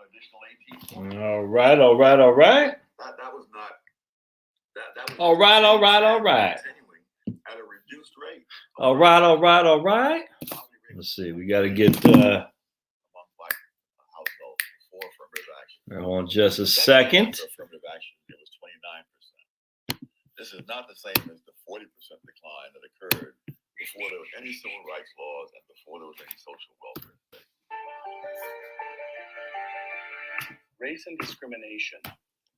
additional 18 points. All right. That was not. That was All right. Continuing at a reduced rate. All right. Let's see. We got to get. Among like households for affirmative action. Hold on just a second. Affirmative action, it was 29%. This is not the same as the 40% decline that occurred before there was any civil rights laws and before there was any social welfare. Race and discrimination.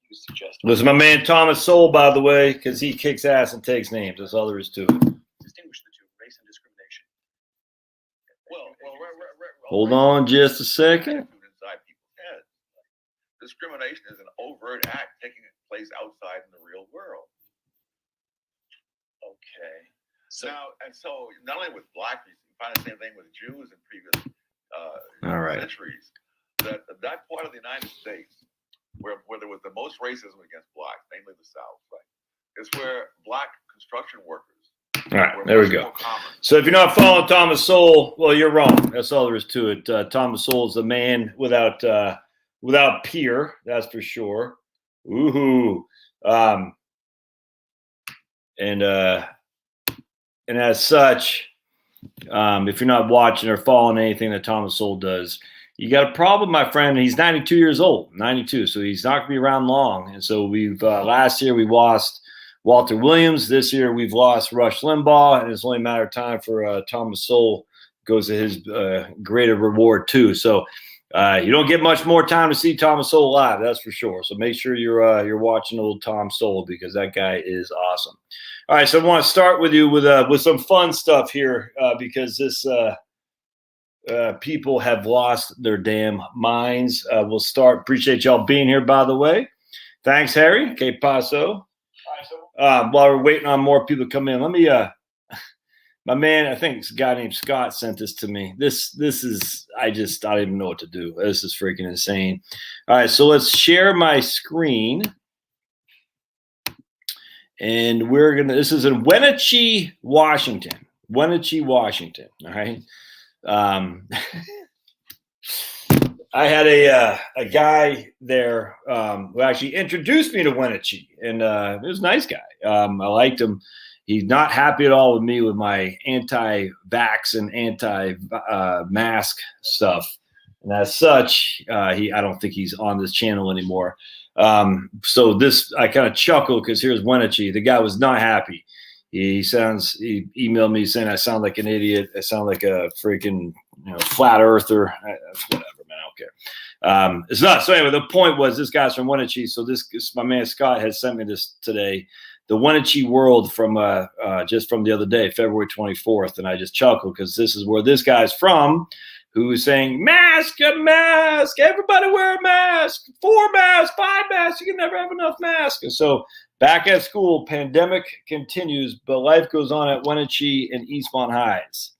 You suggest. This is my man Thomas Sowell, by the way, because he kicks ass and takes names. That's all there is to it. Distinguish the two, race and discrimination. Hold on just a second. Inside people's heads. Discrimination is an overt act taking place outside in the real world. Okay. So not only with black people, you find the same thing with Jews in previous centuries. That part of the United States where there was the most racism against blacks, namely the South, right, is where black construction workers. All right, there we go. So if you're not following Thomas Sowell, well, you're wrong. That's all there is to it. Thomas Sowell is the man without peer, that's for sure. Woohoo! And as such, if you're not watching or following anything that Thomas Sowell does, you got a problem, my friend. He's 92 years old, 92, so he's not going to be around long. And so we've last year we lost Walter Williams. This year we've lost Rush Limbaugh, and it's only a matter of time for Thomas Sowell goes to his greater reward too. So you don't get much more time to see Thomas Sowell live, that's for sure. So make sure you're watching old Tom Sowell because that guy is awesome. All right, so I want to start with you with some fun stuff here because this people have lost their damn minds. We'll start. Appreciate y'all being here, by the way. Thanks, Harry. Que paso? While we're waiting on more people to come in, let me. My man, I think it's a guy named Scott sent this to me. This is. I don't even know what to do. This is freaking insane. All right, so let's share my screen. And we're gonna. This is in Wenatchee, Washington. Wenatchee, Washington. All right. I had a guy there who actually introduced me to Wenatchee, and he was a nice guy. I liked him. He's not happy at all with me with my anti-vax and anti-mask stuff, and as such, I don't think he's on this channel anymore. So this, I kind of chuckle because here's Wenatchee. The guy was not happy. He emailed me saying I sound like an idiot. I sound like a freaking flat earther. Whatever, man. I don't care. It's not. So anyway, the point was this guy's from Wenatchee. So this my man Scott has sent me this today. The Wenatchee World from just from the other day, February 24th, and I just chuckle because this is where this guy's from. Who is saying, mask, a mask, everybody wear a mask, 4 masks, 5 masks, you can never have enough masks. And so back at school, pandemic continues, but life goes on at Wenatchee and Eastmont Highs.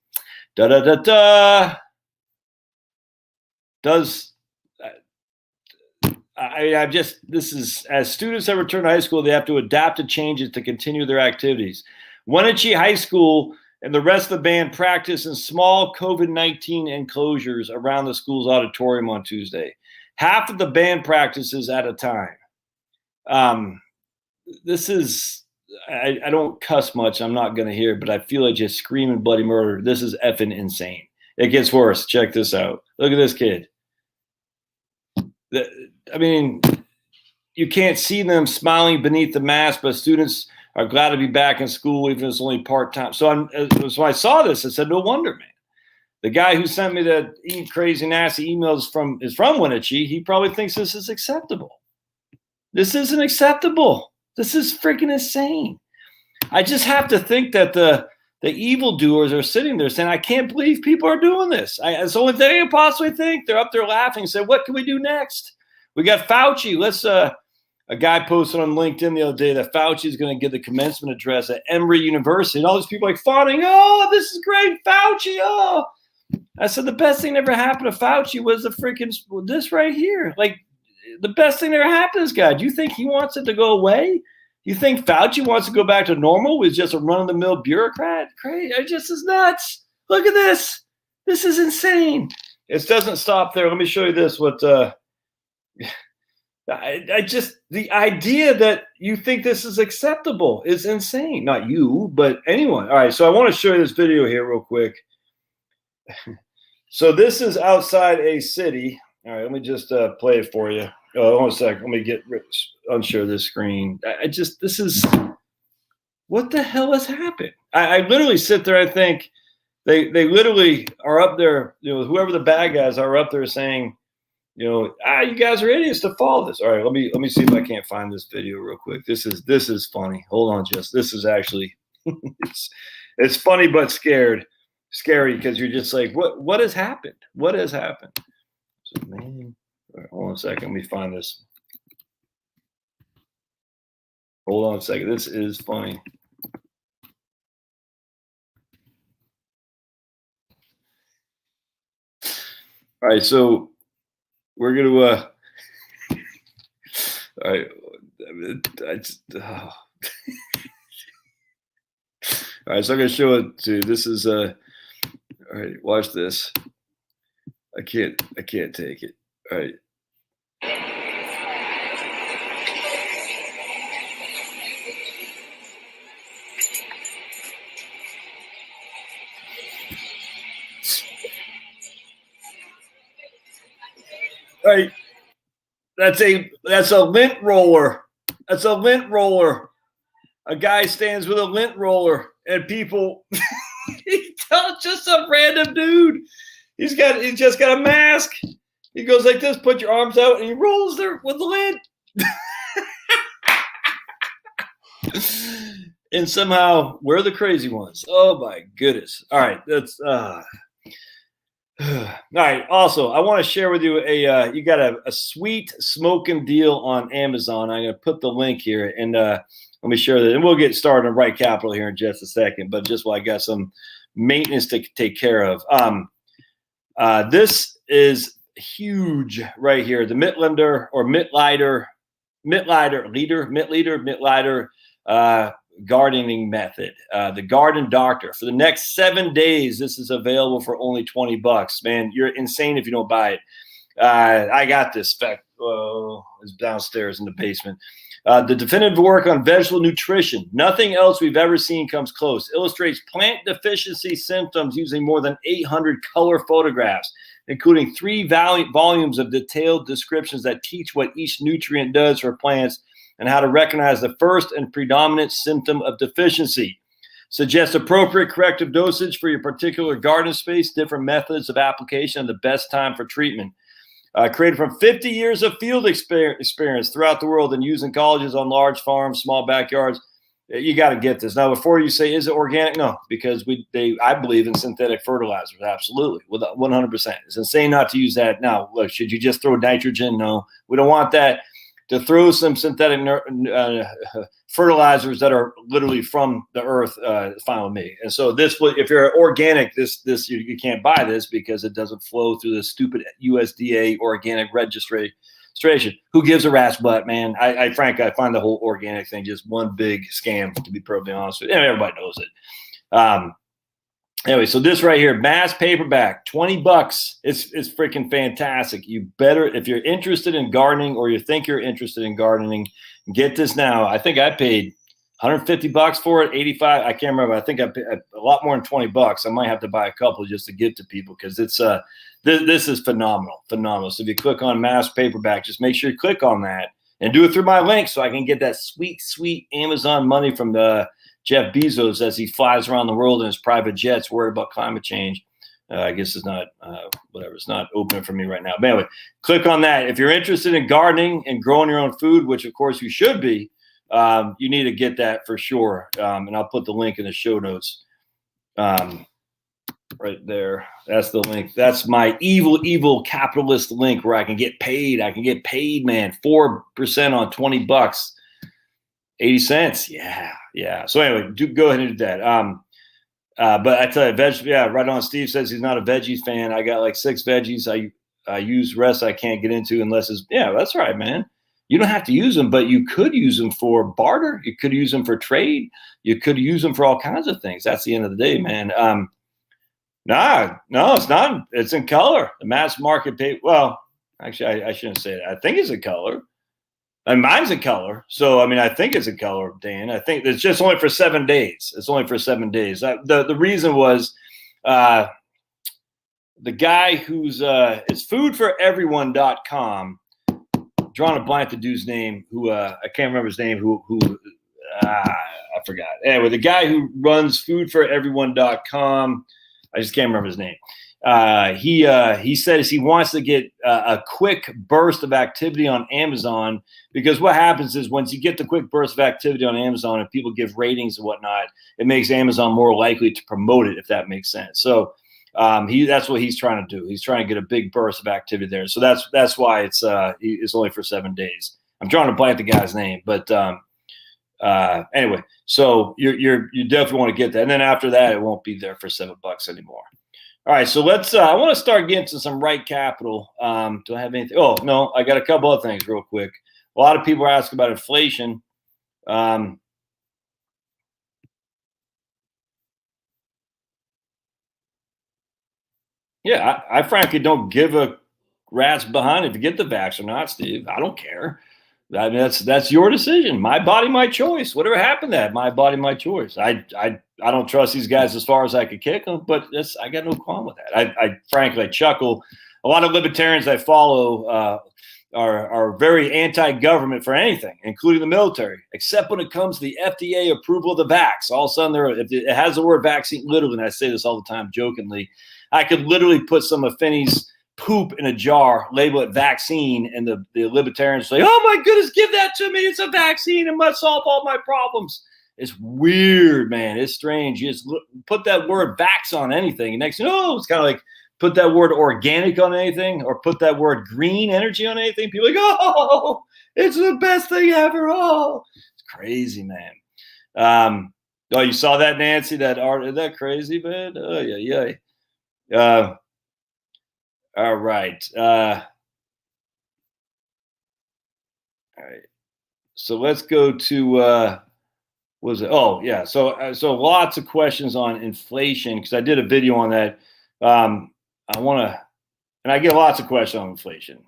This is, as students have returned to high school, they have to adapt to changes to continue their activities. Wenatchee High School and the rest of the band practice in small COVID-19 enclosures around the school's auditorium on Tuesday. Half of the band practices at a time. This is, I don't cuss much. I'm not going to hear it, but I feel like just screaming bloody murder. This is effing insane. It gets worse. Check this out. Look at this kid. I mean, you can't see them smiling beneath the mask, but students are glad to be back in school, even if it's only part-time. So I saw this. I said, no wonder, man. The guy who sent me that crazy, nasty emails is from Wenatchee. He probably thinks this is acceptable. This isn't acceptable. This is freaking insane. I just have to think that the evildoers are sitting there saying, I can't believe people are doing this. It's the only thing I can possibly think. They're up there laughing and say, what can we do next? We got Fauci. Let's a guy posted on LinkedIn the other day that Fauci is going to give the commencement address at Emory University. And all these people like fawning, oh, this is great, Fauci, oh. I said the best thing that ever happened to Fauci was the freaking this right here. Like the best thing that ever happened to this guy. Do you think he wants it to go away? You think Fauci wants to go back to normal with just a run-of-the-mill bureaucrat? Crazy. It just is nuts. Look at this. This is insane. It doesn't stop there. Let me show you this. I just, the idea that you think this is acceptable is insane. Not you, but anyone. All right, so I want to show you this video here real quick. So this is outside a city. All right, let me just play it for you. Oh, one second. Let me unshare this screen. This is, what the hell has happened? I literally sit there, I think, they literally are up there, you know, whoever the bad guys are up there saying, you know, you guys are idiots to follow this. All right, let me see if I can't find this video real quick. This is funny. Hold on, this is actually it's funny but scary because you're just like, what has happened? What has happened? So, man, all right, hold on a second. Let me find this. Hold on a second. This is funny. All right, so we're gonna all right. All right, so I'm gonna show it to you. This is all right, watch this. I can't take it. All right. All right. That's a lint roller. That's a lint roller. A guy stands with a lint roller, and people. It's just a random dude. He's just got a mask. He goes like this. Put your arms out, and he rolls there with the lint. And somehow we're the crazy ones. Oh my goodness! All right, that's. All right. Also, I want to share with you you got a sweet smoking deal on Amazon. I'm going to put the link here, and let me share that. And we'll get started on Right Capital here in just a second. But just while I got some maintenance to take care of, this is huge right here. The Mittlinder or Mittleiter gardening method, the Garden Doctor. For the next 7 days, this is available for only $20. Man, you're insane if you don't buy it. I got this. It's downstairs in the basement. The definitive work on vegetable nutrition. Nothing else we've ever seen comes close. Illustrates plant deficiency symptoms using more than 800 color photographs, including 3 volumes of detailed descriptions that teach what each nutrient does for plants and how to recognize the first and predominant symptom of deficiency. Suggests appropriate corrective dosage for your particular garden space, different methods of application, and the best time for treatment. Created from 50 years of field experience throughout the world and used in colleges, on large farms, small backyards. You got to get this. Now, before you say, is it organic? No, because I believe in synthetic fertilizers. Absolutely. With 100%. It's insane not to use that. Now, look, should you just throw nitrogen? No, we don't want that. To throw some synthetic fertilizers that are literally from the earth, fine with me. And so this, if you're organic, this you can't buy this because it doesn't flow through the stupid USDA organic registration. Who gives a rat's butt, man? I frankly, I find the whole organic thing just one big scam, to be perfectly honest with you. And everybody knows it. Anyway, so this right here, mass paperback, $20. It's freaking fantastic. You better, if you're interested in gardening or you think you're interested in gardening, get this now. I think I paid $150 for it, 85. I can't remember. I think I paid a lot more than $20. I might have to buy a couple just to give to people because it's this is phenomenal. So if you click on mass paperback, just make sure you click on that and do it through my link so I can get that sweet Amazon money from the Jeff Bezos as he flies around the world in his private jets, worried about climate change. I guess it's not, whatever. It's not open for me right now. But anyway, click on that. If you're interested in gardening and growing your own food, which of course you should be, you need to get that for sure. And I'll put the link in the show notes right there. That's the link. That's my evil capitalist link where I can get paid. I can get paid, man. 4% on $20. 80 cents. Yeah. So anyway, go ahead and do that. But I tell you, right on. Steve says he's not a veggies fan. I got like 6 veggies. I use rest I can't get into unless it's, that's right, man. You don't have to use them, but you could use them for barter. You could use them for trade. You could use them for all kinds of things. That's the end of the day, man. No, it's not. It's in color. The mass market pay. Well, Actually, I shouldn't say that. I think it's a color. And mine's a color. So, I mean, I think it's a color, Dan. I think it's just only for 7 days. It's only for 7 days. The reason was the guy who's it's foodforeveryone.com. Drawing a blank, the dude's name, who I can't remember his name, I forgot. Anyway, the guy who runs foodforeveryone.com, I just can't remember his name. He says he wants to get a quick burst of activity on Amazon, because what happens is once you get the quick burst of activity on Amazon and people give ratings and whatnot, it makes Amazon more likely to promote it, if that makes sense. So that's what he's trying to do. He's trying to get a big burst of activity there. So that's why it's only for 7 days. I'm trying to blank the guy's name, but anyway, so you definitely want to get that. And then after that, it won't be there for $7 anymore. All right, so let's. I want to start getting to some right capital. Do I have anything? Oh no, I got a couple other things real quick. A lot of people are asking about inflation. Yeah, I frankly don't give a rat's behind if you get the vax or not, Steve. I don't care. I mean, that's your decision. My body, my choice. Whatever happened to that, my body, my choice. I don't trust these guys as far as I could kick them, but I got no qualm with that. I frankly chuckle. A lot of libertarians I follow are very anti-government for anything, including the military, except when it comes to the FDA approval of the vax. All of a sudden, if it has the word vaccine, literally, and I say this all the time jokingly, I could literally put some of Finney's poop in a jar, label it vaccine, and the libertarians say, oh my goodness, give that to me. It's a vaccine. It must solve all my problems. It's weird, man. It's strange. You just put that word vax on anything. And next thing you know, it's kind of like put that word organic on anything, or put that word green energy on anything. People are like, oh, it's the best thing ever. Oh, it's crazy, man. Oh, you saw that, Nancy? That art? Is that crazy, man? Oh, yeah. All right. All right. So let's go to what was it? Oh, yeah. So lots of questions on inflation, because I did a video on that. I want to, and I get lots of questions on inflation.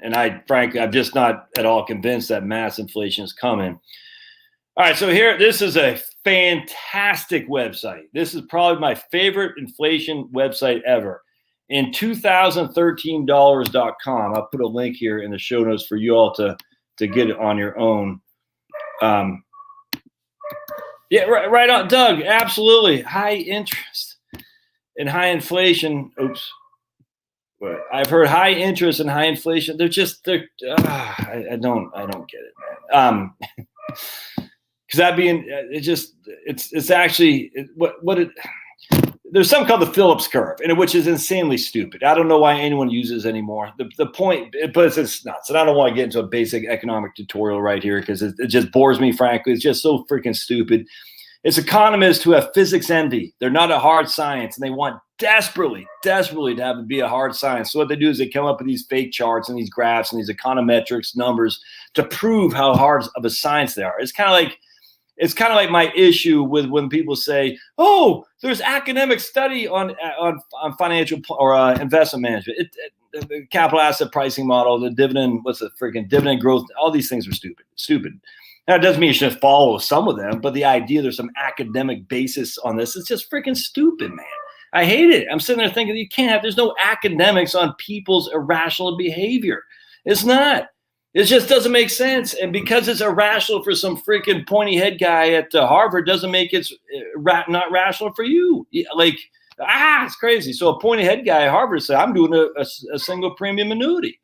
And frankly, I'm just not at all convinced that mass inflation is coming. All right, so this is a fantastic website. This is probably my favorite inflation website ever. In 2013dollars.com. I'll put a link here in the show notes for you all to get it on your own. Yeah, right on, Doug. Absolutely, high interest and high inflation. Oops, I've heard high interest and high inflation. I don't get it, man. Because there's something called the Phillips curve, which is insanely stupid. I don't know why anyone uses it anymore. The point, but it's nuts. And I don't want to get into a basic economic tutorial right here, because it just bores me, frankly. It's just so freaking stupid. It's economists who have physics envy. They're not a hard science, and they want desperately to have it be a hard science. So what they do is they come up with these fake charts and these graphs and these econometrics numbers to prove how hard of a science they are. It's kind of like my issue with when people say, "Oh, there's academic study on financial or investment management, the capital asset pricing model, the dividend, dividend growth." All these things are stupid. Now, it doesn't mean you should follow some of them, but the idea there's some academic basis on this is just freaking stupid, man. I hate it. I'm sitting there thinking there's no academics on people's irrational behavior. It's not. It just doesn't make sense. And because it's irrational for some freaking pointy head guy at Harvard doesn't make it not rational for you. It's crazy. So a pointy head guy at Harvard said, I'm doing a single premium annuity.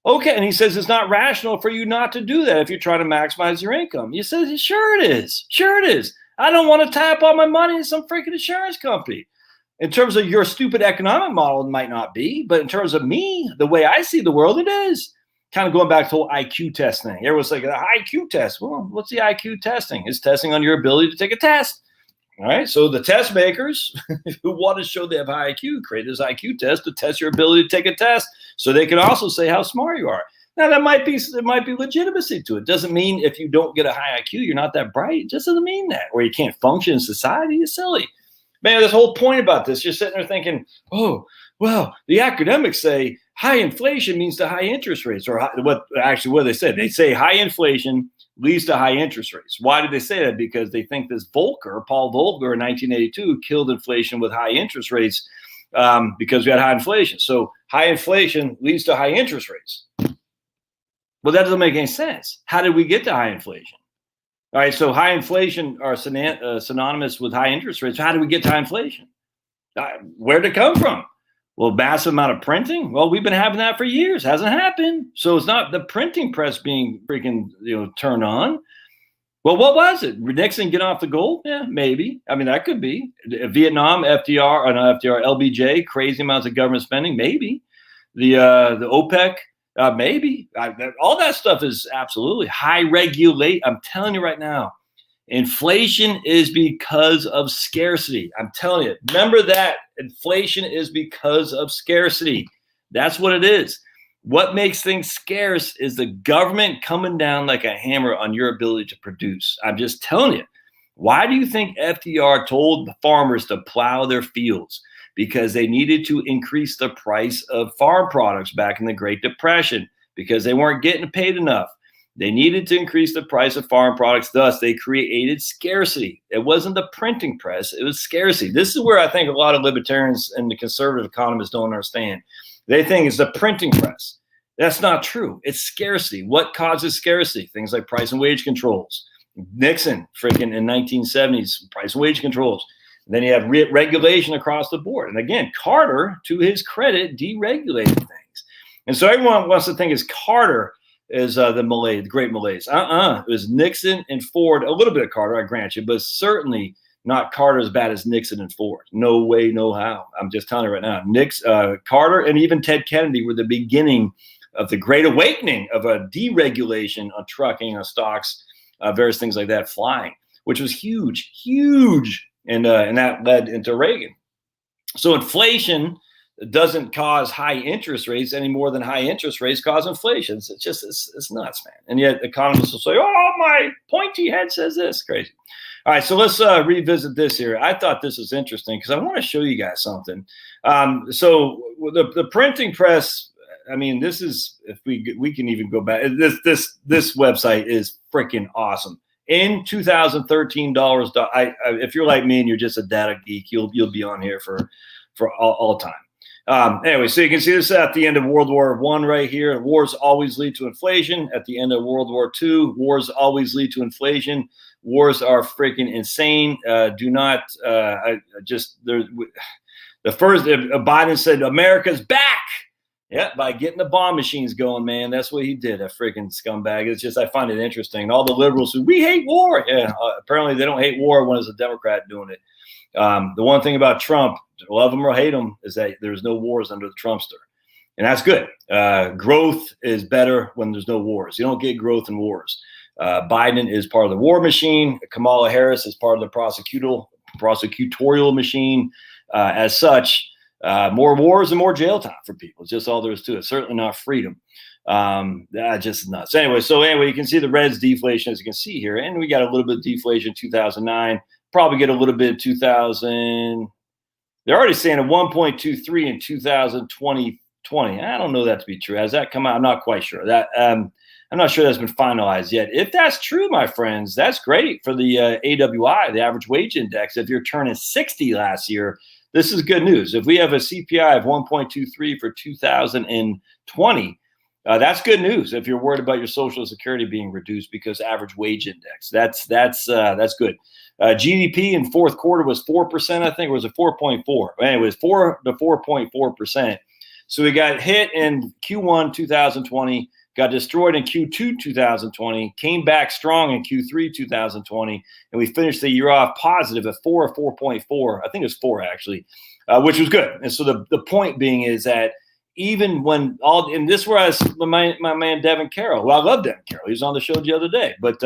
Okay. And he says it's not rational for you not to do that if you're trying to maximize your income. You say, sure it is. Sure it is. I don't want to tie up all my money in some freaking insurance company. In terms of your stupid economic model, it might not be. But in terms of me, the way I see the world, it is. Kind of going back to the whole IQ test thing. Everyone's like, an IQ test. Well, what's the IQ testing? It's testing on your ability to take a test. All right. So the test makers who want to show they have high IQ created this IQ test to test your ability to take a test, so they can also say how smart you are. Now, there might be legitimacy to it. Doesn't mean if you don't get a high IQ, you're not that bright. It just doesn't mean that. Or you can't function in society. It's silly. Man, this whole point about this, you're sitting there thinking, oh, well, the academics say high inflation means to high interest rates, or what they said. They say high inflation leads to high interest rates. Why did they say that? Because they think this Paul Volcker in 1982 killed inflation with high interest rates because we had high inflation. So high inflation leads to high interest rates. Well, that doesn't make any sense. How did we get to high inflation? All right, so high inflation are synonymous with high interest rates. How did we get to high inflation? Where'd it come from? Well, massive amount of printing. Well, we've been having that for years. Hasn't happened. So it's not the printing press being freaking turned on. Well, what was it? Nixon get off the gold? Yeah, maybe. I mean, that could be. Vietnam, LBJ, crazy amounts of government spending, maybe. The OPEC, maybe. All that stuff is absolutely high regulate. I'm telling you right now, inflation is because of scarcity. I'm telling you. Remember that. Inflation is because of scarcity. That's what it is. What makes things scarce is the government coming down like a hammer on your ability to produce. I'm just telling you. Why do you think FDR told the farmers to plow their fields? Because they needed to increase the price of farm products back in the Great Depression because they weren't getting paid enough. They needed to increase the price of farm products. Thus, they created scarcity. It wasn't the printing press. It was scarcity. This is where I think a lot of libertarians and the conservative economists don't understand. They think it's the printing press. That's not true. It's scarcity. What causes scarcity? Things like price and wage controls. Nixon, freaking in 1970s, price and wage controls. And then you have regulation across the board. And again, Carter, to his credit, deregulated things. And so everyone wants to think it's Carter is the great malaise. It was Nixon and Ford, a little bit of Carter, I grant you, but certainly not Carter as bad as Nixon and Ford. No way, no how. I'm just telling you right now. Carter and even Ted Kennedy were the beginning of the Great Awakening of a deregulation on trucking, on stocks, various things like that, flying, which was huge, huge. And that led into Reagan. So inflation doesn't cause high interest rates any more than high interest rates cause inflation. It's nuts, man. And yet economists will say, oh, my pointy head says this. Crazy. All right, so let's revisit this here. I thought this was interesting because I want to show you guys something. So the printing press, I mean, this is, if we can even go back, this website is freaking awesome. In 2013 dollars, if you're like me and you're just a data geek, you'll be on here for all time. Anyway, so you can see this at the end of World War I right here. Wars always lead to inflation. At the end of World War II, wars always lead to inflation. Wars are freaking insane. The first Biden said America's back. Yeah, by getting the bomb machines going, man. That's what he did, a freaking scumbag. It's just, I find it interesting. All the liberals who, we hate war. Yeah, apparently they don't hate war when it's a Democrat doing it. The one thing about Trump, love him or hate him, is that there's no wars under the Trumpster. And that's good. Growth is better when there's no wars. You don't get growth in wars. Biden is part of the war machine. Kamala Harris is part of the prosecutorial machine. As such, more wars and more jail time for people. It's just all there is to it. Certainly not freedom. Just nuts. Anyway, you can see the Reds deflation, as you can see here. And we got a little bit of deflation in 2009. Probably get a little bit in 2000. They're already saying a 1.23 in 2020. I don't know that to be true. Has that come out? I'm not quite sure. I'm not sure that's been finalized yet. If that's true, my friends, that's great for the AWI, the average wage index. If you're turning 60 last year, this is good news. If we have a CPI of 1.23 for 2020, that's good news. If you're worried about your Social Security being reduced because average wage index, that's good. GDP in fourth quarter was 4%. I think it was a 4.4. Anyway, it was 4 to 4.4%. So we got hit in Q1 2020, got destroyed in Q2 2020, came back strong in Q3 2020, and we finished the year off positive at 4 or 4.4. I think it was 4 actually, which was good. And so the point being is that even when and this was my man Devin Carroll. Well, I love Devin Carroll. He was on the show the other day, but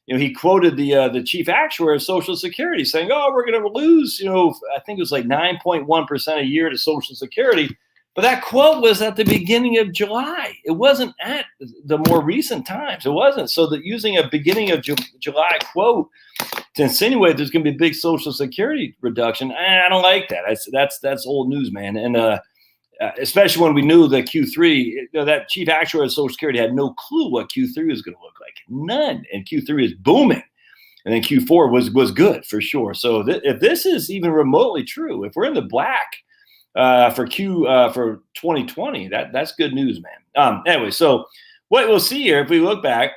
he quoted the chief actuary of Social Security saying, "Oh, we're going to lose, I think it was like 9.1% a year to Social Security." But that quote was at the beginning of July. It wasn't at the more recent times. It wasn't. So that using a beginning of July quote to insinuate there's going to be a big Social Security reduction, I don't like that. That's old news, man. And especially when we knew that Q3, that chief actuary of Social Security had no clue what Q3 was going to look like. None. And Q3 is booming. And then Q4 was good for sure. So if this is even remotely true, if we're in the black for 2020, that's good news, man. Anyway, so what we'll see here, if we look back,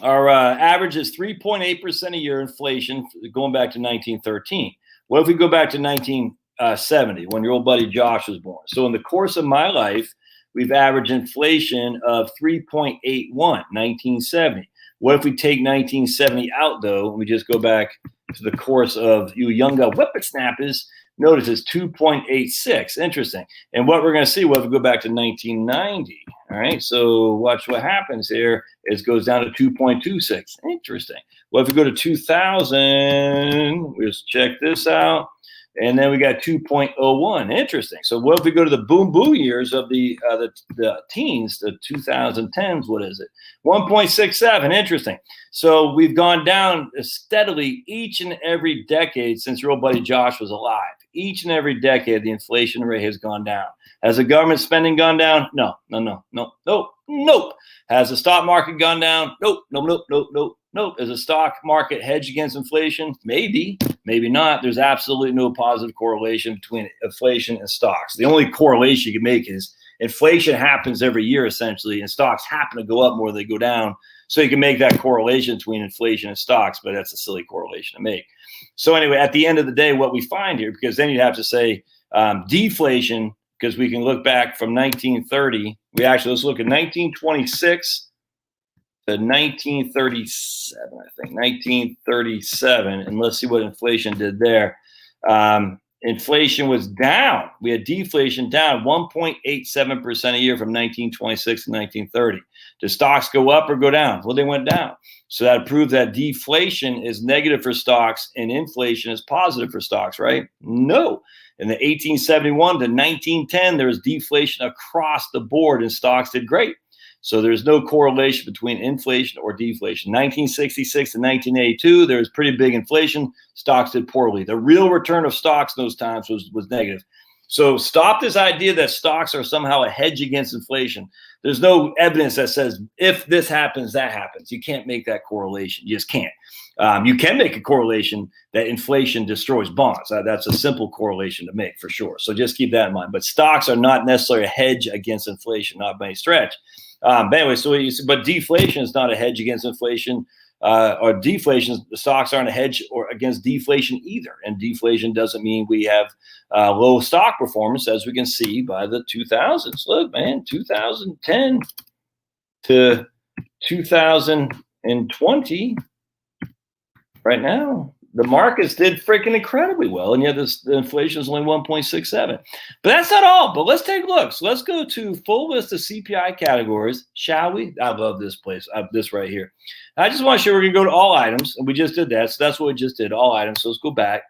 our average is 3.8% a year inflation going back to 1913. What if we go back to 1970, when your old buddy Josh was born? So in the course of my life, we've averaged inflation of 3.81, 1970. What if we take 1970 out, though, and we just go back to the course of you younger whippersnappers? Notice it's 2.86. Interesting. And what we're going to see, well, if we go back to 1990, all right? So watch what happens here. It goes down to 2.26. Interesting. Well, if we go to 2000, let's check this out. And then we got 2.01. Interesting. So what if we go to the boom boom years of the teens, the 2010s? What is it? 1.67. Interesting. So we've gone down steadily each and every decade since your old buddy Josh was alive. Each and every decade, the inflation rate has gone down. Has the government spending gone down? No. Has the stock market gone down? Nope. Is the stock market hedged against inflation? Maybe not. There's absolutely no positive correlation between inflation and stocks. The only correlation you can make is inflation happens every year, essentially, and stocks happen to go up more than they go down. So you can make that correlation between inflation and stocks, but that's a silly correlation to make. So anyway, at the end of the day, what we find here, because then you'd have to say deflation, because we can look back from 1930. Let's look at 1926 to 1937, I think, 1937, and let's see what inflation did there. Inflation was down. We had deflation down 1.87% a year from 1926 to 1930. Did stocks go up or go down? Well, they went down. So that proved that deflation is negative for stocks and inflation is positive for stocks, right? No. In the 1871 to 1910, there was deflation across the board and stocks did great. So there's no correlation between inflation or deflation. 1966 to 1982, there was pretty big inflation. Stocks did poorly. The real return of stocks in those times was negative. So stop this idea that stocks are somehow a hedge against inflation. There's no evidence that says if this happens, that happens. You can't make that correlation. You just can't. You can make a correlation that inflation destroys bonds. That's a simple correlation to make for sure. So just keep that in mind. But stocks are not necessarily a hedge against inflation, not by any stretch. But anyway, but deflation is not a hedge against inflation, or deflation. The stocks aren't a hedge or against deflation either. And deflation doesn't mean we have low stock performance, as we can see by the 2000s. Look, man, 2010 to 2020. Right now, the markets did freaking incredibly well, and yet the inflation is only 1.67. But that's not all. But let's take a look. So let's go to full list of CPI categories, shall we? I love this place, this right here. I just want to show we're going to go to all items, and we just did that. So that's what we just did, all items. So let's go back.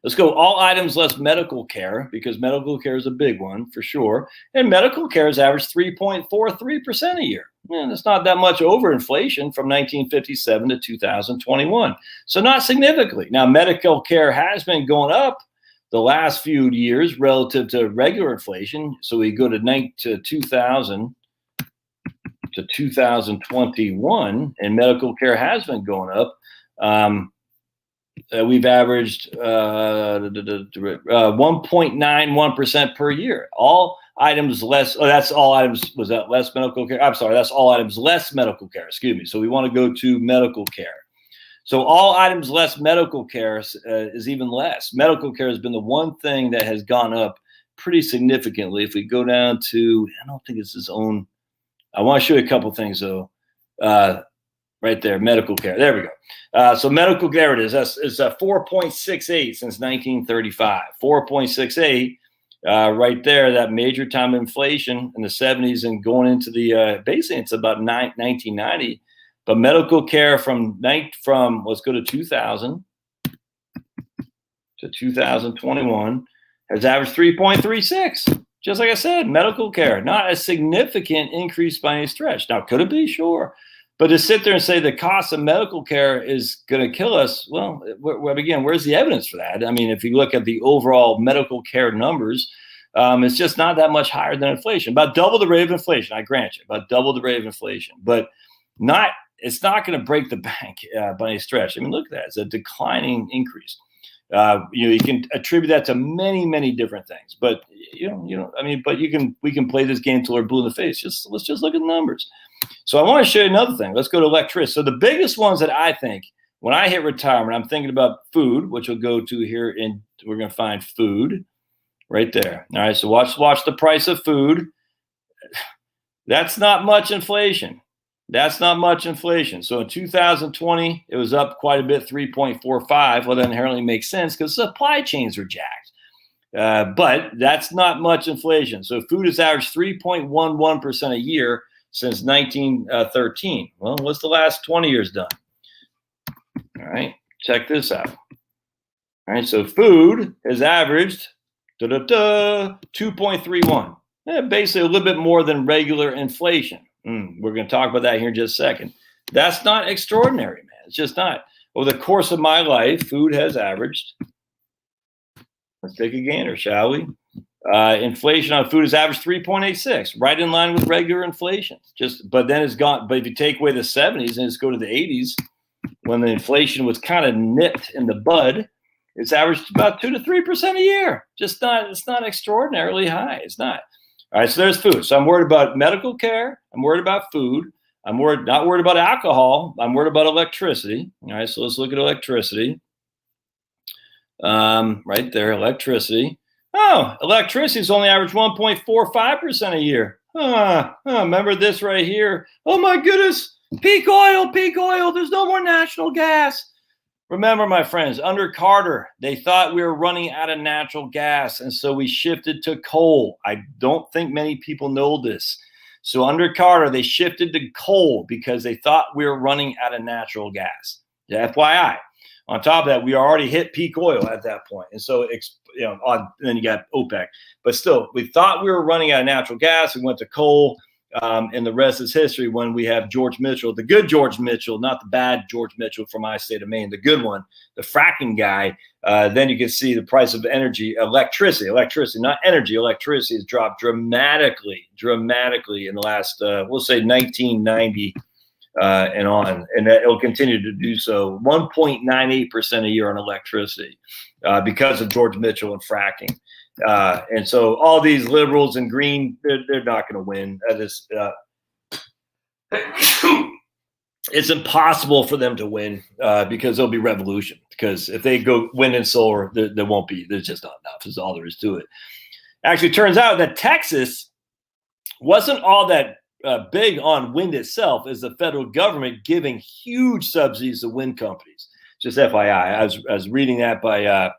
Let's go all items less medical care, because medical care is a big one for sure. And medical care has averaged 3.43% a year. And it's not that much over inflation from 1957 to 2021. So not significantly. Now, medical care has been going up the last few years relative to regular inflation. So we go to 2000 to 2021, and medical care has been going up. We've averaged 1.91% per year. All items less, that's all items, was that less medical care? I'm sorry, that's all items less medical care, excuse me. So we want to go to medical care. So all items less medical care is even less. Medical care has been the one thing that has gone up pretty significantly. If we go down to, I don't think it's its own, I want to show you a couple things though. Right there, medical care. There we go. So medical care, it is. It's 4.68 since 1935. 4.68 right there, that major time of inflation in the 70s and going into the, basically it's about 1990. But medical care from let's go to 2000 to 2021 has averaged 3.36. Just like I said, medical care, not a significant increase by any stretch. Now, could it be? Sure. But to sit there and say the cost of medical care is going to kill us, well, again, where's the evidence for that? I mean, if you look at the overall medical care numbers, It's just not that much higher than inflation. About double the rate of inflation, I grant you, about double the rate of inflation, but it's not going to break the bank by any stretch. I mean, look at that. It's a declining increase. You can attribute that to many, many different things, but we can play this game till we're blue in the face. Let's just look at the numbers. So I want to show you another thing. Let's go to electricity. So the biggest ones that I think when I hit retirement, I'm thinking about food, which we'll go to here, and we're going to find food right there. All right. So watch the price of food. That's not much inflation. That's not much inflation. So in 2020, it was up quite a bit, 3.45. Well, that inherently makes sense because supply chains are jacked. But that's not much inflation. So food has averaged 3.11% a year since 1913. Well, what's the last 20 years done? All right, check this out. All right, so food has averaged 2.31. Basically a little bit more than regular inflation. We're going to talk about that here in just a second. That's not extraordinary, man. It's just not. Over the course of my life, food has averaged. Let's take a gander, shall we? Inflation on food has averaged 3.86, right in line with regular inflation. But then it's gone. But if you take away the 70s and just go to the 80s, when the inflation was kind of nipped in the bud, it's averaged about 2 to 3% a year. It's not extraordinarily high. It's not. All right, so there's food. So I'm worried about medical care. I'm worried about food. I'm not worried about alcohol. I'm worried about electricity. All right, so let's look at electricity. Right there, electricity. Oh, electricity is only average 1.45% a year. Remember this right here. Oh my goodness, peak oil. There's no more natural gas. Remember, my friends, under Carter, they thought we were running out of natural gas, and so we shifted to coal. I don't think many people know this. So under Carter, they shifted to coal because they thought we were running out of natural gas. FYI. On top of that, we already hit peak oil at that point. And so, and then you got OPEC. But still, we thought we were running out of natural gas. We went to coal. And the rest is history when we have George Mitchell, the good George Mitchell, not the bad George Mitchell from my state of Maine, the good one, the fracking guy. Then you can see the price of electricity, not energy. Electricity has dropped dramatically in the last, we'll say 1990 and on. And that it'll continue to do so. 1.98% a year on electricity because of George Mitchell and fracking. And so all these liberals and green, they're not going to win. It's impossible for them to win because there'll be revolution. Because if they go wind and solar, there won't be. There's just not enough. Is all there is to it. Actually, it turns out that Texas wasn't all that big on wind itself, as the federal government giving huge subsidies to wind companies. Just FYI, I was reading that by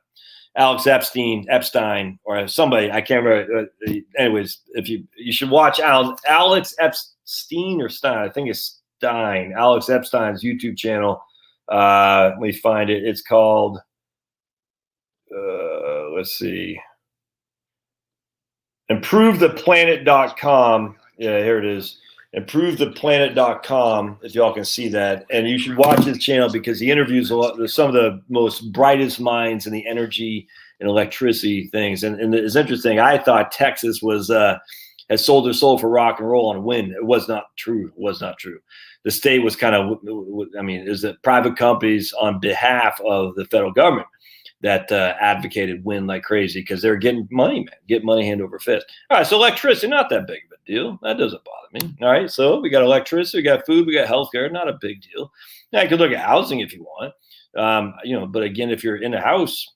Alex Epstein, or somebody, I can't remember. Anyways, if you should watch Alex Epstein or Stein, I think it's Stein, Alex Epstein's YouTube channel. Let me find it. It's called, let's see, ImproveThePlanet.com. Yeah, here it is. ImproveThePlanet.com, if y'all can see that. And you should watch his channel because he interviews some of the most brightest minds in the energy and electricity things. And it's interesting. I thought Texas has sold their soul for rock and roll on wind. It was not true. The state was kind of, is that private companies on behalf of the federal government that advocated wind like crazy because they're getting money, man. Get money hand over fist. All right, so electricity, not that big of a deal. That doesn't bother me. All right, so we got electricity, we got food, we got healthcare. Not a big deal. Now, you can look at housing if you want. But again, if you're in a house,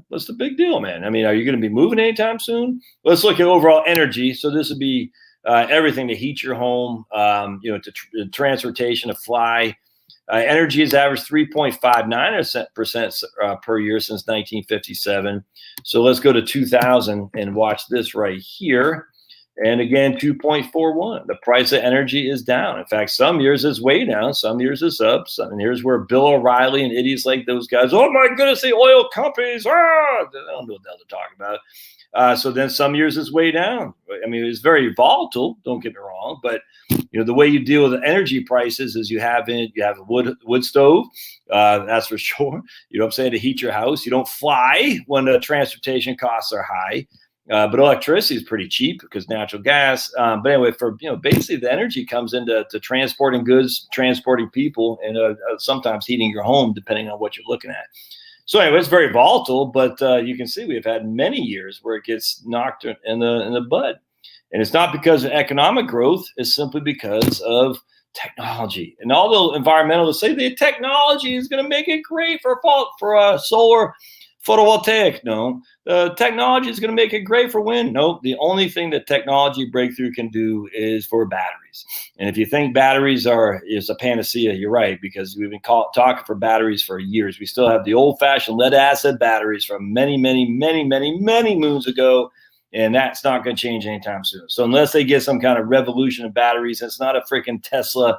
what's the big deal, man? I mean, are you going to be moving anytime soon? Let's look at overall energy. So this would be everything to heat your home, to transportation, to fly. Energy has averaged 3.59% per year since 1957. So let's go to 2000 and watch this right here. And again, 2.41. The price of energy is down. In fact, some years it's way down. Some years it's up. And here's where Bill O'Reilly and idiots like those guys, oh my goodness, the oil companies, they don't know what the hell they're talking about. So then some years it's way down. I mean, it's very volatile, don't get me wrong, but the way you deal with energy prices is you have a wood stove, that's for sure. You know what I'm saying, to heat your house. You don't fly when the transportation costs are high. But electricity is pretty cheap because natural gas. But anyway, for basically the energy comes into transporting goods, transporting people, and sometimes heating your home, depending on what you're looking at. So anyway, it's very volatile, but you can see we've had many years where it gets knocked in the bud. And it's not because of economic growth. It's simply because of technology. And all the environmentalists say the technology is going to make it great for solar photovoltaic. No, the technology is going to make it great for wind. No, the only thing that technology breakthrough can do is for batteries. And if you think batteries is a panacea, you're right, because we've been talking for batteries for years. We still have the old-fashioned lead acid batteries from many, many, many, many, many moons ago. And that's not going to change anytime soon. So unless they get some kind of revolution of batteries, it's not a freaking Tesla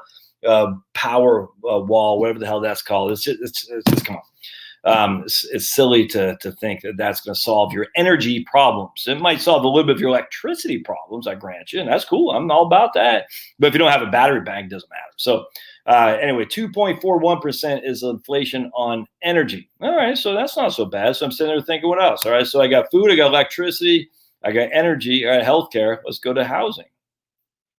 power wall, whatever the hell that's called. It's just come on. It's silly to think that that's going to solve your energy problems. It might solve a little bit of your electricity problems, I grant you, and that's cool. I'm all about that. But if you don't have a battery bank, it doesn't matter. So anyway, 2.41% is inflation on energy. All right, so that's not so bad. So I'm sitting there thinking, what else? All right, so I got food, I got electricity, I got energy, I got healthcare. Let's go to housing.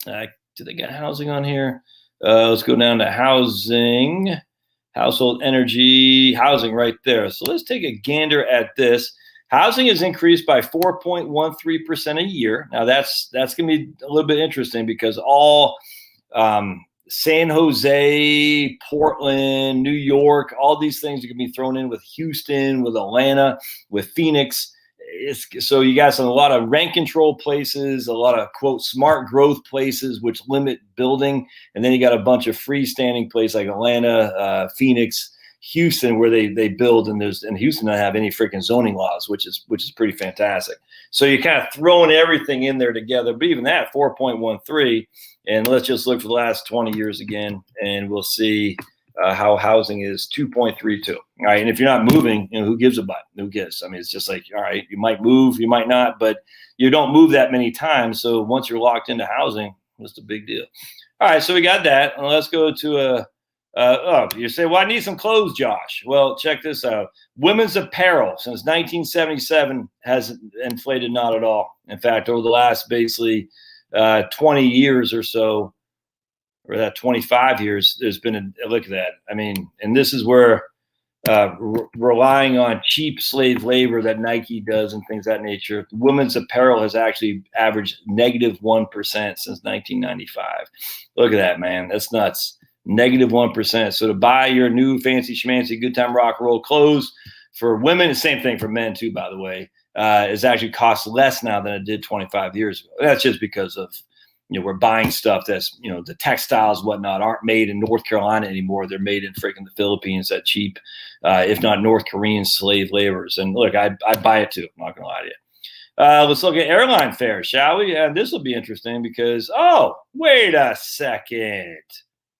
Do they got housing on here? Let's go down to housing, household energy, housing right there. So let's take a gander at this. Housing has increased by 4.13% a year. Now that's going to be a little bit interesting because all San Jose, Portland, New York, all these things are going to be thrown in with Houston, with Atlanta, with Phoenix. So you got a lot of rent control places, a lot of quote smart growth places which limit building, and then you got a bunch of freestanding places like Atlanta, Phoenix, Houston, where they build, and Houston doesn't have any freaking zoning laws, which is pretty fantastic. So you're kind of throwing everything in there together, but even that 4.13, and let's just look for the last 20 years again, and we'll see how housing is 2.32. All right. And if you're not moving, who gives a butt? Who gives? I mean, it's just like, all right, you might move, you might not, but you don't move that many times. So once you're locked into housing, what's the big deal? All right. So we got that. And let's go to you say, well, I need some clothes, Josh. Well, check this out. Women's apparel since 1977 has inflated not at all. In fact, over the last basically 20 years or so, or that 25 years, there's been a look at that. I mean, and this is where relying on cheap slave labor that Nike does and things of that nature, women's apparel has actually averaged -1% since 1995. Look at that, man. That's nuts. -1%. So to buy your new fancy schmancy good time rock and roll clothes for women, the same thing for men too, by the way, is actually costs less now than it did 25 years ago. That's just because of we're buying stuff that's, the textiles, whatnot, aren't made in North Carolina anymore. They're made in freaking the Philippines at cheap, if not North Korean slave laborers. And look, I buy it too. I'm not going to lie to you. Let's look at airline fares, shall we? And this will be interesting because, wait a second.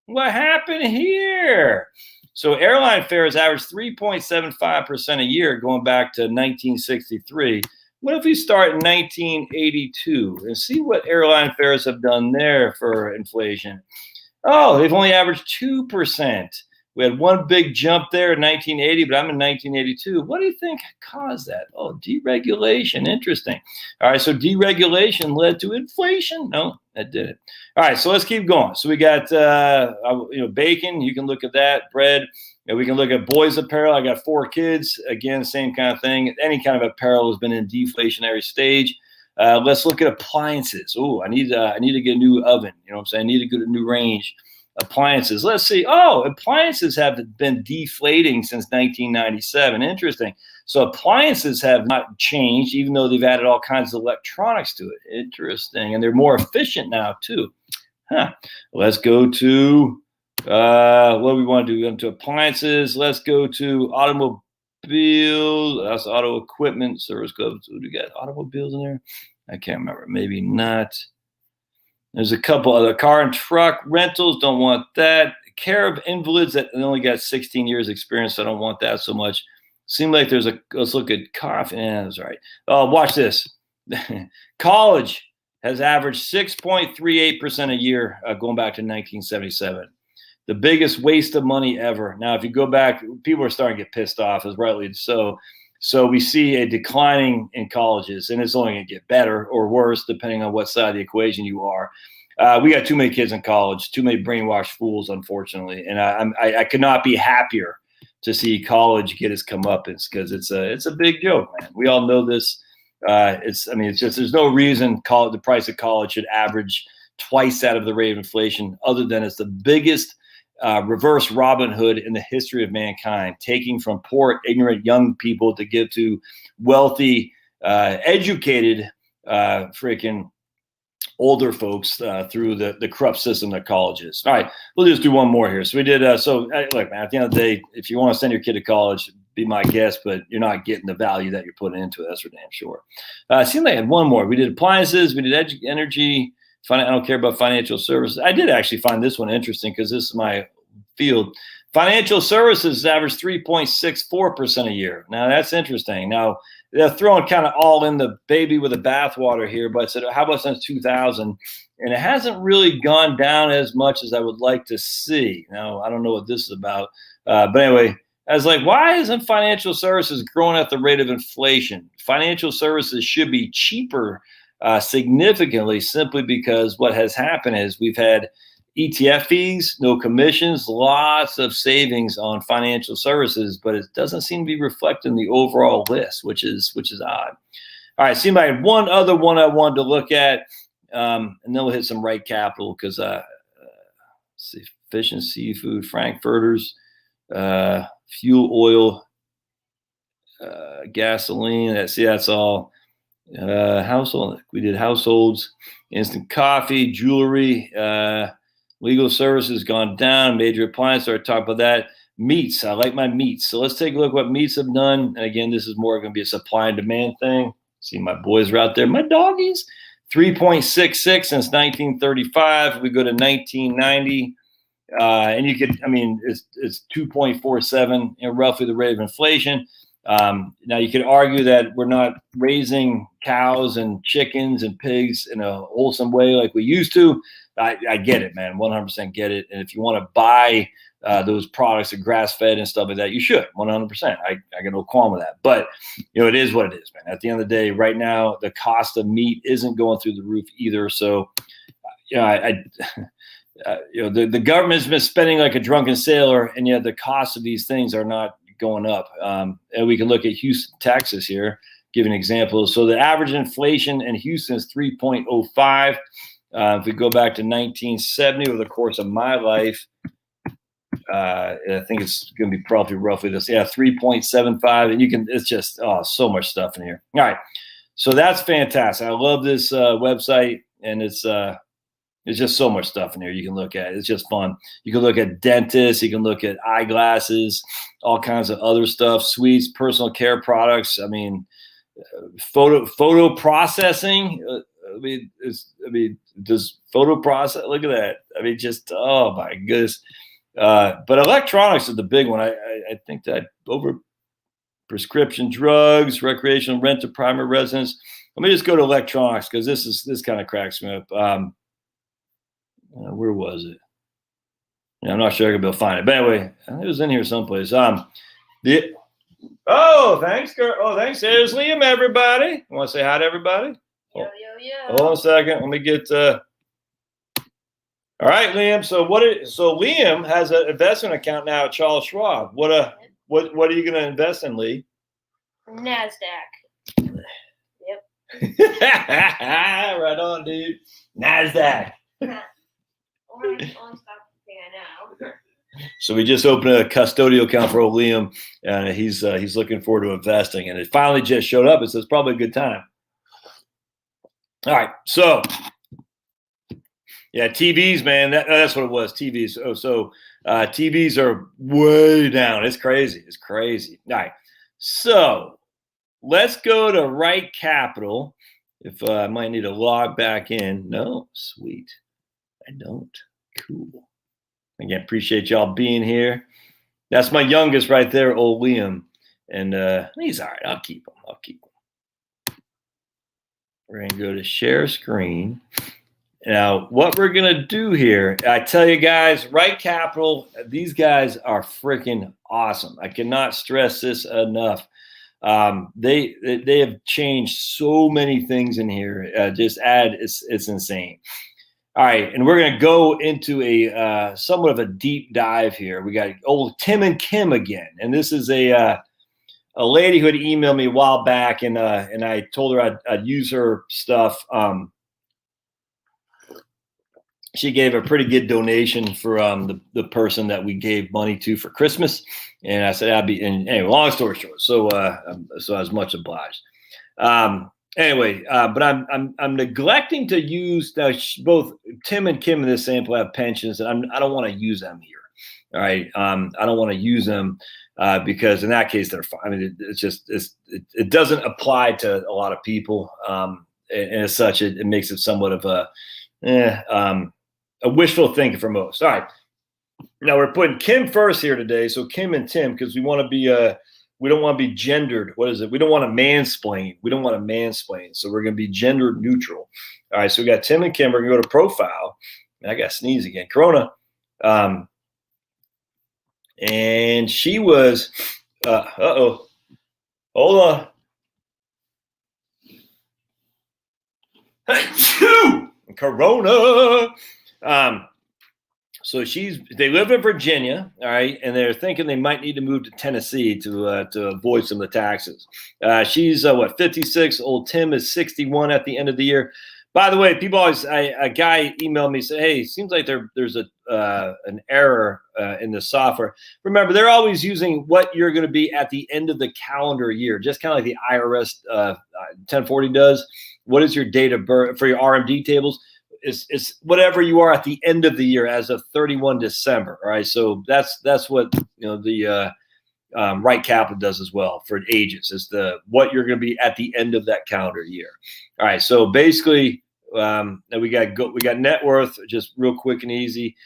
What happened here? So airline fares averaged 3.75% a year going back to 1963. What if we start in 1982 and see what airline fares have done there for inflation? Oh, they've only averaged 2%. We had one big jump there in 1980, but I'm in 1982. What do you think caused that? Oh, deregulation. Interesting. All right, so deregulation led to inflation. No, that didn't. All right, so let's keep going. So we got, bacon. You can look at that. Bread. We can look at boys' apparel. I got 4 kids. Again, same kind of thing. Any kind of apparel has been in deflationary stage. Let's look at appliances. Oh, I need to get a new oven. You know what I'm saying? I need to get a new range. Appliances. Let's see. Oh, appliances have been deflating since 1997. Interesting. So appliances have not changed, even though they've added all kinds of electronics to it. Interesting. And they're more efficient now, too. Let's go to what do we want to do? Into appliances. Let's go to automobiles. That's auto equipment. Service clubs. Do we got automobiles in there? I can't remember. Maybe not. There's a couple other car and truck rentals. Don't want that. Care of invalids that only got 16 years experience. So I don't want that so much. Seems like let's look at coffee. Yeah, that's right. Oh, watch this. College has averaged 6.38% a year going back to 1977. The biggest waste of money ever. Now, if you go back, people are starting to get pissed off, as rightly so. So we see a declining in colleges, and it's only going to get better or worse depending on what side of the equation you are. We got too many kids in college, too many brainwashed fools, unfortunately, and I could not be happier to see college get its comeuppance, because it's a big joke, man. We all know this. It's just there's no reason the price of college should average twice that of the rate of inflation, other than it's the biggest reverse Robin Hood in the history of mankind, taking from poor, ignorant young people to give to wealthy, educated, freaking older folks through the corrupt system that college is. All right, we'll just do one more here. So we did. Look, man, at the end of the day, if you want to send your kid to college, be my guest, but you're not getting the value that you're putting into it. That's for damn sure. It seemed like I had one more. We did appliances. We did energy. I don't care about financial services. I did actually find this one interesting because this is my field. Financial services average 3.64% a year. Now that's interesting. Now they're throwing kind of all in the baby with the bathwater here, but I said, how about since 2000? And it hasn't really gone down as much as I would like to see. Now I don't know what this is about, but anyway, I was like, why isn't financial services growing at the rate of inflation? Financial services should be cheaper significantly, simply because what has happened is we've had ETF fees, no commissions, lots of savings on financial services, but it doesn't seem to be reflected in the overall list, which is odd. All right, seems like one other one I wanted to look at, and then we'll hit some right capital because see, fish and seafood, frankfurters, fuel oil, gasoline. That's all. Household. We did households, instant coffee, jewelry. Legal services gone down. Major appliances. I talked about that. Meats. I like my meats. So let's take a look at what meats have done. And again, this is more going to be a supply and demand thing. See, my boys are out there. My doggies. 3.66 since 1935. We go to 1990. And you could, it's 2.47, roughly the rate of inflation. Now you could argue that we're not raising cows and chickens and pigs in a wholesome way like we used to. I get it, man. 100% get it. And if you want to buy those products that grass fed and stuff like that, you should 100%. I got no qualm with that, but it is what it is, man. At the end of the day, right now, the cost of meat isn't going through the roof either. So, the government's been spending like a drunken sailor, and yet the cost of these things are not going up. And we can look at Houston, Texas here, give an example. So the average inflation in Houston is 3.05. If we go back to 1970, over the course of my life, I think it's going to be probably roughly this. Yeah, 3.75. And it's just, so much stuff in here. All right. So that's fantastic. I love this website, and it's just so much stuff in here you can look at. It's just fun. You can look at dentists. You can look at eyeglasses, all kinds of other stuff, sweets, personal care products. Photo processing. Does photo process? Look at that. Oh my goodness. But electronics is the big one. I think that over prescription drugs, recreational rent to primary residence. Let me just go to electronics because this kind of cracks me up. Where was it? I'm not sure I can be able to find it. But anyway, it was in here someplace. Thanks, girl. Oh, thanks. There's Liam, everybody. Want to say hi to everybody? Yo. Hold on a second. Let me get all right, Liam. So Liam has an investment account now at Charles Schwab. What are you going to invest in, Lee? NASDAQ. Yep. Right on, dude. NASDAQ. Only stock thing I know. So we just opened a custodial account for old Liam, and he's looking forward to investing. And it finally just showed up. It says probably a good time. All right, so yeah, TVs, man. That's what it was. TVs. So TVs are way down. It's crazy. All right, so let's go to Right Capital. If I might need to log back in. No, sweet. I don't. Cool. Again, appreciate y'all being here. That's my youngest right there, old Liam. And he's all right. I'll keep him. We're going to go to share screen. Now, what we're going to do here, I tell you guys, Right Capital, these guys are freaking awesome. I cannot stress this enough. They have changed so many things in here. It's insane. All right, and we're going to go into a somewhat of a deep dive here. We got old Tim and Kim again, and this is a lady who had emailed me a while back, and I told her I'd use her stuff. She gave a pretty good donation for the person that we gave money to for Christmas, and I said I'd be. And anyway, long story short, so I was much obliged. Anyway, but I'm neglecting to use both Tim and Kim in this sample have pensions, and I don't want to use them here. All right, I don't want to use them because in that case they're fine. I mean, it doesn't apply to a lot of people, and as such, it makes it somewhat of a wishful thinking for most. All right, now we're putting Kim first here today, so Kim and Tim, because we want to be we don't want to be gendered. What is it? We don't want to mansplain. We don't want to mansplain. So we're going to be gender neutral. All right. So we got Tim and Kim. We're going to go to profile. And I got to sneeze again. Corona. And she was, hold on. Corona. So they live in Virginia, all right, and they're thinking they might need to move to Tennessee to avoid some of the taxes. She's 56. Old Tim is 61 at the end of the year. By the way, people always a guy emailed me say, "Hey, seems like there's an error in the software." Remember, they're always using what you're going to be at the end of the calendar year, just kind of like the IRS 1040 does. What is your date of birth for your RMD tables? It's whatever you are at the end of the year as of 31 December. All right. So that's what, the Right Capital does as well for ages is what you're going to be at the end of that calendar year. All right. So basically we got net worth, just real quick and easy.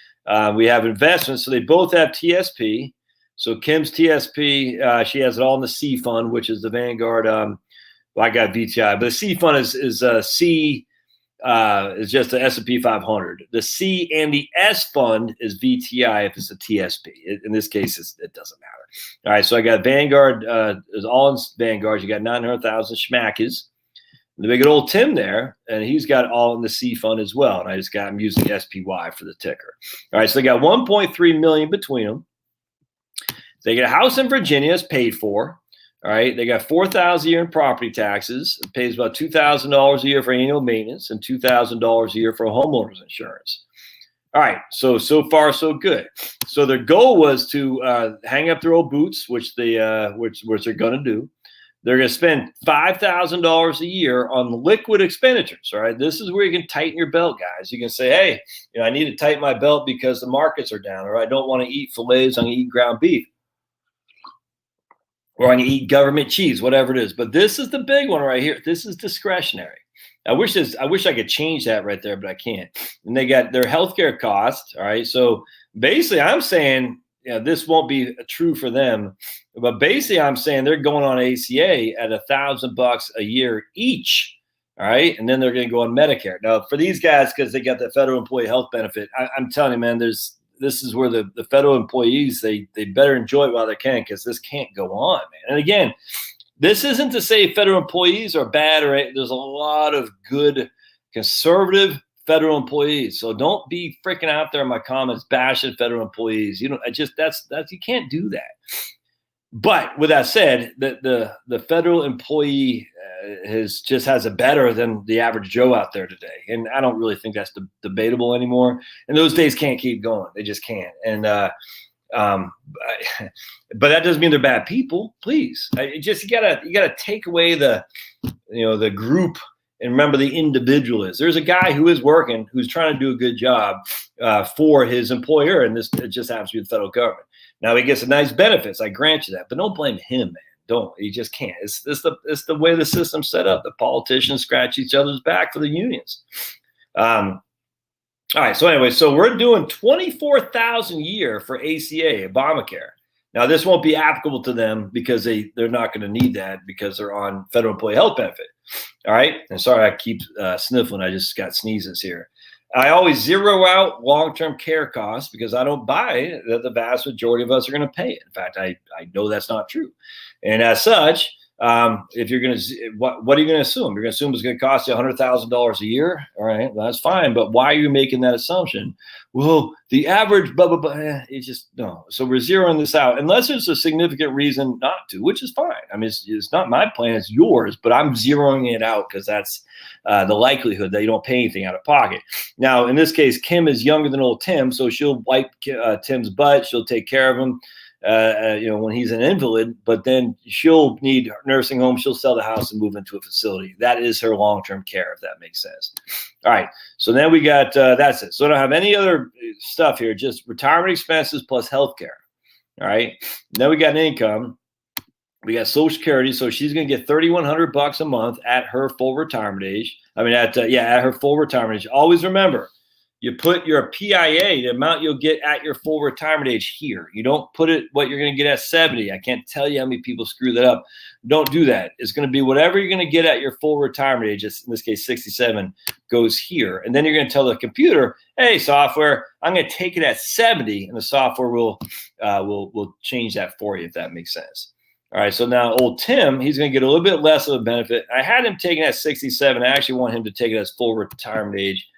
We have investments. So they both have TSP. So Kim's TSP, she has it all in the C fund, which is the Vanguard. I got VTI, but the C fund is C. Is just the S&P 500. The C and the S fund is VTI if it's a TSP. In this case, it doesn't matter. All right, so I got Vanguard. Is all in Vanguard. You got 900,000 schmackes. The big old Tim there, and he's got all in the C fund as well. And I'm using SPY for the ticker. All right, so they got 1.3 million between them. They get a house in Virginia, it's paid for. All right, they got $4,000 a year in property taxes. It pays about $2,000 a year for annual maintenance and $2,000 a year for homeowners insurance. All right, so far so good. So their goal was to hang up their old boots, which they're going to do. They're going to spend $5,000 a year on liquid expenditures. All right, this is where you can tighten your belt, guys. You can say, hey, I need to tighten my belt because the markets are down, or I don't want to eat fillets. I'm going to eat ground beef. Or I'm going to eat government cheese, whatever it is. But this is the big one right here. This is discretionary. I wish I could change that right there, but I can't. And they got their healthcare costs. All right. So basically, I'm saying, this won't be true for them. But basically, I'm saying they're going on ACA at $1,000 a year each. All right. And then they're going to go on Medicare. Now, for these guys, because they got the federal employee health benefit, I'm telling you, man, this is where the federal employees, they better enjoy it while they can, because this can't go on, man. And again, this isn't to say federal employees are bad, or there's a lot of good conservative federal employees. So don't be freaking out there in my comments bashing federal employees. That's you can't do that. But with that said, the federal employee has it better than the average Joe out there today, and I don't really think that's debatable anymore. And those days can't keep going; they just can't. And but that doesn't mean they're bad people. Please, you gotta take away the group and remember the individual is. There's a guy who is working, who's trying to do a good job for his employer, and it just happens to be the federal government. Now he gets some nice benefits. I grant you that, but don't blame him, man. Don't. You just can't. It's the way the system's set up. The politicians scratch each other's back for the unions. All right. So anyway, we're doing $24,000 a year for ACA, Obamacare. Now this won't be applicable to them because they're not going to need that because they're on federal employee health benefit. All right. And sorry, I keep sniffling. I just got sneezes here. I always zero out long-term care costs because I don't buy that the vast majority of us are going to pay it. In fact, I know that's not true. And as such, If you're going to, what are you going to assume? You're going to assume it's going to cost you $100,000 a year. All right, well, that's fine. But why are you making that assumption? Well, the average, blah, blah, blah. It's just no. So we're zeroing this out unless there's a significant reason not to, which is fine. I mean, it's not my plan, it's yours, but I'm zeroing it out because that's the likelihood that you don't pay anything out of pocket. Now, in this case, Kim is younger than old Tim, so she'll wipe Tim's butt. She'll take care of him. When he's an invalid, but then she'll need nursing home. She'll sell the house and move into a facility. That is her long-term care, if that makes sense. All right. So then we got, that's it. So I don't have any other stuff here, just retirement expenses plus healthcare. All right. Then we got an income. We got Social Security. So she's going to get $3,100 a month at her full retirement age. At her full retirement age. Always remember, you put your PIA, the amount you'll get at your full retirement age here. You don't put it what you're going to get at 70. I can't tell you how many people screw that up. Don't do that. It's going to be whatever you're going to get at your full retirement age, in this case 67, goes here. And then you're going to tell the computer, hey, software, I'm going to take it at 70, and the software will change that for you, if that makes sense. All right, so now old Tim, he's going to get a little bit less of a benefit. I had him taken at 67. I actually want him to take it as full retirement age.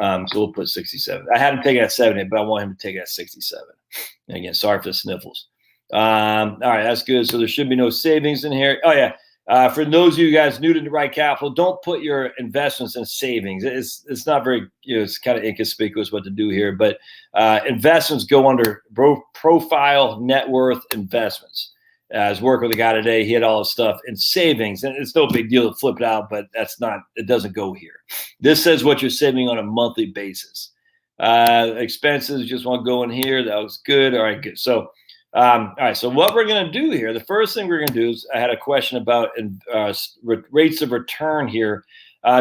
So we'll put 67. I had him take it at 70, but I want him to take it at 67. And again, sorry for the sniffles. All right, that's good. So there should be no savings in here. Oh, yeah. For those of you guys new to the Right Capital, don't put your investments in savings. It's not very, it's kind of inconspicuous what to do here. But investments go under profile net worth investments. I was working with a guy today. He had all his stuff in savings, and it's no big deal to flip it out, but it doesn't go here. This says what you're saving on a monthly basis. Expenses, just want to go in here. That was good. All right, good. So, all right. So what we're going to do here, the first thing we're going to do is I had a question about rates of return here.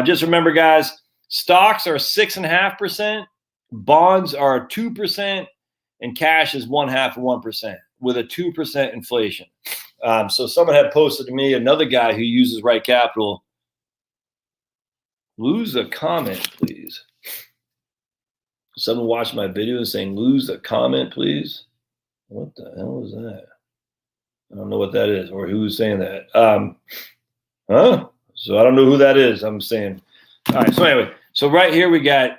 Just remember, guys, stocks are 6.5%, bonds are 2%, and cash is 0.5 of 1%. With a 2% inflation. So someone had posted to me, another guy who uses Right Capital. Lose a comment, please. Someone watched my video and saying, lose a comment, please. What the hell is that? I don't know what that is or who's saying that. So I don't know who that is. I'm saying. All right. So anyway, so right here we got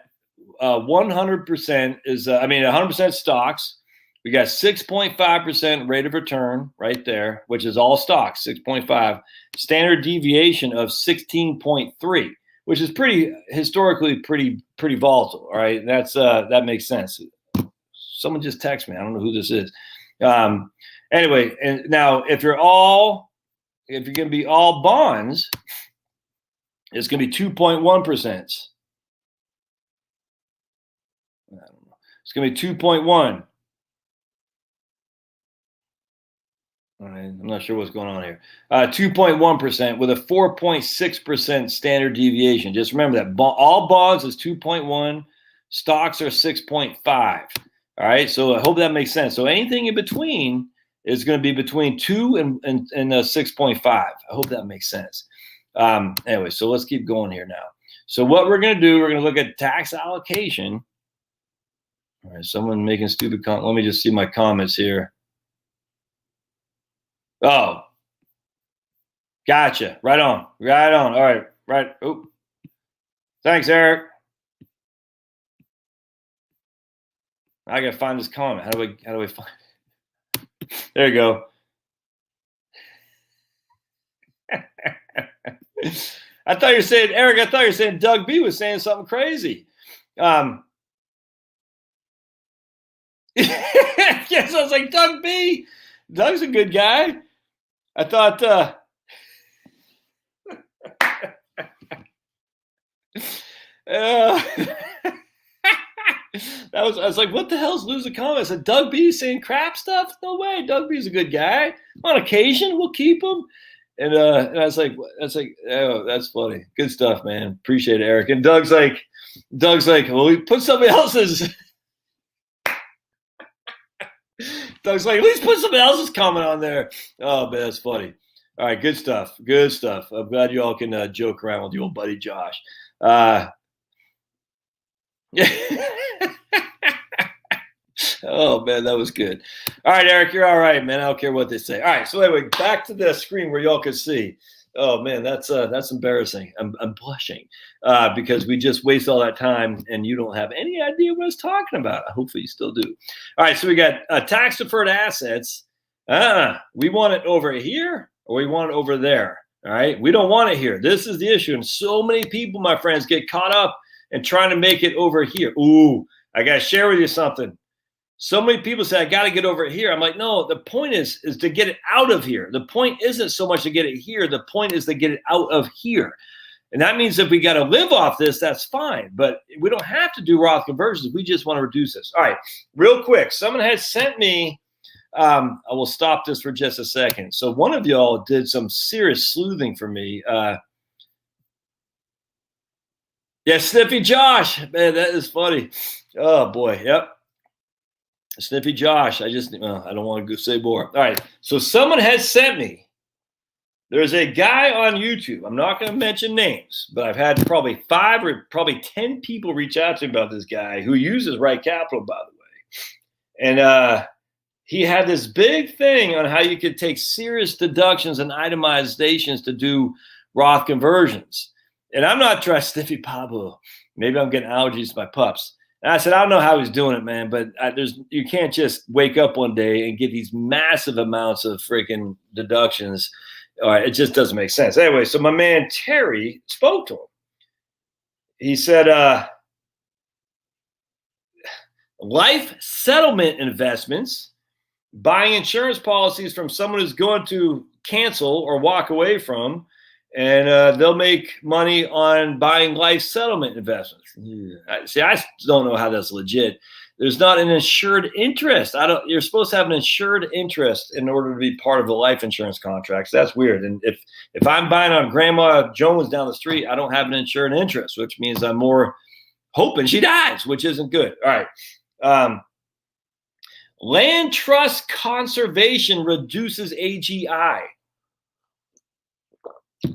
100% is, 100% stocks. We got 6.5% rate of return right there, which is all stocks, 6.5. Standard deviation of 16.3, which is historically pretty volatile. All right, that makes sense. Someone just texted me. I don't know who this is. Anyway, and now if you're going to be all bonds, it's going to be 2.1%. I don't know. It's going to be 2.1. All right, I'm not sure what's going on here. 2.1% with a 4.6% standard deviation. Just remember that all bonds is 2.1, stocks are 6.5. All right, so I hope that makes sense. So anything in between is going to be between 2 and 6.5. I hope that makes sense. Anyway, so let's keep going here now. So what we're going to do, we're going to look at tax allocation. All right, someone making stupid comments. Let me just see my comments here. Oh, gotcha. Right on. All right. Right. Oh, thanks, Eric. I gotta find this comment. How do I find it? There you go. I thought you were saying, Eric, I thought you were saying Doug B was saying something crazy. Yes, I was like, Doug B. Doug's a good guy. I thought I was like, what the hell's lose a comment? I said, Doug B saying crap stuff? No way. Doug B's a good guy. On occasion, we'll keep him. And I was like, oh, that's funny. Good stuff, man. Appreciate it, Eric. And Doug's like, well, we put somebody else's. Doug's like, at least put somebody else's comment on there. Oh, man, that's funny. All right, good stuff. Good stuff. I'm glad you all can joke around with your old buddy Josh. Yeah. Oh, man, that was good. All right, Eric, you're all right, man. I don't care what they say. All right, so anyway, back to the screen where y'all can see. Oh man, that's embarrassing. I'm blushing because we just waste all that time and you don't have any idea what I was talking about. Hopefully you still do. All right, so we got tax deferred assets. We want it over here or we want it over there. All right, we don't want it here. This is the issue, and so many people, my friends, get caught up in trying to make it over here. Ooh, I gotta share with you something. So many people say, I got to get over it here. I'm like, no, the point is to get it out of here. The point isn't so much to get it here. The point is to get it out of here. And that means if we got to live off this, that's fine. But we don't have to do Roth conversions. We just want to reduce this. All right, real quick. Someone has sent me, I will stop this for just a second. So one of y'all did some serious sleuthing for me. Yeah, Sniffy Josh. Man, that is funny. Oh, boy. Yep. Sniffy Josh, I don't want to say more. All right, so someone has sent me. There's a guy on YouTube. I'm not going to mention names, but I've had probably 5 or probably 10 people reach out to me about this guy who uses Right Capital, by the way. And he had this big thing on how you could take serious deductions and itemizations to do Roth conversions. And I'm not trying to Sniffy Pablo. Maybe I'm getting allergies to my pups. And I said, I don't know how he's doing it, man, but you can't just wake up one day and get these massive amounts of freaking deductions. All right, it just doesn't make sense. Anyway, so my man Terry spoke to him. He said, life settlement investments, buying insurance policies from someone who's going to cancel or walk away from, and they'll make money on buying life settlement investments. See, I don't know how that's legit. There's not an insured interest. You're supposed to have an insured interest in order to be part of the life insurance contracts. That's weird. And if I'm buying on Grandma Jones down the street, I don't have an insured interest, which means I'm more hoping she dies, which isn't good. All right. Land trust conservation reduces AGI.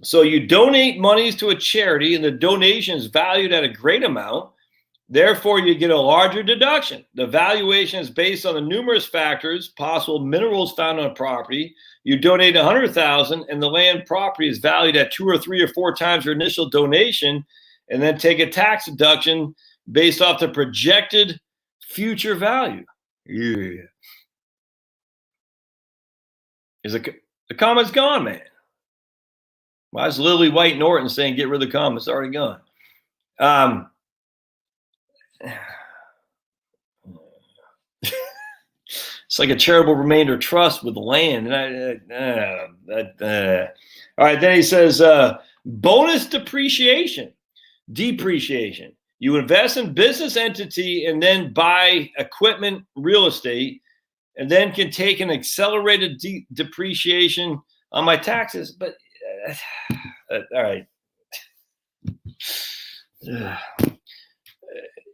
So you donate monies to a charity and the donation is valued at a great amount. Therefore, you get a larger deduction. The valuation is based on the numerous factors, possible minerals found on a property. You donate $100,000 and the land property is valued at 2 or 3 or 4 times your initial donation, and then take a tax deduction based off the projected future value. Yeah. The comment's gone, man. Why is Lily White Norton saying get rid of the comment? It's already gone. It's like a charitable remainder trust with land. All right, then he says bonus depreciation. You invest in business entity and then buy equipment, real estate, and then can take an accelerated depreciation on my taxes. But all right.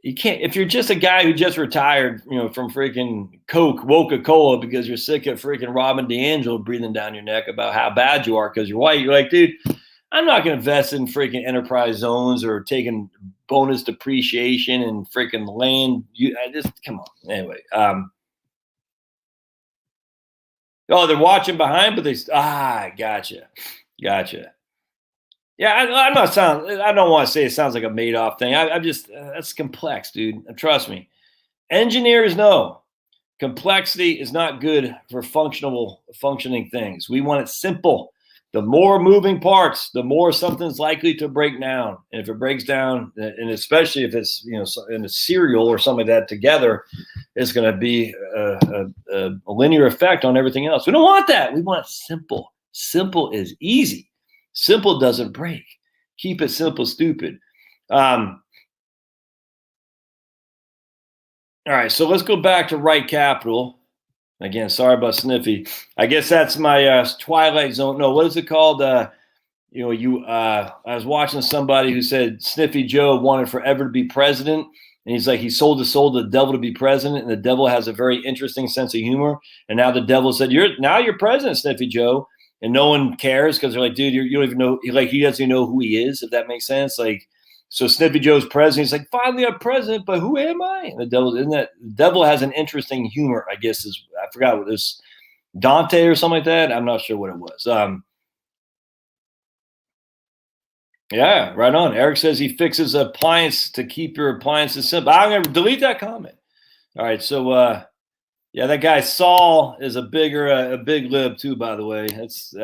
You can't, if you're just a guy who just retired, from freaking Coca-Cola because you're sick of freaking Robin DeAngelo breathing down your neck about how bad you are because you're white. You're like, dude, I'm not going to invest in freaking enterprise zones or taking bonus depreciation and freaking land. Come on. Anyway. They're watching behind, but gotcha. Yeah, I don't want to say it sounds like a Madoff thing. That's complex, dude. Trust me. Engineers know complexity is not good for functioning things. We want it simple. The more moving parts, the more something's likely to break down. And if it breaks down, and especially if it's in a cereal or something like that together, it's going to be a linear effect on everything else. We don't want that. We want it simple. Simple is easy. Simple doesn't break. Keep it simple, stupid. All right, so let's go back to Right Capital. Again, sorry about Sniffy. I guess that's my Twilight Zone. No, what is it called? I was watching somebody who said Sniffy Joe wanted forever to be president. And he's like, he sold his soul to the devil to be president. And the devil has a very interesting sense of humor. And now the devil said, you're president, Sniffy Joe. And no one cares because they're like, dude, you don't even know. He doesn't even know who he is, if that makes sense. Like, so Sniffy Joe's president. He's like, finally I'm president, but who am I? And the devil has an interesting humor, I guess, is forgot what this Dante or something like that. I'm not sure what it was. Yeah, right on. Eric says he fixes appliance to keep your appliances simple. I'm going to delete that comment. All right, so yeah, that guy Saul is a big lib too, by the way. That's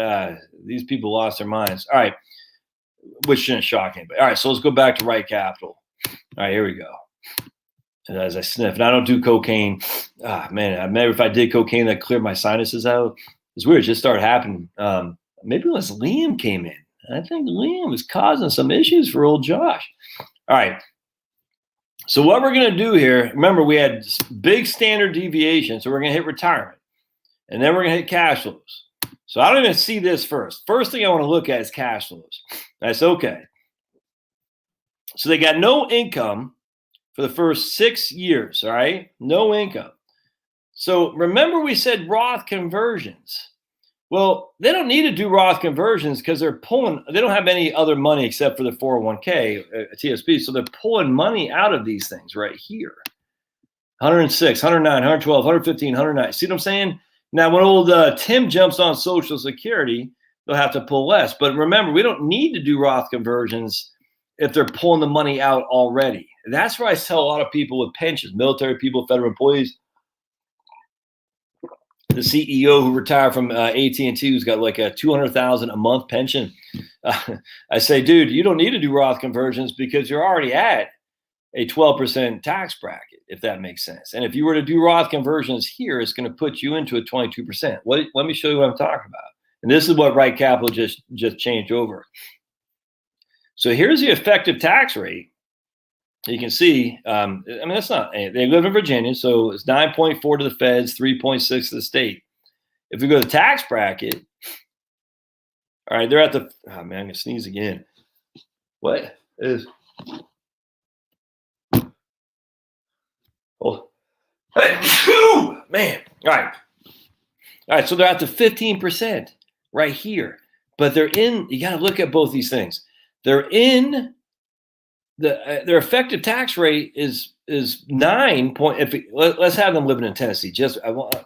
these people lost their minds. All right, which shouldn't shock anybody. All right, so let's go back to Right Capital. All right, here we go. And as I sniff, and I don't do cocaine. Man, I remember if I did cocaine, that cleared my sinuses out. It's weird. It just started happening. Maybe once Liam came in. I think Liam was causing some issues for old Josh. All right. So what we're going to do here, remember we had big standard deviation. So we're going to hit retirement. And then we're going to hit cash flows. So I don't even see this first. First thing I want to look at is cash flows. That's okay. So they got no income for the first 6 years, all right? No income. So remember we said Roth conversions. Well, they don't need to do Roth conversions because they don't have any other money except for the 401k, TSP. So they're pulling money out of these things right here. 106, 109, 112, 115, 109. See what I'm saying? Now, when old Tim jumps on Social Security, they'll have to pull less. But remember, we don't need to do Roth conversions if they're pulling the money out already. And that's where I tell a lot of people with pensions, military people, federal employees, the CEO who retired from AT&T, who's got like a $200,000 a month pension. I say, dude, you don't need to do Roth conversions because you're already at a 12% tax bracket, if that makes sense. And if you were to do Roth conversions here, it's going to put you into a 22%. Let me show you what I'm talking about. And this is what Right Capital just changed over. So here's the effective tax rate. You can see, I mean, that's not, they live in Virginia, so it's 9.4 to the feds, 3.6 to the state. If we go to the tax bracket, all right, they're at the, oh man, I'm going to sneeze again. What is, oh, man, all right. All right, so they're at the 15% right here, but they're in, you got to look at both these things. They're in, their effective tax rate is 9 point. Let's have them living in Tennessee. This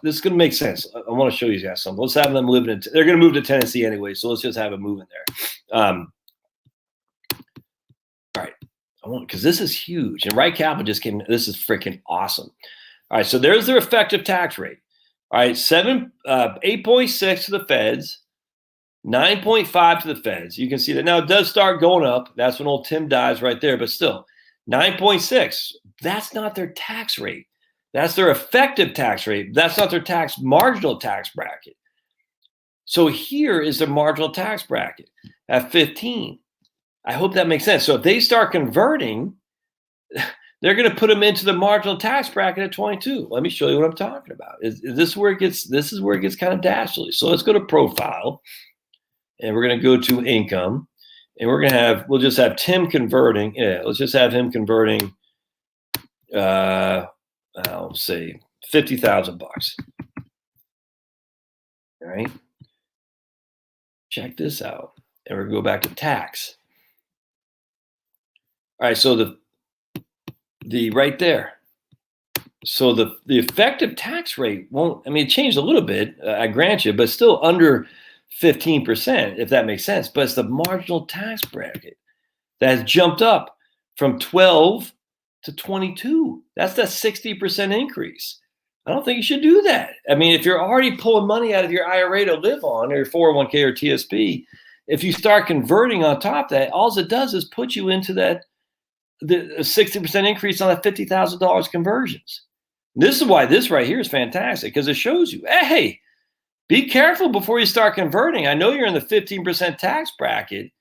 is going to make sense. I want to show you guys something. Let's have them living in. They're going to move to Tennessee anyway, so let's just have them move in there. All right, because this is huge, and Right Capital just came. This is freaking awesome. All right, so there's their effective tax rate. All right, 8.6 to the feds. 9.5 to the feds. You can see that now it does start going up. That's when old Tim dies right there, but still 9.6. That's not their tax rate. That's their effective tax rate. That's not their marginal tax bracket. So here is the marginal tax bracket at 15. I hope that makes sense. So if they start converting, they're going to put them into the marginal tax bracket at 22. Let me show you what I'm talking about. This is where it gets kind of dastardly. So let's go to profile. And we're going to go to income, and we'll just have Tim converting. Yeah, let's just have him converting, I'll say $50,000. All right. Check this out. And we're going to go back to tax. All right. So the right there. So the effective tax rate won't, I mean, it changed a little bit, I grant you, but still under 15%, if that makes sense. But it's the marginal tax bracket that has jumped up from 12 to 22. That's that 60% increase. I don't think you should do that. I mean, if you're already pulling money out of your IRA to live on, or your 401k or TSP, if you start converting on top of that, all it does is put you into the 60% increase on that $50,000 conversions. This is why this right here is fantastic, because it shows you, hey, be careful before you start converting. I know you're in the 15% tax bracket,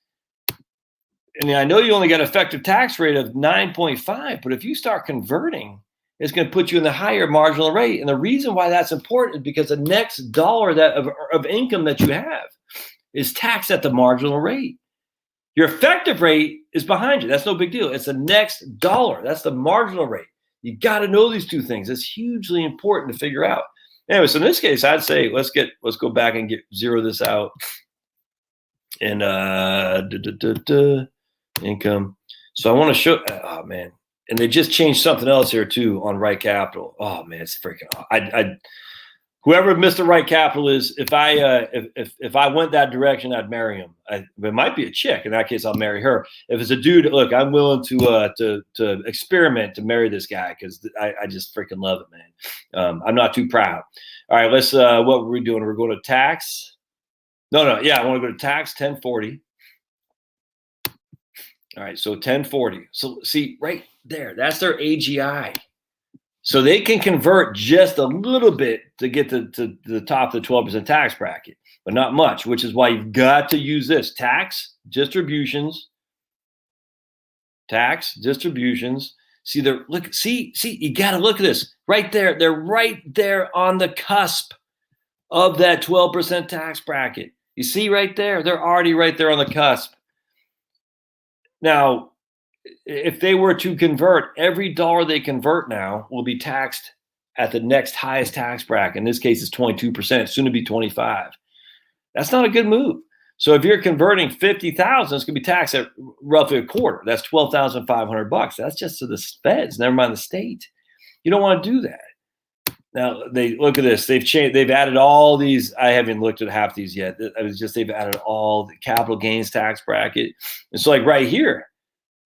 and I know you only got an effective tax rate of 9.5, but if you start converting, it's going to put you in the higher marginal rate. And the reason why that's important is because the next dollar of income that you have is taxed at the marginal rate. Your effective rate is behind you. That's no big deal. It's the next dollar. That's the marginal rate. You got to know these two things. It's hugely important to figure out. Anyway, so in this case, I'd say let's go back and zero this out. And income. So I want to show. Oh man, and they just changed something else here too on Right Capital. Oh man, it's freaking. whoever Mr. Right Capital is, if I went that direction, I'd marry him. It might be a chick. In that case, I'll marry her. If it's a dude, look, I'm willing to experiment to marry this guy because I just freaking love it, man. I'm not too proud. All right, let's. What were we doing? We're going to tax. No. Yeah, I want to go to tax 1040. All right, so 1040. So see right there, that's their AGI. So they can convert just a little bit to get to the top of the 12% tax bracket, but not much, which is why you've got to use this tax distributions. Tax distributions. See, you got to look at this right there. They're right there on the cusp of that 12% tax bracket. You see right there, they're already right there on the cusp. Now, if they were to convert, every dollar they convert now will be taxed at the next highest tax bracket. In this case, it's 22%, soon to be 25. That's not a good move. So if you're converting 50,000, it's going to be taxed at roughly a quarter. That's $12,500. That's just to the feds, never mind the state. You don't want to do that. Now they look at this. They've changed. They've added all these. I haven't looked at half these yet. They've added all the capital gains tax bracket. And so like right here,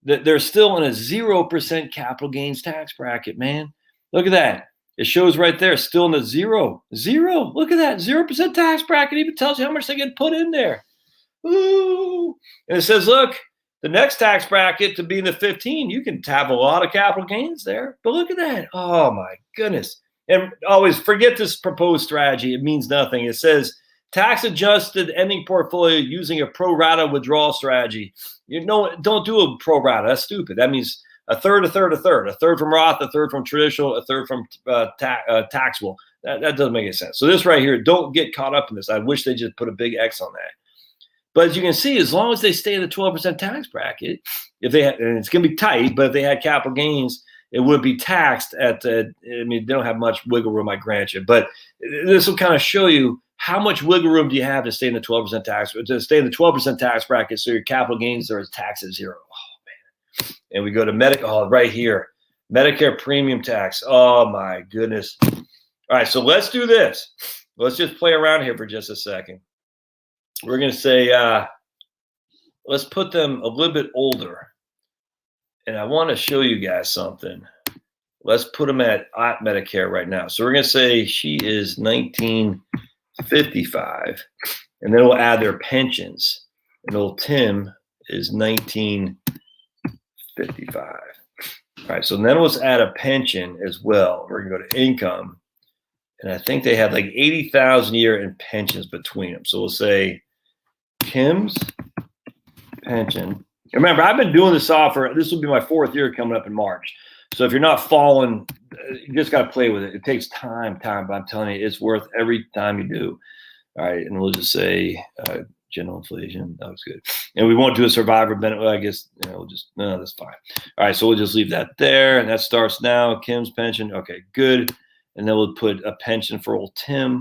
they're still in a 0% capital gains tax bracket, man. Look at that. It shows right there, still in the zero. Look at that, 0% tax bracket. Even tells you how much they get put in there. Ooh. And it says, look, the next tax bracket to be in the 15, you can have a lot of capital gains there. But look at that. Oh, my goodness. And always forget this proposed strategy. It means nothing. It says tax-adjusted ending portfolio using a pro rata withdrawal strategy. Don't do a pro rata. That's stupid. That means a third, a third, a third. A third from Roth, a third from traditional, a third from taxable. That doesn't make any sense. So this right here, don't get caught up in this. I wish they just put a big X on that. But as you can see, as long as they stay in the 12% tax bracket, and it's going to be tight, but if they had capital gains, it would be taxed at, they don't have much wiggle room, I grant you. But this will kind of show you how much wiggle room do you have to stay in the 12% tax bracket so your capital gains are taxed at zero. Oh, man. And we go to right here, Medicare premium tax. Oh, my goodness. All right, so let's do this. Let's just play around here for just a second. We're going to say, let's put them a little bit older. And I want to show you guys something. Let's put them at Medicare right now. So we're going to say she is 1955. And then we'll add their pensions. And old Tim is 1955. All right, so then let's add a pension as well. We're going to go to income. And I think they had like 80,000 a year in pensions between them. So we'll say Kim's pension. Remember, I've been doing this offer. This will be my 4th year coming up in March. So if you're not following, you just got to play with it. It takes time, but I'm telling you, it's worth every time you do. All right, and we'll just say general inflation. That was good. And we won't do a survivor benefit. Well, I guess that's fine. All right, so we'll just leave that there, and that starts now. Kim's pension. Okay, good. And then we'll put a pension for old Tim.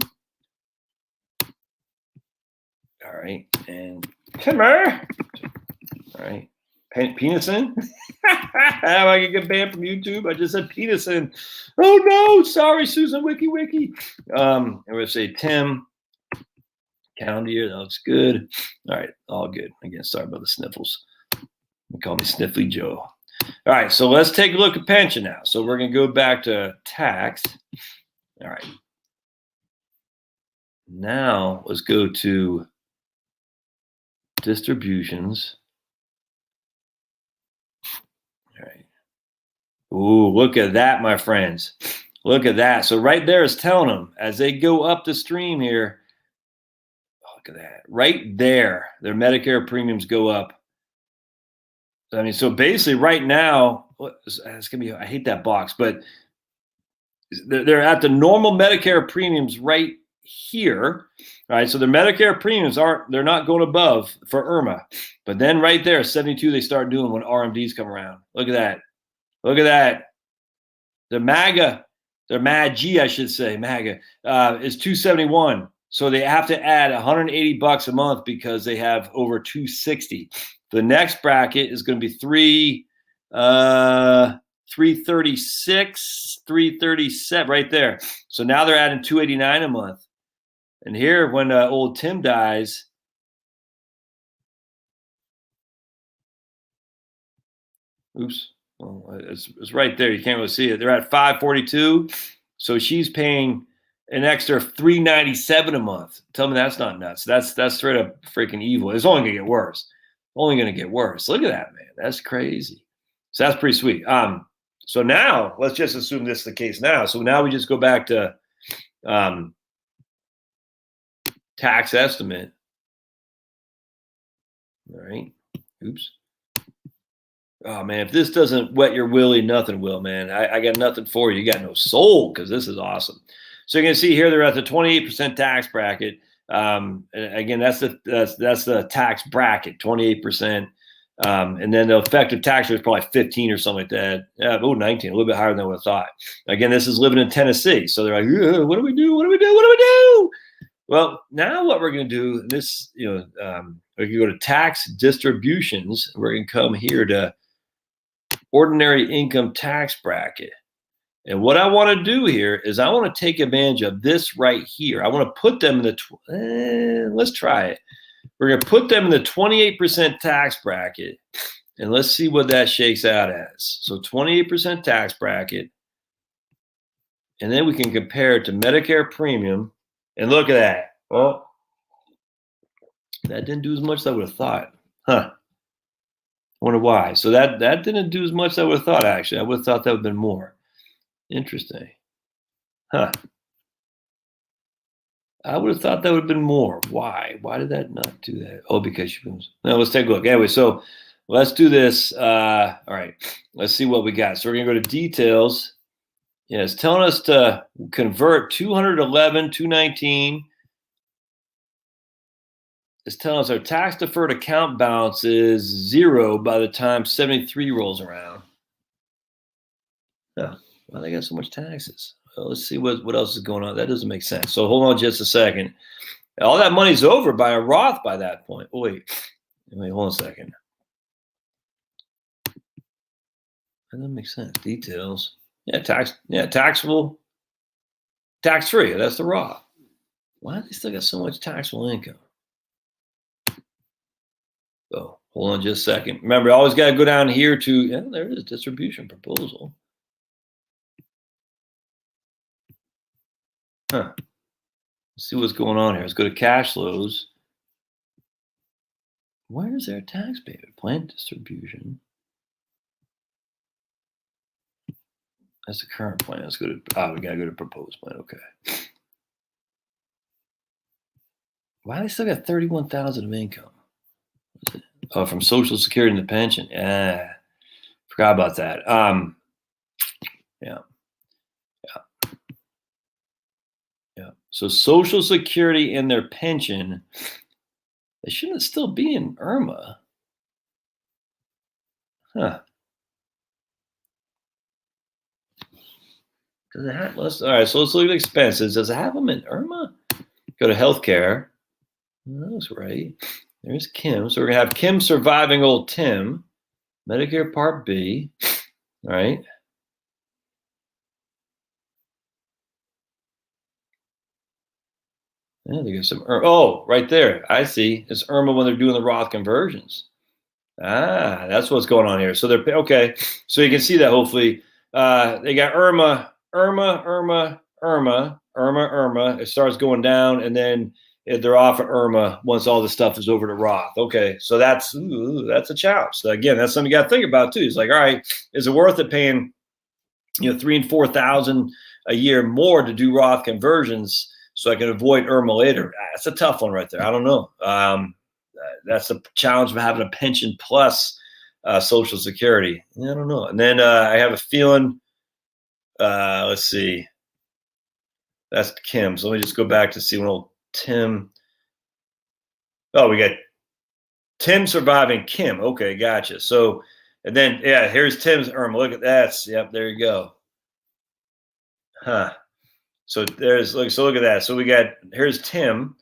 All right, and Timmer. All right, Penison. I can get banned from YouTube. I just said Penison. Oh no, sorry, Susan Wiki. And we'll say Tim. Calendar year. That looks good. All right, all good. Again, sorry about the sniffles. They call me Sniffly Joe. All right, so let's take a look at pension now. So we're going to go back to tax. All right. Now let's go to distributions. All right. Ooh, look at that, my friends. Look at that. So right there is telling them as they go up the stream here. Look at that. Right there, their Medicare premiums go up. I mean, so basically right now, it's going to be, I hate that box, but they're at the normal Medicare premiums right here. All right, so their Medicare premiums they're not going above for IRMA. But then right there, 72, they start doing when RMDs come around. Look at that. Look at that. The MAGA, I should say, MAGA, is 271. So they have to add $180 a month because they have over 260. The next bracket is going to be 336, 337, right there. So now they're adding 289 a month. And here, when old Tim dies, oops, well, it's right there. You can't really see it. They're at 542. So she's paying an extra 397 a month. Tell me that's not nuts. That's straight up freaking evil. It's only gonna get worse. Only gonna get worse. Look at that, man. That's crazy. So that's pretty sweet. So now let's just assume this is the case now. So now we just go back to tax estimate. All right. Oops. Oh man, if this doesn't wet your willy, nothing will, man. I got nothing for you. You got no soul because this is awesome. So you can see here they're at the 28% tax bracket. And again, that's the tax bracket, 28%. And then the effective tax rate is probably 15 or something like that. 19, a little bit higher than I would have thought. Again, this is living in Tennessee. So they're like, what do we do? What do we do? What do we do? Well, now what we're going to do, this, we can go to tax distributions. We're going to come here to ordinary income tax bracket. And what I want to do here is I want to take advantage of this right here. I want to put them in the, let's try it. We're going to put them in the 28% tax bracket. And let's see what that shakes out as. So 28% tax bracket. And then we can compare it to Medicare premium. And look at that. Well, that didn't do as much as I would have thought. Huh. Wonder why. So that didn't do as much as I would have thought, actually. I would have thought that would have been more. Interesting. Huh. I would have thought that would have been more. Why? Why did that not do that? Oh, because she was. No, let's take a look. Anyway, so let's do this. All right. Let's see what we got. So we're going to go to details. Yeah, it's telling us to convert 211, 219. It's telling us our tax deferred account balance is 0 by the time 73 rolls around. Oh, why they got so much taxes? Well, let's see what else is going on. That doesn't make sense. So hold on just a second. All that money's over by a Roth by that point. Oh, wait, hold on a second. That doesn't make sense. Details. Yeah, taxable, tax-free. That's the Roth. Why do they still got so much taxable income? So hold on just a second. Remember, I always got to go down here to, yeah, there it is, distribution proposal. Huh. Let's see what's going on here. Let's go to cash flows. Where is their tax payment? Plan distribution. That's the current plan. Let's go to, we got to go to proposed plan. Okay. Why do they still got 31,000 of income? Oh, from Social Security and the pension. Yeah. Forgot about that. Yeah. So Social Security and their pension, they shouldn't still be in IRMA. Huh. Does it have, all right, so let's look at expenses. Does it have them in IRMA? Go to healthcare. That's right. There's Kim. So we're going to have Kim surviving old Tim. Medicare Part B. All right. Yeah, they got some. Oh, right there. I see. It's IRMA when they're doing the Roth conversions. Ah, that's what's going on here. So they're okay. So you can see that hopefully. They got IRMA. It starts going down, and then they're off of IRMA once all this stuff is over to Roth. Okay, so that's a challenge. So again, that's something you got to think about too. It's like, all right, is it worth it paying, $3,000 and $4,000 a year more to do Roth conversions so I can avoid IRMA later? That's a tough one right there. I don't know. That's the challenge of having a pension plus Social Security. I don't know. And then I have a feeling. Let's see. That's Kim. So let me just go back to see when old Tim. Oh, we got Tim surviving Kim. Okay, gotcha. So, and then, yeah, here's Tim's IRMA. Look at that. Yep, there you go. Huh. So there's, look at that. So here's Tim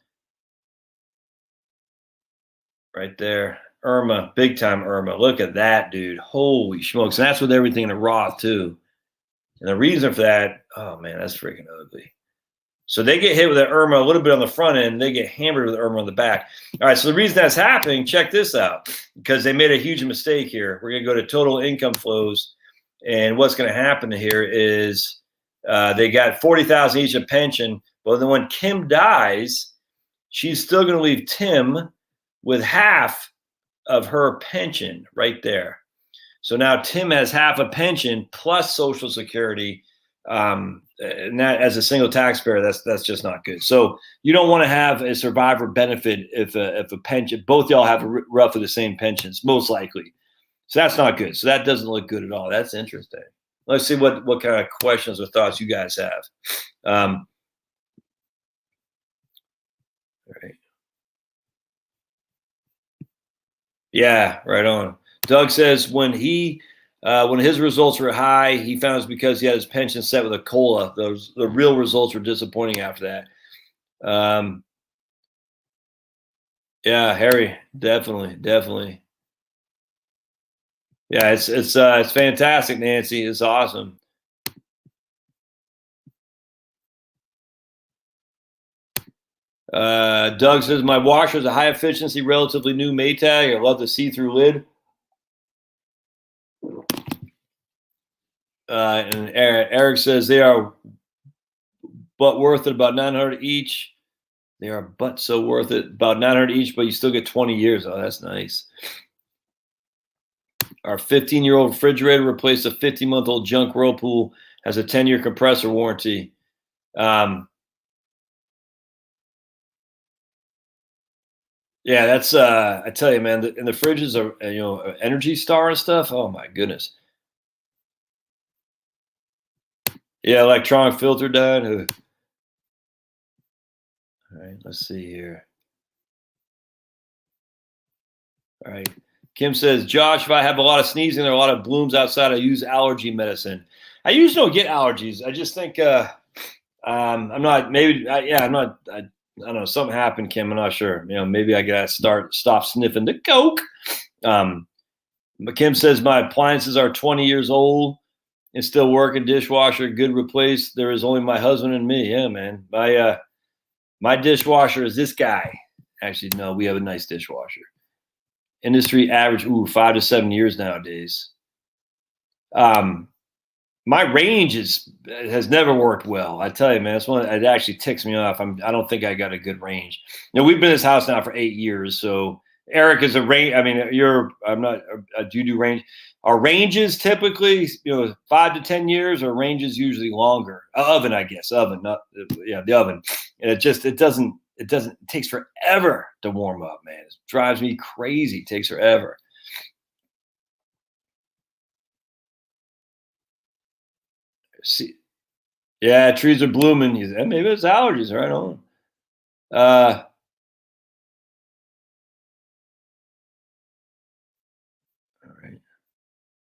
right there. Irma, big time Irma. Look at that, dude. Holy smokes. And that's with everything in the Roth, too. And the reason for that, oh, man, that's freaking ugly. So they get hit with an Irma a little bit on the front end. They get hammered with Irma on the back. All right, so the reason that's happening, check this out, because they made a huge mistake here. We're going to go to total income flows. And what's going to happen here is they got $40,000 each of pension. But then when Kim dies, she's still going to leave Tim with half of her pension right there. So now Tim has half a pension plus Social Security. And that, as a single taxpayer, that's just not good. So you don't want to have a survivor benefit if a pension, both y'all have roughly the same pensions, most likely. So that's not good. So that doesn't look good at all. That's interesting. Let's see what kind of questions or thoughts you guys have. All right. Yeah, right on. Doug says when his results were high, he found it's because he had his pension set with a COLA. The real results were disappointing after that. Yeah, Harry, definitely. Yeah, it's fantastic, Nancy. It's awesome. Doug says my washer is a high efficiency, relatively new Maytag. I love the see-through lid. And Eric says they are but worth it, about $900 each. They are but so worth it, about $900 each, but you still get 20 years. Oh, that's nice. Our 15-year-old refrigerator replaced a 15-month-old junk Whirlpool, has a 10-year compressor warranty. Yeah, that's I tell you, man, and the fridges are, Energy Star and stuff. Oh my goodness. Yeah, electronic filter died. All right, let's see here. All right. Kim says, Josh, if I have a lot of sneezing or a lot of blooms outside, I use allergy medicine. I usually don't get allergies. I just think I'm not, maybe, I'm not, I don't know, something happened, Kim. I'm not sure. Maybe I got to stop sniffing the Coke. But Kim says, my appliances are 20 years old and still working. Dishwasher, good replace. There is only my husband and me. Yeah, man. My dishwasher is this guy. Actually, no, we have a nice dishwasher. Industry average, 5 to 7 years nowadays. My range has never worked well. I tell you, man, it's it actually ticks me off. I don't think I got a good range. We've been in this house now for 8 years. So Eric is a range. I mean, I'm not. Do you do range? Our ranges typically, 5 to 10 years. Our ranges usually longer. Oven, I guess. Oven, not the oven. And it takes forever to warm up, man. It drives me crazy. It takes forever. See, yeah, trees are blooming. Maybe it's allergies, right on. All right.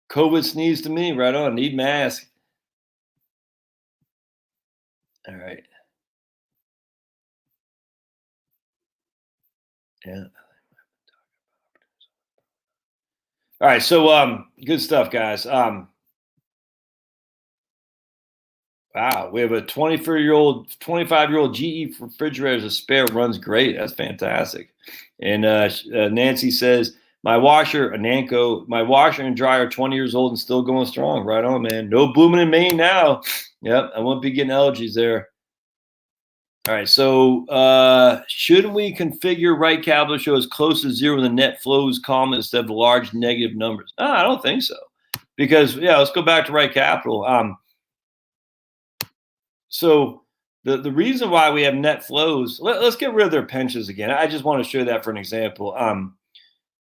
COVID sneeze to me, right on. Need mask. All right. Yeah. All right. So, good stuff, guys. Wow, we have a 25-year-old GE refrigerator as a spare, runs great. That's fantastic. And Nancy says, my washer and dryer are 20 years old and still going strong. Right on, man. No blooming in Maine now. Yep, I won't be getting allergies there. All right, so shouldn't we configure right capital to show as close to zero in the net flows column instead of the large negative numbers? No, I don't think so. Because, let's go back to right capital. So the reason why we have net flows, let's get rid of their pensions again. I just want to show that for an example.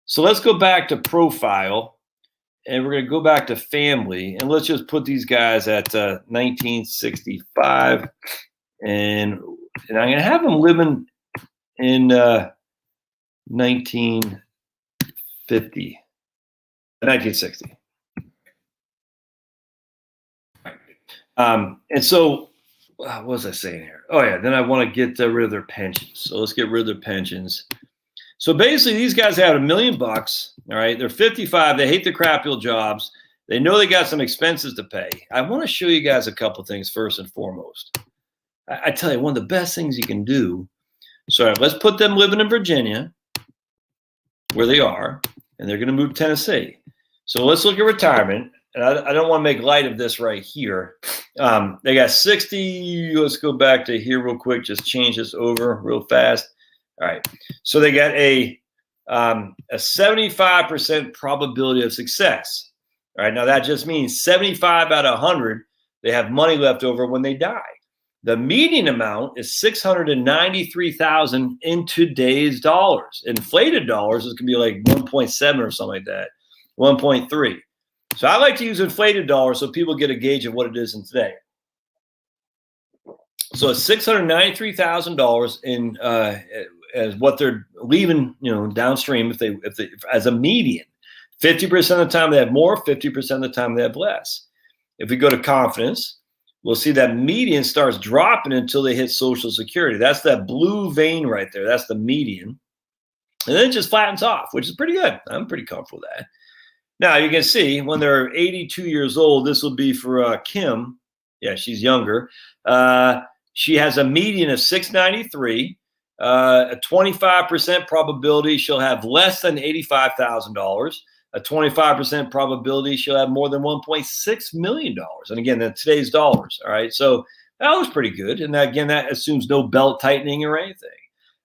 So let's go back to profile, and we're going to go back to family, and let's just put these guys at 1965, and I'm going to have them living in 1960. And so what was I saying here? Oh, yeah. Then I want to get rid of their pensions. So let's get rid of their pensions. So basically, these guys have $1 million. All right, they're 55. They hate the crappier jobs. They know they got some expenses to pay. I want to show you guys a couple things first and foremost. I tell you, one of the best things you can do. So let's put them living in Virginia, where they are, and they're going to move to Tennessee. So let's look at retirement. And I don't want to make light of this right here. They got 60. Let's go back to here real quick. Just change this over real fast. All right. So they got a 75% probability of success. All right. Now that just means 75 out of 100, they have money left over when they die. The median amount is $693,000 in today's dollars. Inflated dollars is going to be like 1.7 or something like that, 1.3. So I like to use inflated dollars so people get a gauge of what it is in today. So it's $693,000 in as what they're leaving, downstream if they as a median. 50% of the time they have more, 50% of the time they have less. If we go to confidence, we'll see that median starts dropping until they hit Social Security. That's that blue vein right there. That's the median. And then it just flattens off, which is pretty good. I'm pretty comfortable with that. Now, you can see when they're 82 years old, this will be for Kim. Yeah, she's younger. She has a median of 693, a 25% probability she'll have less than $85,000, a 25% probability she'll have more than $1.6 million. And again, that's today's dollars. All right. So that was pretty good. And again, that assumes no belt tightening or anything.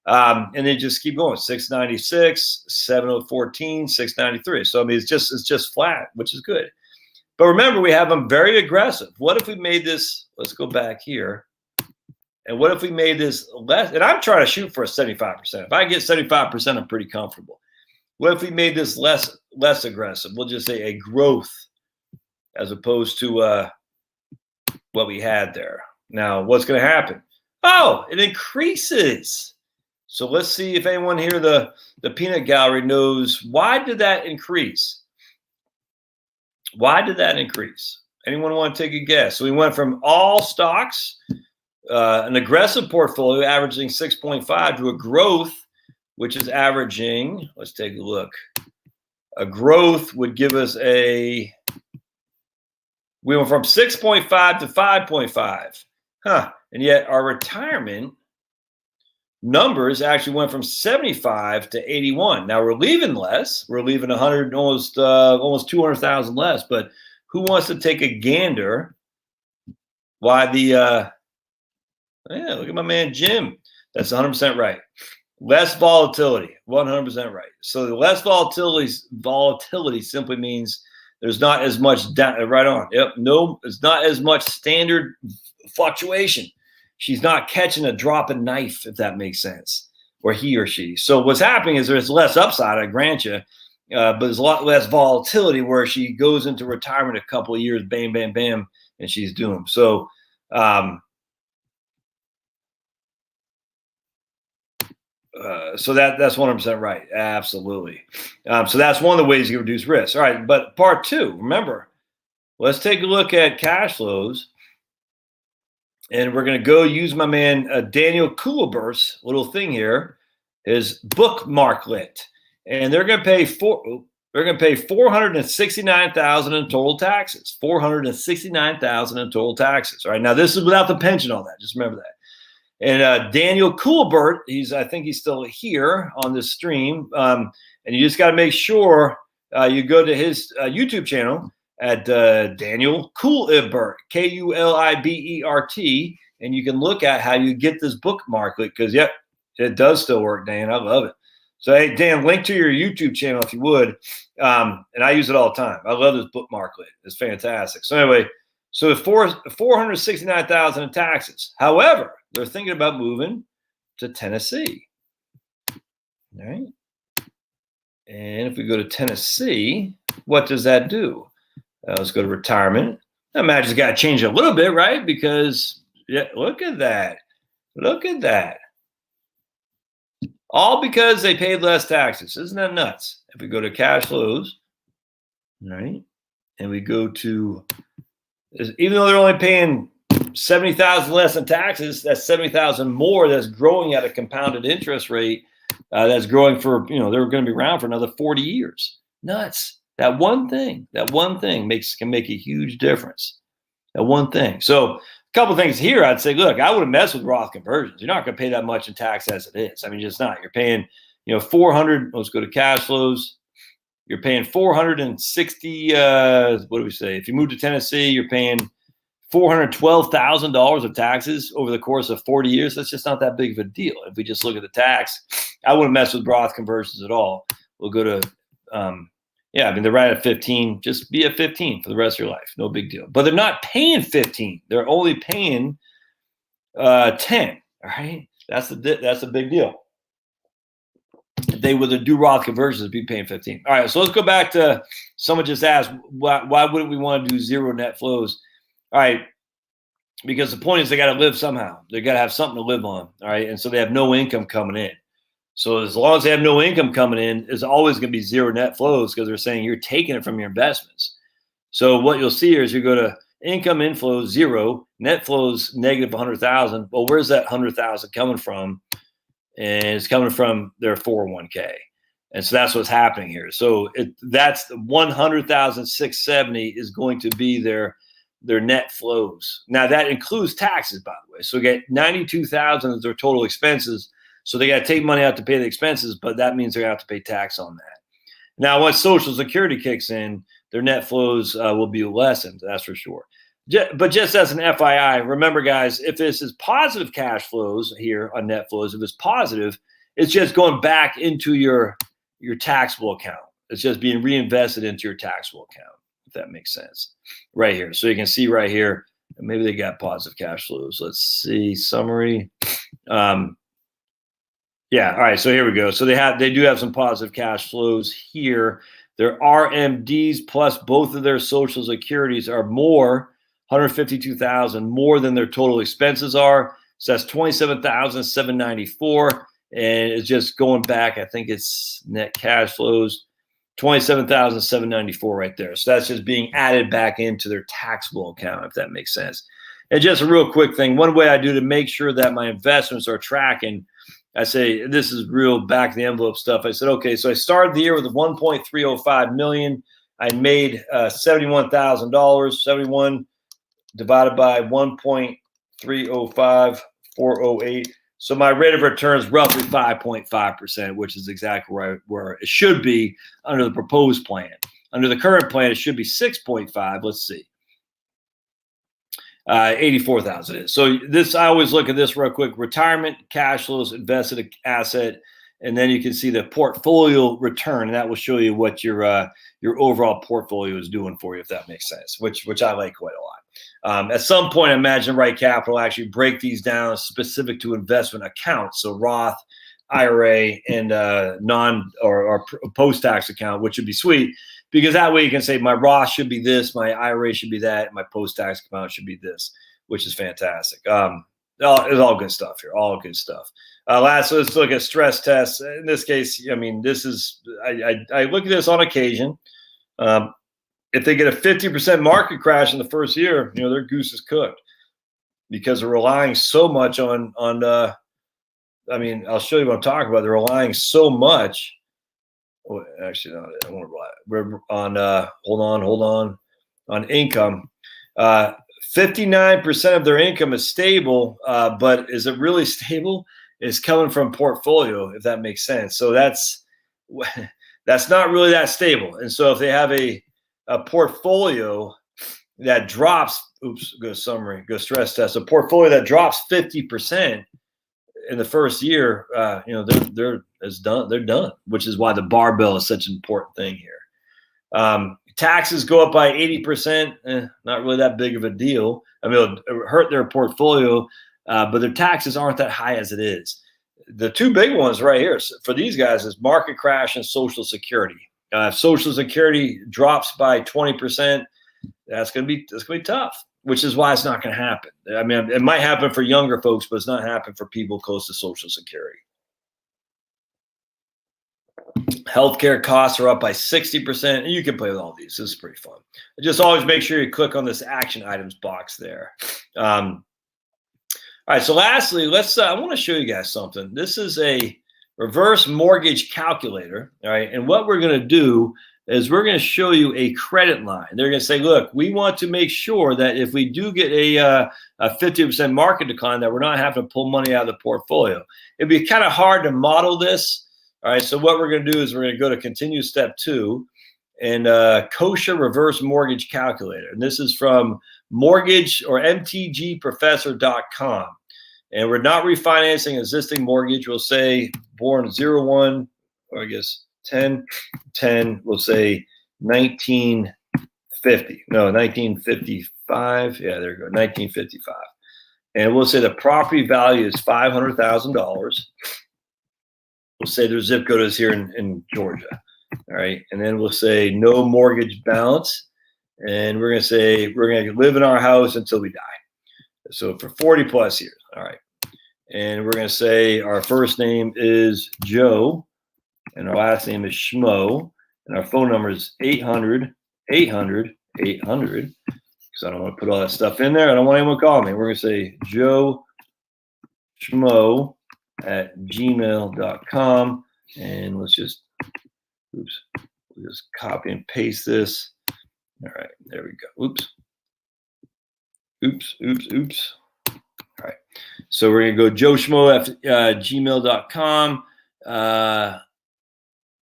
And they just keep going. 696, 7014, 693. So I mean, it's just flat, which is good. But remember, we have them very aggressive. What if we made this? Let's go back here. And what if we made this less? And I'm trying to shoot for a 75%. If I get 75%, I'm pretty comfortable. What if we made this less aggressive? We'll just say a growth as opposed to what we had there. Now, what's going to happen? Oh, it increases. So let's see if anyone here, the peanut gallery, knows why did that increase? Why did that increase? Anyone want to take a guess? So we went from all stocks, an aggressive portfolio averaging 6.5 to a growth, which is averaging, let's take a look. A growth would give us we went from 6.5 to 5.5. And yet our retirement numbers actually went from 75 to 81. Now we're leaving less. We're leaving 100, almost 200,000 less. But who wants to take a gander? Why look at my man Jim. That's 100% right. Less volatility, 100% right. So the less volatility simply means there's not as much right on. Yep, no, it's not as much standard fluctuation. She's not catching a dropping knife, if that makes sense, or he or she. So what's happening is there's less upside, I grant you, but there's a lot less volatility where she goes into retirement a couple of years, bam, bam, bam, and she's doomed. So so that's 100% right. Absolutely. So that's one of the ways you reduce risk. All right, but part two, remember, let's take a look at cash flows. And we're going to go use my man Daniel Kuhlebert's little thing here, his bookmarklet, and they're going to pay $469,000 in total taxes. $469,000 in total taxes. All right, now this is without the pension, all that. Just remember that. And Daniel Kuhlbert, I think he's still here on this stream, and you just got to make sure you go to his YouTube channel at Daniel Kuhlbert, Kulibert, and you can look at how you get this bookmarklet, because yep, it does still work, Dan. I love it. So hey, Dan, link to your YouTube channel if you would, and I use it all the time. I love this bookmarklet. It's fantastic. So anyway, so the $469,000 in taxes. However, they're thinking about moving to Tennessee. All right, and if we go to Tennessee, what does that do? Let's go to retirement. That match has got to change a little bit, right? Because, yeah, look at that. Look at that. All because they paid less taxes. Isn't that nuts? If we go to cash flows, right, and we go to, even though they're only paying $70,000 less in taxes, that's $70,000 more that's growing at a compounded interest rate. that's growing for, they're going to be around for another 40 years. Nuts. That one thing can make a huge difference. That one thing. So a couple of things here, I'd say, look, I wouldn't mess with Roth conversions. You're not going to pay that much in tax as it is. I mean, just not. You're paying, 400. Let's go to cash flows. You're paying 460. What do we say? If you move to Tennessee, you're paying $412,000 of taxes over the course of 40 years. That's just not that big of a deal. If we just look at the tax, I wouldn't mess with Roth conversions at all. We'll go to, they're right at 15. Just be at 15 for the rest of your life. No big deal. But they're not paying 15. They're only paying 10. All right. That's a big deal. If they were to do Roth conversions, they'd be paying 15. All right. So let's go back to someone just asked, why wouldn't we want to do zero net flows? All right, because the point is they got to live somehow. They got to have something to live on, all right? And so they have no income coming in. So as long as they have no income coming in, there's always going to be zero net flows because they're saying you're taking it from your investments. So what you'll see here is you go to income inflows, zero, net flows, negative 100,000. Well, where's that 100,000 coming from? And it's coming from their 401k. And so that's what's happening here. So that's 100,670 is going to be their net flows. Now that includes taxes, by the way. So we get 92,000 as their total expenses. So they got to take money out to pay the expenses, but that means they're going to have to pay tax on that. Now, once Social Security kicks in, their net flows will be lessened. That's for sure. But just as an FYI, remember, guys, if this is positive cash flows here on net flows, if it's positive, it's just going back into your taxable account. It's just being reinvested into your taxable account. If that makes sense, right here. So you can see right here, maybe they got positive cash flows. Let's see, summary. All right. So here we go. So they do have some positive cash flows here. Their RMDs plus both of their Social Securities are more, 152,000 more than their total expenses are. So that's 27,794, and it's just going back. I think it's net cash flows. 27,794 right there. So that's just being added back into their taxable account, if that makes sense. And just a real quick thing, one way I do to make sure that my investments are tracking, I say, this is real back of the envelope stuff. I said, okay, so I started the year with 1.305 million. I made $71,000, 71 divided by 1.305, 408. So my rate of return is roughly 5.5%, which is exactly where it should be under the proposed plan. Under the current plan, it should be 6.5. Let's see. 84,000 is. So this, I always look at this real quick. Retirement, cash flows, invested asset, and then you can see the portfolio return, and that will show you what your overall portfolio is doing for you, if that makes sense, which I like quite a lot. At some point, I imagine Right Capital will actually break these down specific to investment accounts. So Roth, IRA, and non or post-tax account, which would be sweet, because that way you can say my Roth should be this, my IRA should be that, my post-tax account should be this, which is fantastic. It's all good stuff here, all good stuff. Lastly, let's look at stress tests. In this case, I mean, this is I look at this on occasion. If they get a 50% market crash in the first year, their goose is cooked because they're relying so much on I'll show you what I'm talking about. They're relying so much. Oh, actually, no, I want to rely. We're on, hold on income. 59% of their income is stable, but is it really stable? It's coming from portfolio, if that makes sense. So that's not really that stable. And so if they have a portfolio that drops, go stress test, a portfolio that drops 50% in the first year, they're done, which is why the barbell is such an important thing here. Taxes go up by 80%, not really that big of a deal. I mean, it'll hurt their portfolio, but their taxes aren't that high as it is. The two big ones right here for these guys is market crash and Social Security. If Social Security drops by 20%, that's gonna be tough, which is why it's not going to happen. I mean, it might happen for younger folks, but it's not happening for people close to Social Security. Healthcare costs are up by 60%. And you can play with all these. This is pretty fun. Just always make sure you click on this action items box there. All right. So lastly, I want to show you guys something. This is a reverse mortgage calculator. All right. And what we're going to do is we're going to show you a credit line. They're going to say, look, we want to make sure that if we do get a 50% market decline, that we're not having to pull money out of the portfolio. It'd be kind of hard to model this. All right. So what we're going to do is we're going to go to continue step 2 and kosher reverse mortgage calculator. And this is from mortgage or mtgprofessor.com. And we're not refinancing existing mortgage. We'll say born 01, or I guess 10, we'll say 1950. No, 1955. Yeah, there you go, 1955. And we'll say the property value is $500,000. We'll say their zip code is here in Georgia. All right. And then we'll say no mortgage balance. And we're going to say we're going to live in our house until we die. So for 40 plus years. All right. And we're going to say our first name is Joe and our last name is Schmo. And our phone number is 800-800-800. Because I don't want to put all that stuff in there. I don't want anyone to call me. We're going to say Joe Schmo at gmail.com. And let's just, we'll just copy and paste this. All right, there we go. Oops. All right. So we're going to go joeschmo at gmail.com.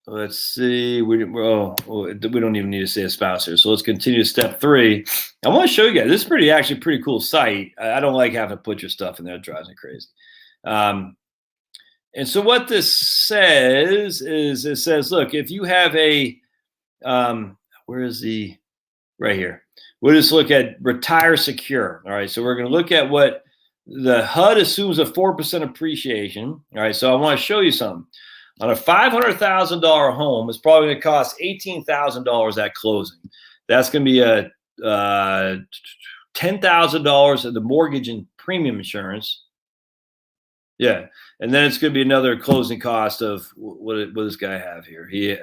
Let's see. We don't even need to say a spouse here. So let's continue to step 3. I want to show you guys. This is actually pretty cool site. I don't like having to put your stuff in there. It drives me crazy. And so what this says is it says, look, if you have a, where is the, right here. We'll just look at retire secure. All right. So we're going to look at what the HUD assumes a 4% appreciation. All right. So I want to show you something. On a $500,000 home, it's probably going to cost $18,000 at closing. That's going to be a $10,000 of the mortgage and premium insurance. Yeah. And then it's going to be another closing cost of what does this guy have here? He,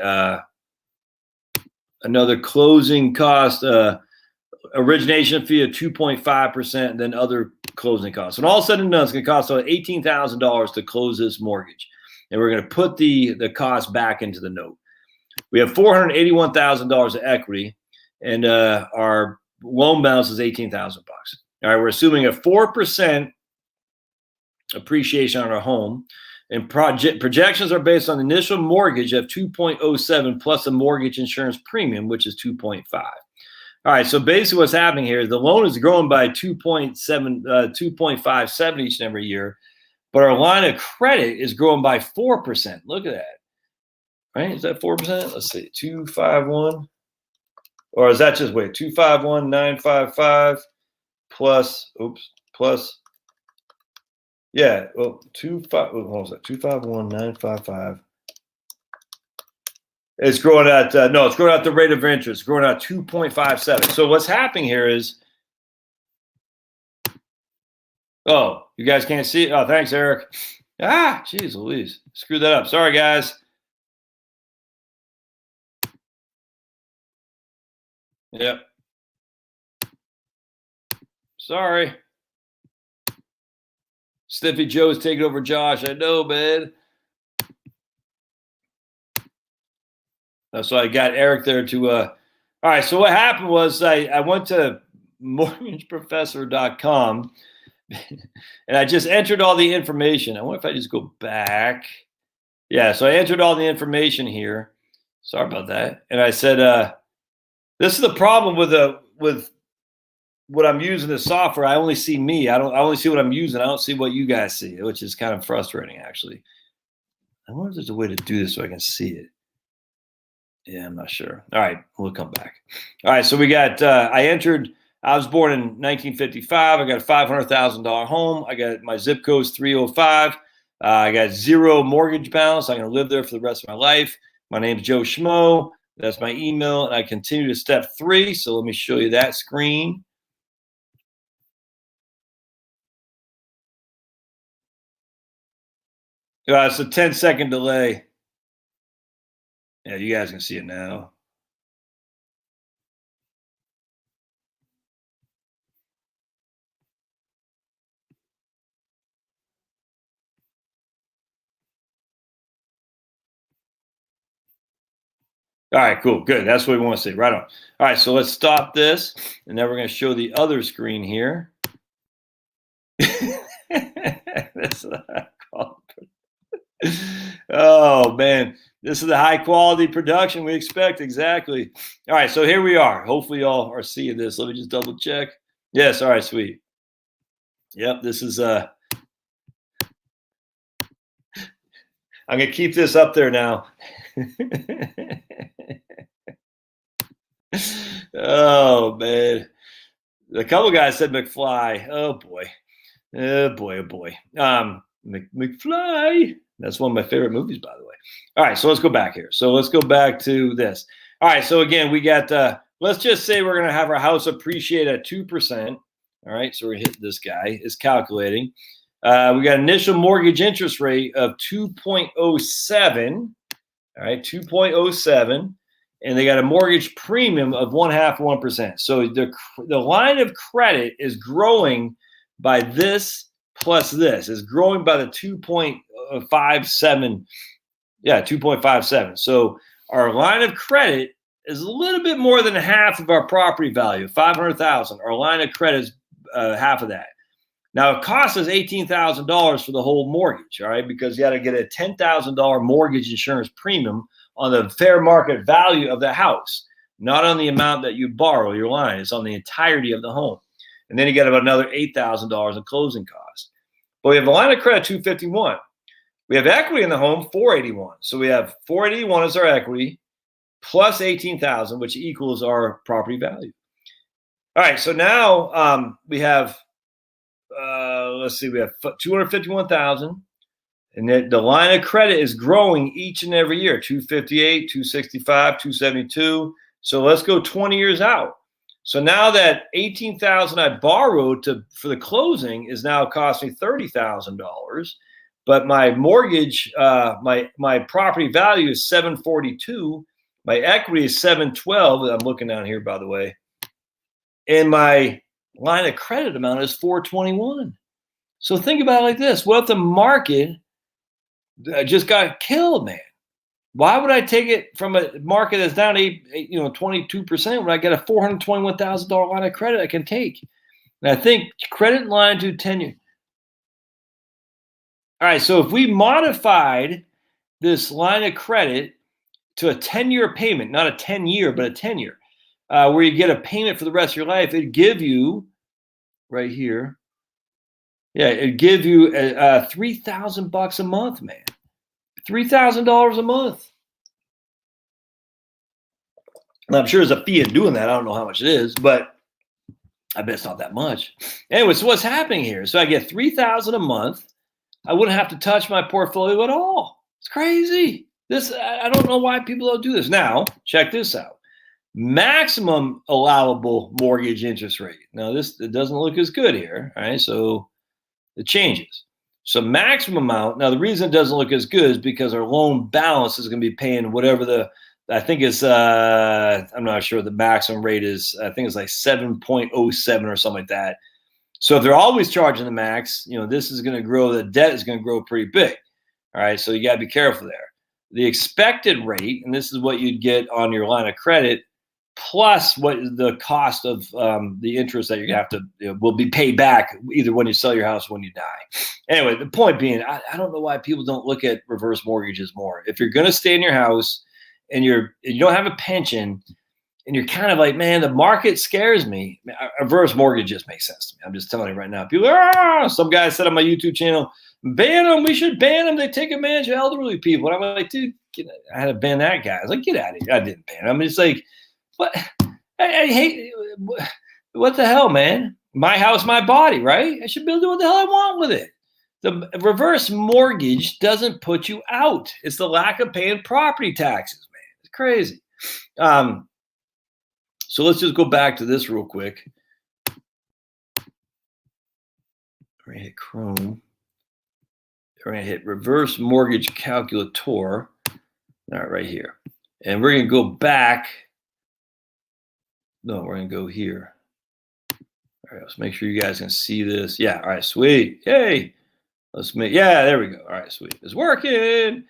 another closing cost, origination fee of 2.5%, and then other closing costs. And all said and done, it's going to cost about $18,000 to close this mortgage. And we're going to put the cost back into the note. We have $481,000 of equity, and our loan balance is $18,000. All right, we're assuming a 4% appreciation on our home, and projections are based on the initial mortgage of 2.07 plus a mortgage insurance premium, which is 2.5. All right, so basically what's happening here is the loan is growing by 2.57 each and every year, but our line of credit is growing by 4%. Look at that. Right? Is that 4%? Let's see. 251. Or is that just, wait, 251,955 plus, yeah, well, 251,955. It's growing at, no, it's growing at the rate of interest. It's growing at 2.57. So what's happening here is, oh, you guys can't see it? Oh, thanks, Eric. Ah, geez Louise. Screwed that up. Sorry, guys. Yep. Sorry. Sniffy Joe's taking over Josh. I know, man. So I got Eric there to, all right. So what happened was I went to mortgageprofessor.com and I just entered all the information. I wonder if I just go back. Yeah. So I entered all the information here. Sorry about that. And I said, this is the problem with what I'm using this software. I only see me. I only see what I'm using. I don't see what you guys see, which is kind of frustrating, actually. I wonder if there's a way to do this so I can see it. Yeah, I'm not sure. All right, we'll come back. All right, so we got, I was born in 1955. I got a $500,000 home. I got my zip code is 305. I got 0 mortgage balance. I'm going to live there for the rest of my life. My name is Joe Schmo. That's my email. And I continue to step 3. So let me show you that screen. It's a 10-second delay. Yeah, you guys can see it now. All right, cool, good. That's what we want to see. Right on. All right, so let's stop this, and then we're going to show the other screen here. Oh man, this is the high quality production we expect. Exactly. All right, so here we are. Hopefully y'all are seeing this. Let me just double check. Yes, all right, sweet. Yep, this is I'm gonna keep this up there now. Oh man, a couple guys said McFly. Oh boy, oh boy, oh boy. McFly. That's one of my favorite movies, by the way. All right, so let's go back here. So let's go back to this. All right, so again, we got. Let's just say we're gonna have our house appreciate at 2%. All right, so we're gonna hit this guy. It's calculating. We got initial mortgage interest rate of 2.07. All right, 2.07. And they got a mortgage premium of 0.5%. So the line of credit is growing by this plus this. Is growing by the 2.57. Yeah, 2.57. So our line of credit is a little bit more than half of our property value, $500,000. Our line of credit is half of that. Now it costs us $18,000 for the whole mortgage, all right? Because you got to get a $10,000 mortgage insurance premium on the fair market value of the house, not on the amount that you borrow your line. It's on the entirety of the home. And then you get about another $8,000 in closing costs. But we have a line of credit, 251. We have equity in the home, 481. So we have 481 as our equity plus 18,000, which equals our property value. All right, so now we have, let's see, we have 251,000. And the line of credit is growing each and every year, 258, 265, 272. So let's go 20 years out. So now that 18,000 I borrowed for the closing is now costing $30,000, but my mortgage, my property value is 742. My equity is 712. I'm looking down here, by the way, and my line of credit amount is 421. So think about it like this: what if the market just got killed, man? Why would I take it from a market that's down 22% when I get a $421,000 line of credit I can take? And I think credit line to 10 years. All right, so if we modified this line of credit to a 10-year payment, not a 10-year, but a 10-year, where you get a payment for the rest of your life, it'd give you right here. Yeah, it'd give you $3,000 a month, man. $3,000 a month. Now, I'm sure there's a fee in doing that. I don't know how much it is, but I bet it's not that much. Anyway, so what's happening here? So I get $3,000 a month. I wouldn't have to touch my portfolio at all. It's crazy. I don't know why people don't do this. Now, check this out. Maximum allowable mortgage interest rate. Now, it doesn't look as good here. All right, so it changes. So maximum amount. Now, the reason it doesn't look as good is because our loan balance is going to be paying whatever I think is, I'm not sure the maximum rate is. I think it's like 7.07 or something like that. So if they're always charging the max, this is going to grow. The debt is going to grow pretty big. All right, so you got to be careful there. The expected rate, and this is what you'd get on your line of credit, plus what the cost of the interest that you're going to have to will be paid back either when you sell your house or when you die. Anyway, the point being, I don't know why people don't look at reverse mortgages more. If you're going to stay in your house and you don't have a pension and you're kind of like, man, the market scares me, a reverse mortgage just makes sense to me. I'm just telling you right now. People, some guy said on my YouTube channel, ban them. We should ban them. They take advantage of elderly people. And I'm like, dude, I had to ban that guy. I was like, get out of here. I didn't ban him. I mean, it's like, what? I hate, what the hell, man? My house, my body, right? I should be able to do what the hell I want with it. The reverse mortgage doesn't put you out. It's the lack of paying property taxes, man. It's crazy. So let's just go back to this real quick. We're going to hit Chrome. We're going to hit reverse mortgage calculator. All right, right here. And we're going to go back. No, we're going to go here. All right, let's make sure you guys can see this. Yeah, all right, sweet. Yay. Yeah, there we go. All right, sweet. It's working.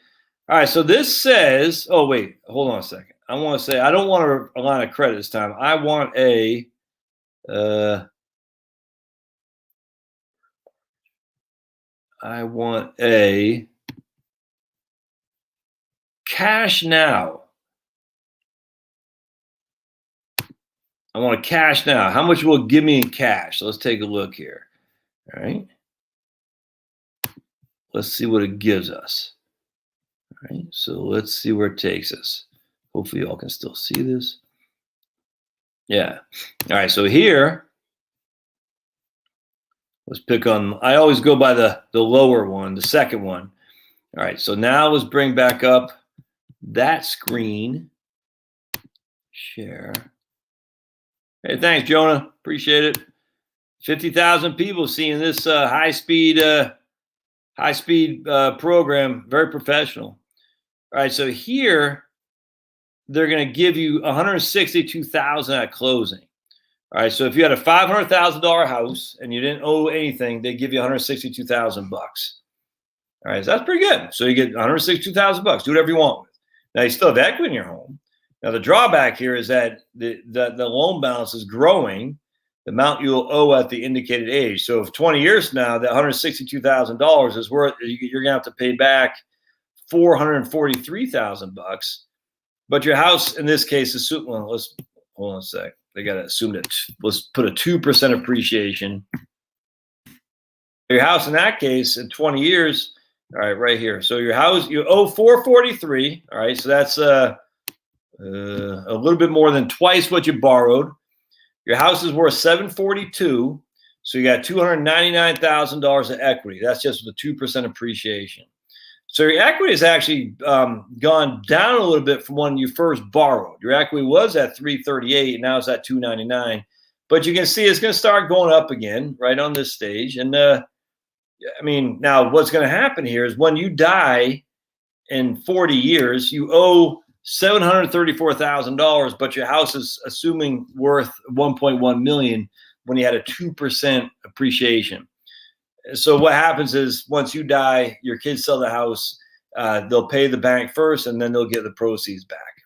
All right, so this says, oh, wait, hold on a second. I want to say I don't want a line of credit this time. I want a cash now. I want to cash now. How much will it give me in cash? Let's take a look here. All right. Let's see what it gives us. All right. So let's see where it takes us. Hopefully y'all can still see this. Yeah. All right. So here, let's pick on, I always go by the lower one, the second one. All right. So now let's bring back up that screen. Share. Hey, thanks, Jonah. Appreciate it. 50,000 people seeing this high-speed program. Very professional. All right, so here they're going to give you 162,000 at closing. All right, so if you had a $500,000 house and you didn't owe anything, they give you 162,000 bucks. All right, so that's pretty good. So you get 162,000 bucks. Do whatever you want with it. Now you still have equity in your home. Now, the drawback here is that the loan balance is growing, the amount you'll owe at the indicated age. So if 20 years from now, that $162,000 is worth, you're going to have to pay back $443,000. But your house, in this case, is, well, let's hold on a sec. They got to assume that, let's put a 2% appreciation. Your house, in that case, in 20 years, all right, right here. So your house, you owe $443,000. All right, so that's a little bit more than twice what you borrowed. Your house is worth $742,000, so you got $299,000 of equity. That's just with a 2% appreciation. So your equity has actually gone down a little bit from when you first borrowed. Your equity was at $338,000, and now it's at $299,000. But you can see it's going to start going up again right on this stage. And I mean, now what's going to happen here is when you die in 40 years, you owe $734,000, but your house is assuming worth $1.1 million when you had a 2% appreciation. So what happens is once you die, your kids sell the house, they'll pay the bank first, and then they'll get the proceeds back.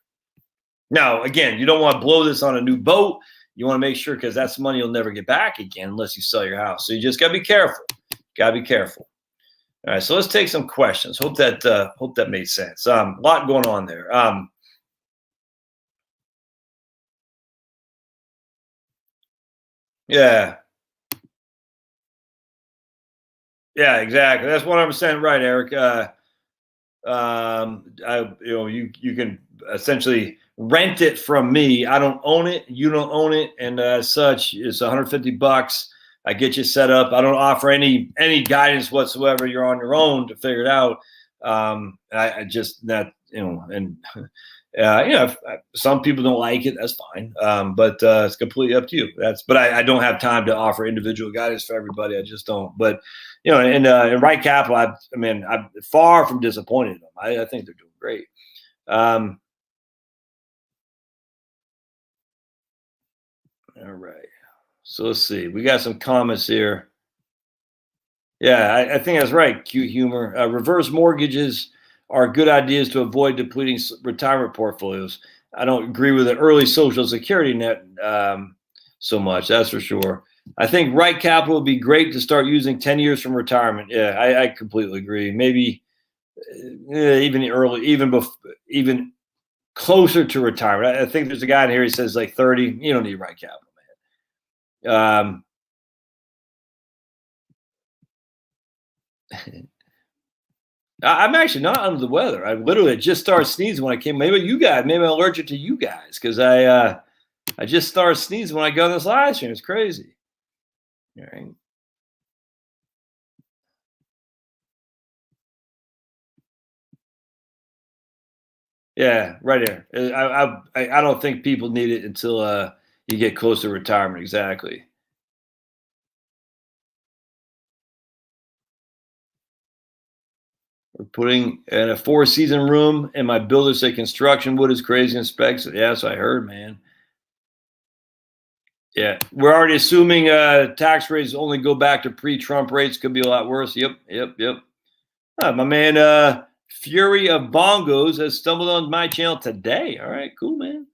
Now, again, you don't want to blow this on a new boat. You want to make sure, because that's money you'll never get back again unless you sell your house. So you just got to be careful. Got to be careful. All right, so let's take some questions. Hope that made sense. A lot going on there. Yeah, exactly. That's 100% right, Eric. You can essentially rent it from me. I don't own it. You don't own it, and as such, it's $150. I get you set up. I don't offer any guidance whatsoever. You're on your own to figure it out. I just that and if some people don't like it, that's fine. But it's completely up to you. But I don't have time to offer individual guidance for everybody. I just don't. But in Right Capital, I'm far from disappointed in them. I think they're doing great. All right. So let's see. We got some comments here. Yeah, I think that's right. Cute humor. Reverse mortgages are good ideas to avoid depleting retirement portfolios. I don't agree with the early Social Security net so much. That's for sure. I think Right Capital would be great to start using 10 years from retirement. Yeah, I completely agree. Maybe even early, even closer to retirement. I think there's a guy in here. He says like 30. You don't need Right Capital. I'm actually not under the weather. I literally just started sneezing when I came. Maybe I'm allergic to you guys because I just started sneezing when I got on this live stream. It's crazy. All right. Yeah, right there. I don't think people need it until you get close to retirement. Exactly. We're putting in a 4-season room, and my builders say construction wood is crazy and specs. Yes, I heard, man. Yeah, we're already assuming tax rates only go back to pre-Trump rates. Could be a lot worse. Yep. My man Fury of Bongos has stumbled on my channel today. All right, cool, man.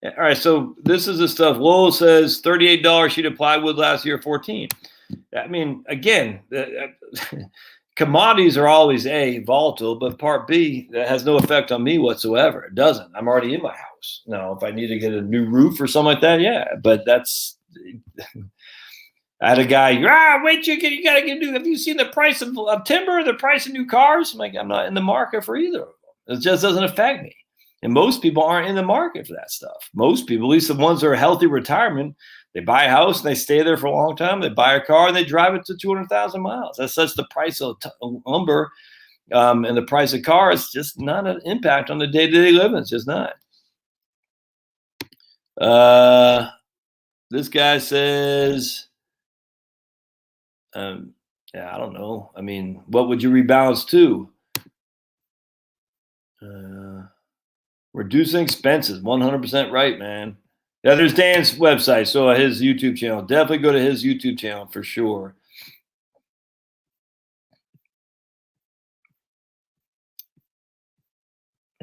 All right, so this is the stuff. Lowell says $38 sheet of plywood last year, 14. I mean, again, commodities are always volatile, but part B, that has no effect on me whatsoever. It doesn't. I'm already in my house. Now, if I need to get a new roof or something like that, yeah. But that's. I had a guy. Wait, you got to get new. Have you seen the price of timber? The price of new cars? I'm like, I'm not in the market for either of them. It just doesn't affect me. And most people aren't in the market for that stuff. Most people, at least the ones that are healthy retirement, they buy a house and they stay there for a long time. They buy a car and they drive it to 200,000 miles. That's the price of lumber and the price of cars. Just not an impact on the day-to-day living. It's just not. This guy says, yeah, I don't know. I mean, what would you rebalance to? Reducing expenses, 100% right, man. Yeah, there's Dan's website, so his YouTube channel. Definitely go to his YouTube channel for sure.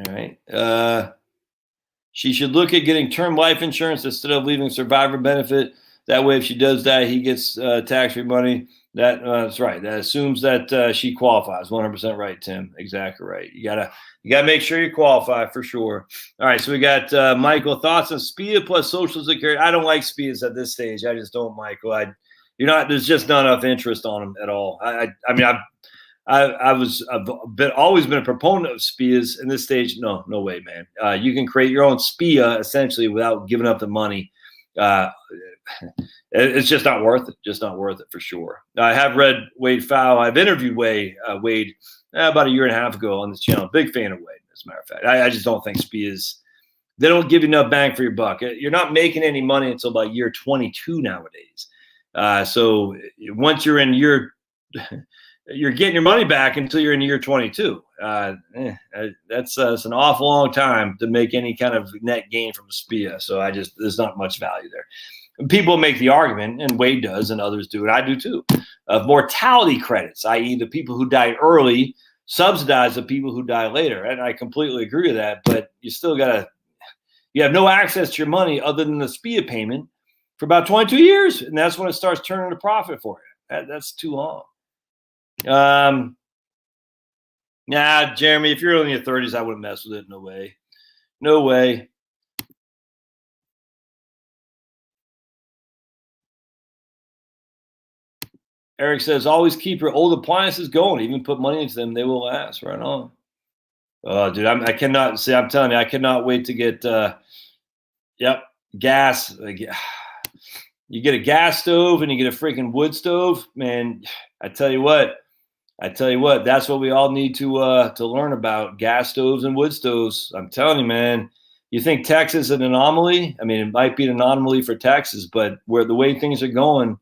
All right. She should look at getting term life insurance instead of leaving survivor benefit. That way, if she does die, he gets tax-free money. That's right. That assumes that she qualifies. 100% right, Tim. Exactly right. You gotta make sure you qualify for sure. All right. So we got Michael. Thoughts on SPIA plus Social Security? I don't like SPIAs at this stage. I just don't, Michael. There's just not enough interest on them at all. I mean, I've always been a proponent of SPIAs. In this stage, no way, man. You can create your own SPIA essentially without giving up the money. It's just not worth it. Just not worth it for sure. I have read Wade Pfau. I've interviewed Wade about a year and a half ago on this channel. Big fan of Wade, as a matter of fact. I just don't think SPIAs, they don't give you enough bang for your buck. You're not making any money until about year 22 nowadays. So once you're in year, you're getting your money back until you're in year 22. That's an awful long time to make any kind of net gain from a SPIA. So there's not much value there. People make the argument, and Wade does, and others do, and I do too, of mortality credits, i.e. the people who die early subsidize the people who die later. And I completely agree with that, but you still you have no access to your money other than the SPIA payment for about 22 years. And that's when it starts turning a profit for you. That's too long. Nah, Jeremy, if you're in your 30s, I wouldn't mess with it. No way. No way. Eric says, always keep your old appliances going. Even put money into them. They will last. Right on. Oh, dude, I'm telling you, I cannot wait to get, gas. You get a gas stove and you get a freaking wood stove, man. I tell you what, that's what we all need to learn about: gas stoves and wood stoves. I'm telling you, man. You think Texas is an anomaly? I mean, it might be an anomaly for Texas, but where the way things are going,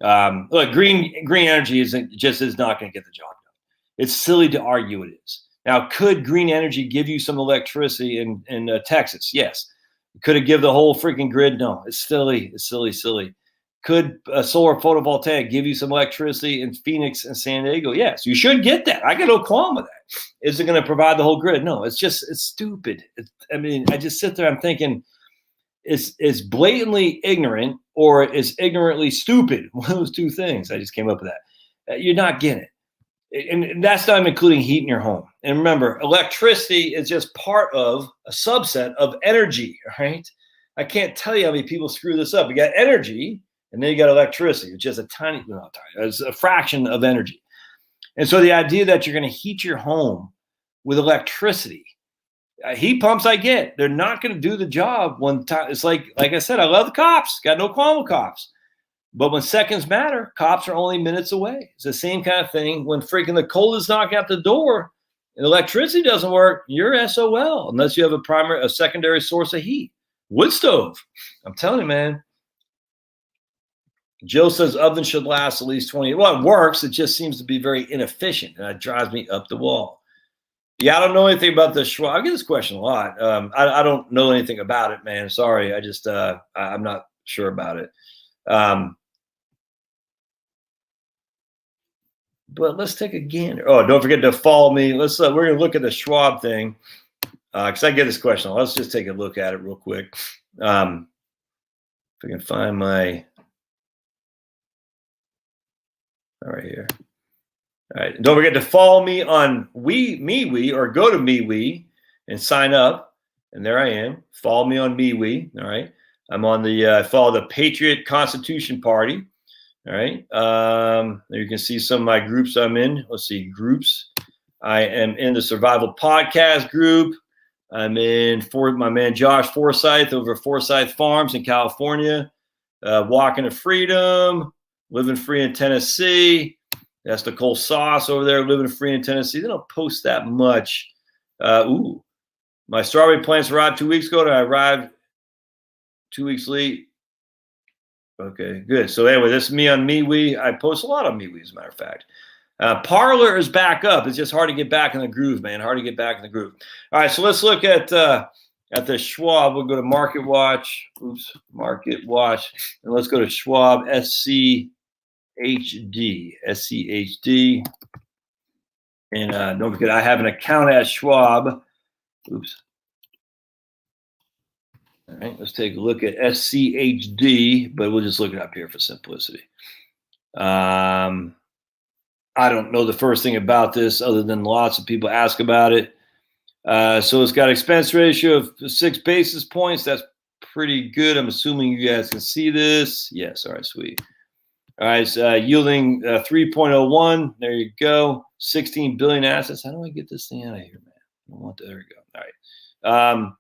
look, green energy is not going to get the job done. It's silly to argue it is. Now, could green energy give you some electricity in Texas? Yes. Could it give the whole freaking grid? No. It's silly. It's silly. Could a solar photovoltaic give you some electricity in Phoenix and San Diego? Yes. You should get that. I got no qualm with that. Is it going to provide the whole grid? No. It's stupid. I just sit there. I'm thinking, it's blatantly ignorant or it's ignorantly stupid. One of those two things. I just came up with that. You're not getting it. And that's not including heat in your home. And remember, electricity is just part of a subset of energy, right? I can't tell you how many people screw this up. You got energy, and then you got electricity. It's just it's a fraction of energy. And so the idea that you're going to heat your home with electricity, heat pumps I get. They're not going to do the job one time. It's like I said, I love the cops. Got no qualm with cops. But when seconds matter, cops are only minutes away. It's the same kind of thing when freaking the cold is knocking out the door and electricity doesn't work, you're SOL unless you have a secondary source of heat. Wood stove. I'm telling you, man. Joe says oven should last at least 20. Well, it works. It just seems to be very inefficient, and it drives me up the wall. Yeah, I don't know anything about the Schwab. I get this question a lot. I don't know anything about it, man. Sorry. I just I'm not sure about it. But let's take a gander. Oh, don't forget to follow me. Let's we're gonna look at the Schwab thing because I get this question. Let's just take a look at it real quick. If I can find my right here. All right. Don't forget to follow me on MeWe or go to MeWe and sign up. And there I am. Follow me on MeWe. All right. I'm on the follow the Patriot Constitution Party. All right. There you can see some of my groups I'm in. Let's see, groups. I am in the Survival Podcast group. I'm in for my man Josh Forsyth over Forsyth Farms in California. Walking to Freedom, Living Free in Tennessee. That's Nicole Sauce over there, Living Free in Tennessee. They don't post that much. My strawberry plants arrived 2 weeks ago. I arrived 2 weeks late. Okay, good. So anyway, this is me on MeWe. I post a lot on MeWe, as a matter of fact. Parlor is back up. It's just hard to get back in the groove, man. Hard to get back in the groove. All right, so let's look at the Schwab. We'll go to Market Watch. Oops, Market Watch. And let's go to Schwab SCHD. And don't forget, I have an account at Schwab. Oops. All right, let's take a look at SCHD, but we'll just look it up here for simplicity. I don't know the first thing about this other than lots of people ask about it. So it's got expense ratio of 6 basis points. That's pretty good. I'm assuming you guys can see this. Yes. All right, sweet. All right, so yielding 3.01. There you go. 16 billion assets. How do I get this thing out of here, man? I don't want that. There we go. All right.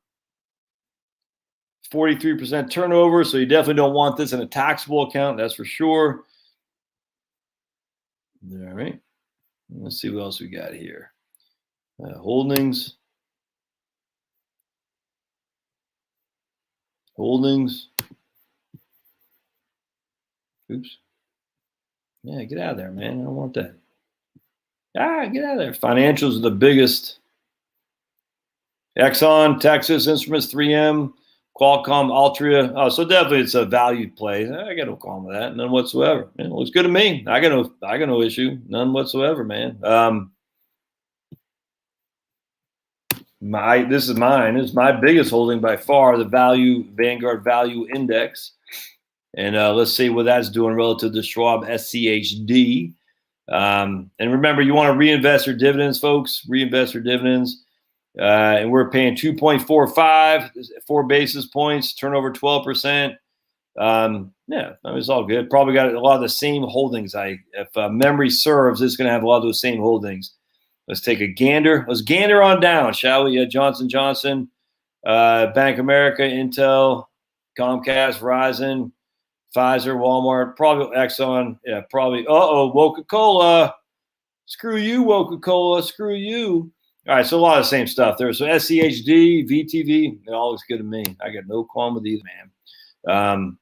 43% turnover. So you definitely don't want this in a taxable account. That's for sure. All right. Let's see what else we got here. Holdings. Oops. Yeah, get out of there, man. I don't want that. Get out of there. Financials are the biggest. Exxon, Texas Instruments, 3M, Qualcomm, Altria. Oh, so definitely it's a value play. I got no problem with that. None whatsoever. Man, it looks good to me. I got no issue. None whatsoever, man. This is mine. This is my biggest holding by far, the Vanguard Value Index. And let's see what that's doing relative to Schwab SCHD. And remember, you want to reinvest your dividends, folks. Reinvest your dividends. And we're paying 2.45, 4 basis points, turnover 12%. Yeah, I mean, it's all good. Probably got a lot of the same holdings. If memory serves, it's going to have a lot of those same holdings. Let's take a gander. Let's gander on down, shall we? Johnson & Johnson, Bank of America, Intel, Comcast, Verizon, Pfizer, Walmart, probably Exxon. Yeah, probably. Coca-Cola. Screw you, Coca-Cola. Screw you. All right, so a lot of the same stuff there. So SCHD, VTV, it all looks good to me. I got no qualm with these, man.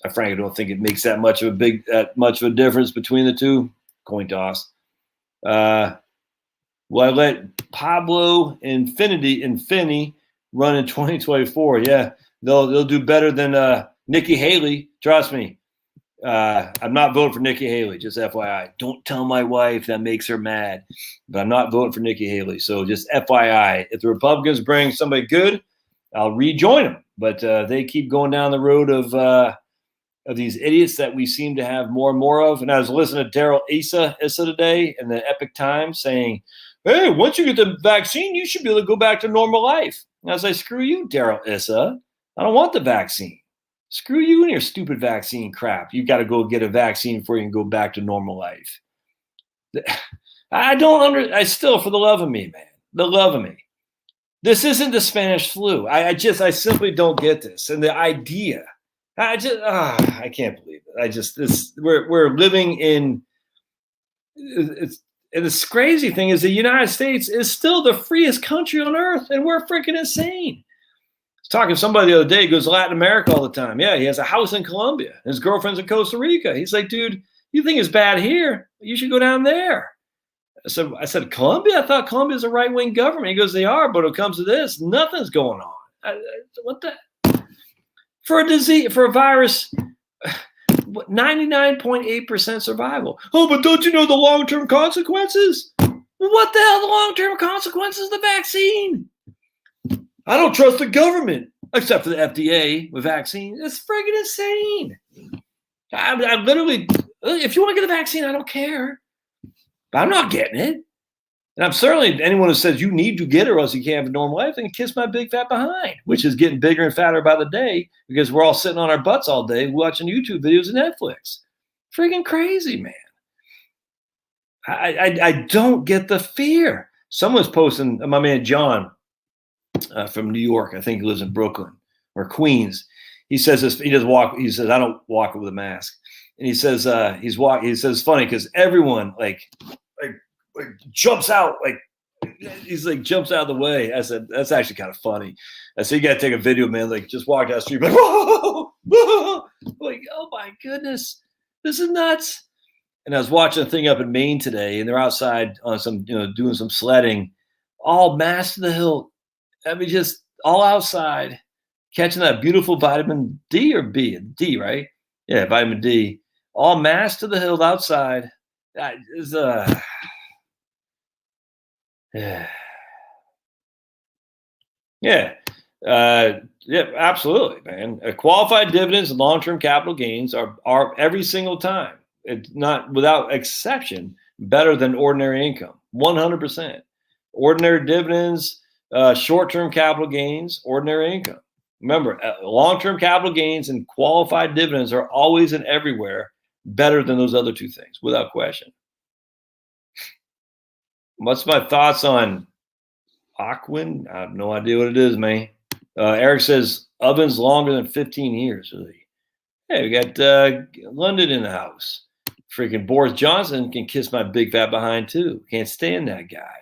I frankly don't think it makes that much of a difference between the two. Coin toss. Well, I let Pablo Infinity run in 2024. Yeah, they'll do better than Nikki Haley. Trust me. I'm not voting for Nikki Haley, just FYI. Don't tell my wife, that makes her mad. But I'm not voting for Nikki Haley. So just FYI, if the Republicans bring somebody good, I'll rejoin them. But they keep going down the road of these idiots that we seem to have more and more of. And I was listening to Daryl Issa today in the Epic Times saying, hey, once you get the vaccine, you should be able to go back to normal life. And I was like, screw you, Daryl Issa. I don't want the vaccine. Screw you and your stupid vaccine crap. You got to go get a vaccine before you can go back to normal life. I still, for the love of me, man, the love of me. This isn't the Spanish flu. I simply don't get this. And the idea, I can't believe it. We're living in, and this crazy thing is the United States is still the freest country on earth, and we're freaking insane. I was talking to somebody the other day who goes to Latin America all the time. Yeah, he has a house in Colombia. His girlfriend's in Costa Rica. He's like, dude, you think it's bad here? You should go down there. I said, Colombia? I thought Colombia's a right-wing government. He goes, they are, but when it comes to this, nothing's going on. What the? For a disease, for a virus, 99.8% survival. Oh, but don't you know the long-term consequences? What the hell are the long-term consequences of the vaccine? I don't trust the government, except for the FDA with vaccines. It's friggin' insane. I literally, if you want to get a vaccine, I don't care. But I'm not getting it. And I'm certainly, anyone who says you need to get it or else you can't have a normal life, then kiss my big fat behind, which is getting bigger and fatter by the day because we're all sitting on our butts all day watching YouTube videos and Netflix. Friggin' crazy, man. I don't get the fear. Someone's posting, my man John from New York, I think he lives in Brooklyn or Queens. He says this, he doesn't walk, he says, I don't walk with a mask. And he says, he says it's funny because everyone like jumps out, he's like jumps out of the way. I said, that's actually kind of funny. I said, you got to take a video, man. Like just walk down the street, like, whoa, whoa. Like, oh my goodness, this is nuts. And I was watching a thing up in Maine today, and they're outside on some, doing some sledding, all masked to the hilt. I mean, just all outside, catching that beautiful vitamin D or B, D, right? Yeah, vitamin D, all masked to the hilt outside. That is yeah, absolutely, man. Qualified dividends and long-term capital gains are every single time. It's not without exception better than ordinary income. 100%. Ordinary dividends, short-term capital gains, ordinary income. Remember, long-term capital gains and qualified dividends are always and everywhere better than those other two things, without question. What's my thoughts on Aquin? I have no idea what it is, man. Eric says ovens longer than 15 years. Really. Hey, we got London in the house. Freaking Boris Johnson can kiss my big fat behind too. Can't stand that guy.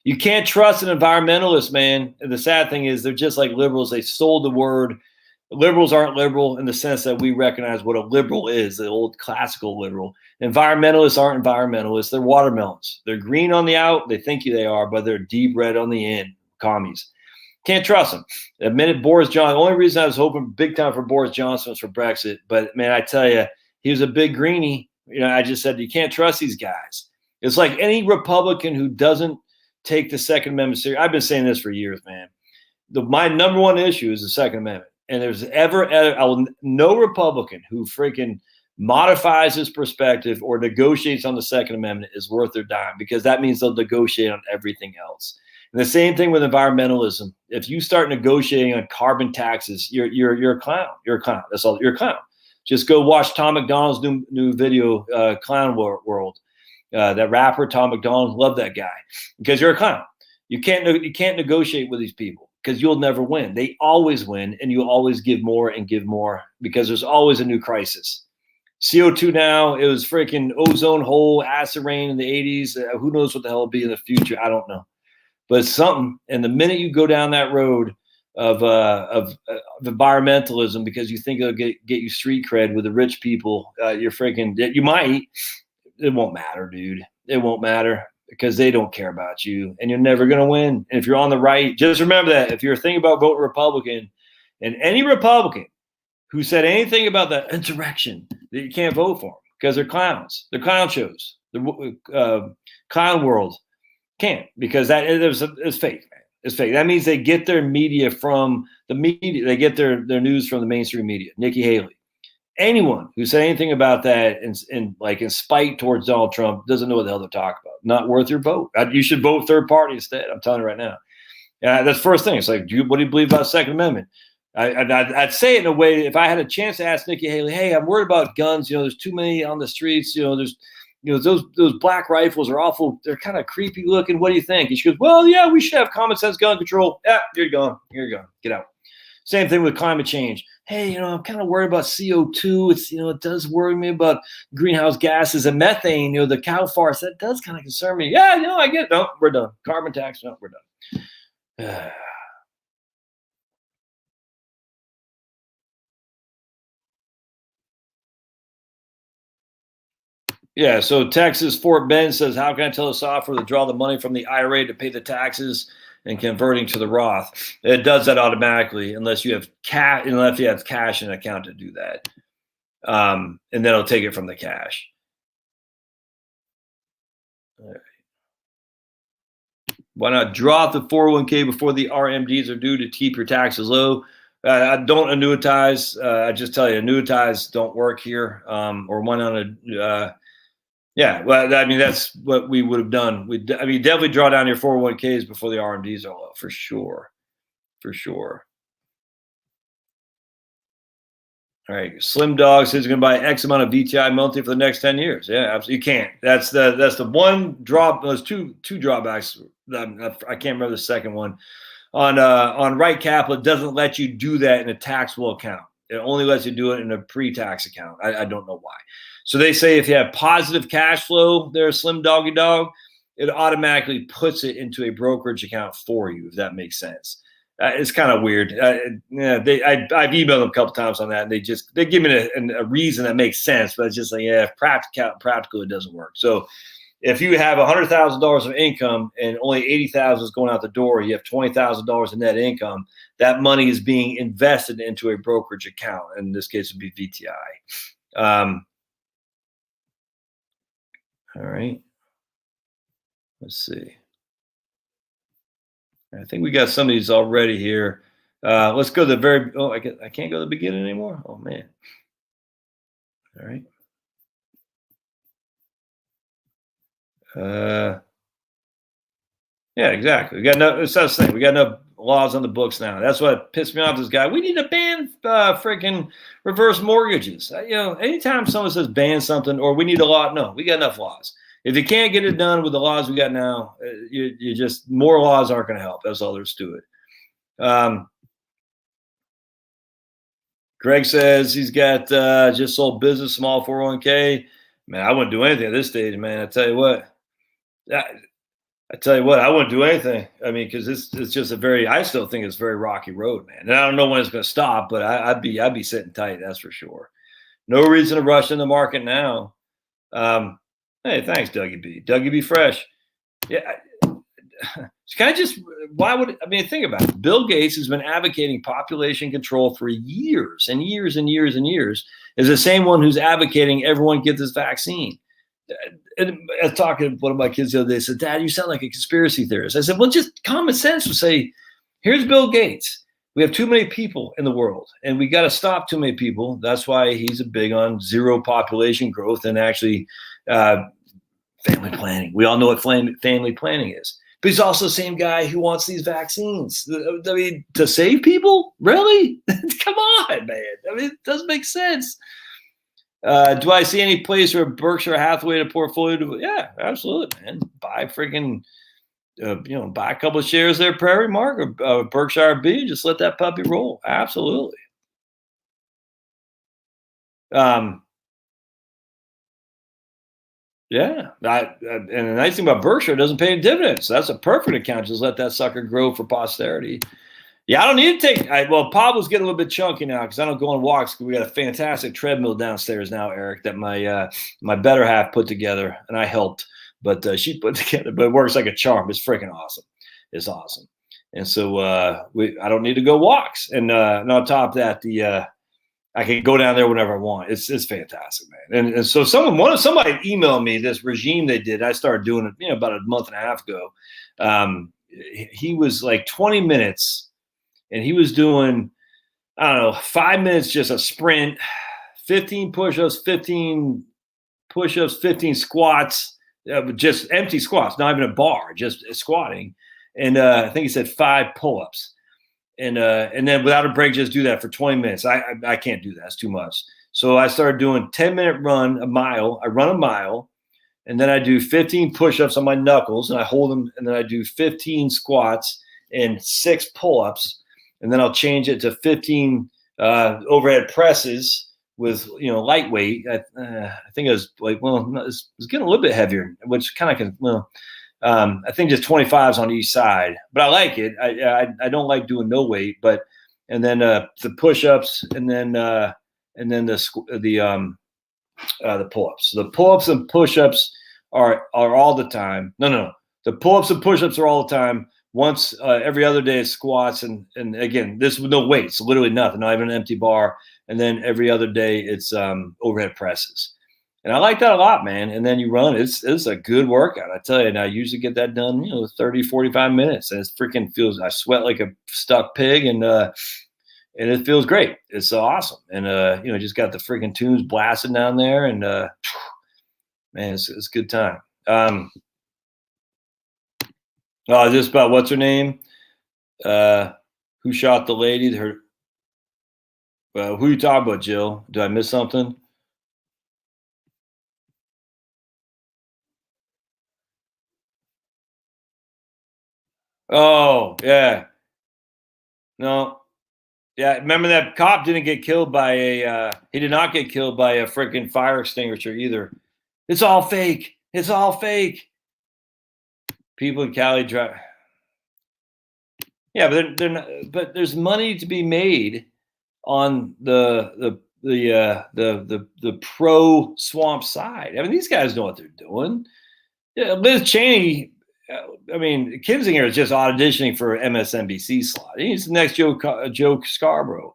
You can't trust an environmentalist, man. And the sad thing is they're just like liberals. They sold the word. Liberals aren't liberal in the sense that we recognize what a liberal is, the old classical liberal. Environmentalists aren't environmentalists. They're watermelons. They're green on the out. They think they are, but they're deep red on the in. Commies. Can't trust them. The minute Boris Johnson, the only reason I was hoping big time for Boris Johnson was for Brexit. But man, I tell you, he was a big greenie. I just said you can't trust these guys. It's like any Republican who doesn't take the Second Amendment serious. I've been saying this for years, man. My number one issue is the Second Amendment. And there's no Republican who freaking modifies his perspective or negotiates on the Second Amendment is worth their dime, because that means they'll negotiate on everything else. And the same thing with environmentalism. If you start negotiating on carbon taxes, you're a clown. You're a clown. That's all. You're a clown. Just go watch Tom McDonald's new video, Clown World. That rapper Tom McDonald, love that guy, because you're a clown. You can't negotiate with these people because you'll never win. They always win, and you always give more and give more because there's always a new crisis. CO2 now, it was freaking ozone hole, acid rain in the 80s. Who knows what the hell will be in the future? I don't know, but it's something. And the minute you go down that road of environmentalism because you think it'll get you street cred with the rich people, you're freaking. You might. It won't matter, dude. It won't matter because they don't care about you, and you're never going to win. And if you're on the right, just remember that if you're thinking about voting Republican, and any Republican who said anything about the insurrection, that you can't vote for them because they're clowns. They're clown shows. The clown world can't, because it's fake, man. It's fake. That means they get their media from the media. They get their news from the mainstream media. Nikki Haley. Anyone who said anything about that in spite towards Donald Trump doesn't know what the hell they're talking about. Not worth your vote. You should vote third party instead. I'm telling you right now. That's the first thing. It's like, what do you believe about the Second Amendment? I'd say it in a way, if I had a chance to ask Nikki Haley, hey, I'm worried about guns. There's too many on the streets. There's those black rifles are awful. They're kind of creepy looking. What do you think? And she goes, well, yeah, we should have common sense gun control. Yeah, you're gone. You're gone. Get out. Same thing with climate change. Hey, I'm kind of worried about CO2. It's, it does worry me about greenhouse gases and methane, the cow farts. That does kind of concern me. Yeah, I get it. No, we're done. Carbon tax. No, we're done. Yeah, so Texas Fort Bend says, how can I tell the software to draw the money from the IRA to pay the taxes and converting to the Roth? It does that automatically unless you have cash in an account to do that. and then it'll take it from the cash. All right. Why not drop the 401k before the RMDs are due to keep your taxes low? I don't annuitize. I just tell you, annuitize don't work here. Or why not? Yeah, well, I mean, that's what we would have done. I mean, definitely draw down your 401ks before the RMDs are low, for sure. For sure. All right, Slim Dog says he's going to buy X amount of VTI monthly for the next 10 years. Yeah, absolutely. You can't. That's the one drop. Those two drawbacks. I can't remember the second one. On Right Capital, it doesn't let you do that in a taxable account. It only lets you do it in a pre-tax account. I don't know why. So they say if you have positive cash flow, there, Slim Doggy Dog, it automatically puts it into a brokerage account for you, if that makes sense. It's kind of weird. I've emailed them a couple times on that, and they give me a reason that makes sense, but it's just like, yeah, practical, it doesn't work. So if you have $100,000 of income and only $80,000 is going out the door, you have $20,000 in net income. That money is being invested into a brokerage account. In this case, it would be VTI. All right. Let's see. I think we got some of these already here. Let's go to the very. Oh, I can't go to the beginning anymore. Oh man. All right. Yeah, exactly. We got no. It's that thing. We got no laws on the books now. That's what pissed me off. This guy. We need to ban freaking reverse mortgages. Anytime someone says ban something or we need a law, no, we got enough laws. If you can't get it done with the laws we got now, you just more laws aren't going to help. That's all there's to it. Greg says he's got just sold business, small 401k. Man, I wouldn't do anything at this stage, man. I tell you what, I wouldn't do anything. I mean, because it's just I still think it's a very rocky road, man. And I don't know when it's going to stop, but I'd be sitting tight. That's for sure. No reason to rush in the market now. Hey, thanks, Dougie B. Dougie B. Fresh. Yeah. Think about it. Bill Gates has been advocating population control for years and years and years and years. Is the same one who's advocating everyone get this vaccine. And I was talking to one of my kids the other day. Said, "Dad, you sound like a conspiracy theorist." I said, "Well, just common sense would say, here's Bill Gates. We have too many people in the world, and we got to stop too many people. That's why he's big on zero population growth and actually family planning. We all know what family planning is. But he's also the same guy who wants these vaccines. I mean, to save people? Really? Come on, man. I mean, it doesn't make sense. Do I see any place where Berkshire Hathaway in a portfolio? Yeah, absolutely, man. Buy freaking, buy a couple of shares there, Prairie Mark or Berkshire B. Just let that puppy roll. Absolutely. Yeah, and the nice thing about Berkshire, it doesn't pay any dividends. So that's a perfect account. Just let that sucker grow for posterity. Yeah, I don't need to take. Pablo's getting a little bit chunky now because I don't go on walks. Because we got a fantastic treadmill downstairs now, Eric, that my better half put together, and I helped, but she put together. But it works like a charm. It's freaking awesome. It's awesome. And so I don't need to go walks. And on top of that, I can go down there whenever I want. It's fantastic, man. And so somebody emailed me this regime they did. I started doing it, about a month and a half ago. He was like 20 minutes, and he was doing, 5 minutes, just a sprint, 15 push-ups, 15 squats, just empty squats, not even a bar, just squatting. And I think he said 5 pull-ups. And then without a break, just do that for 20 minutes. I can't do that. It's too much. So I started doing 10-minute run, a mile. I run a mile, and then I do 15 push-ups on my knuckles, and I hold them, and then I do 15 squats and 6 pull-ups, and then I'll change it to 15 overhead presses with lightweight. I think it was it's getting a little bit heavier, which kind of can I think just 25s on each side, but I like it. I don't like doing no weight, and then the push-ups, and then the pull-ups. So the pull-ups and push-ups are all the time. No. The pull-ups and push-ups are all the time. Once every other day is squats, and again, this with no weights, literally nothing, not even an empty bar. and then every other day it's overhead presses. And I like that a lot, man. And then you run. It's a good workout. I tell you, and I usually get that done, 30, 45 minutes. And it's freaking feels, I sweat like a stuck pig, and it feels great. It's awesome. And, just got the freaking tunes blasting down there, and man, it's a good time. Just about what's her name? Who shot the lady? Who you talking about, Jill? Did I miss something? Oh, yeah. No. Yeah, remember that cop didn't get killed by he did not get killed by a freaking fire extinguisher either. It's all fake. It's all fake. People in Cali drive. Yeah, but they're not, but there's money to be made on the pro swamp side. I mean, these guys know what they're doing. Yeah, Liz Cheney. Kinzinger is just auditioning for MSNBC slot. He's the next Joe Scarborough.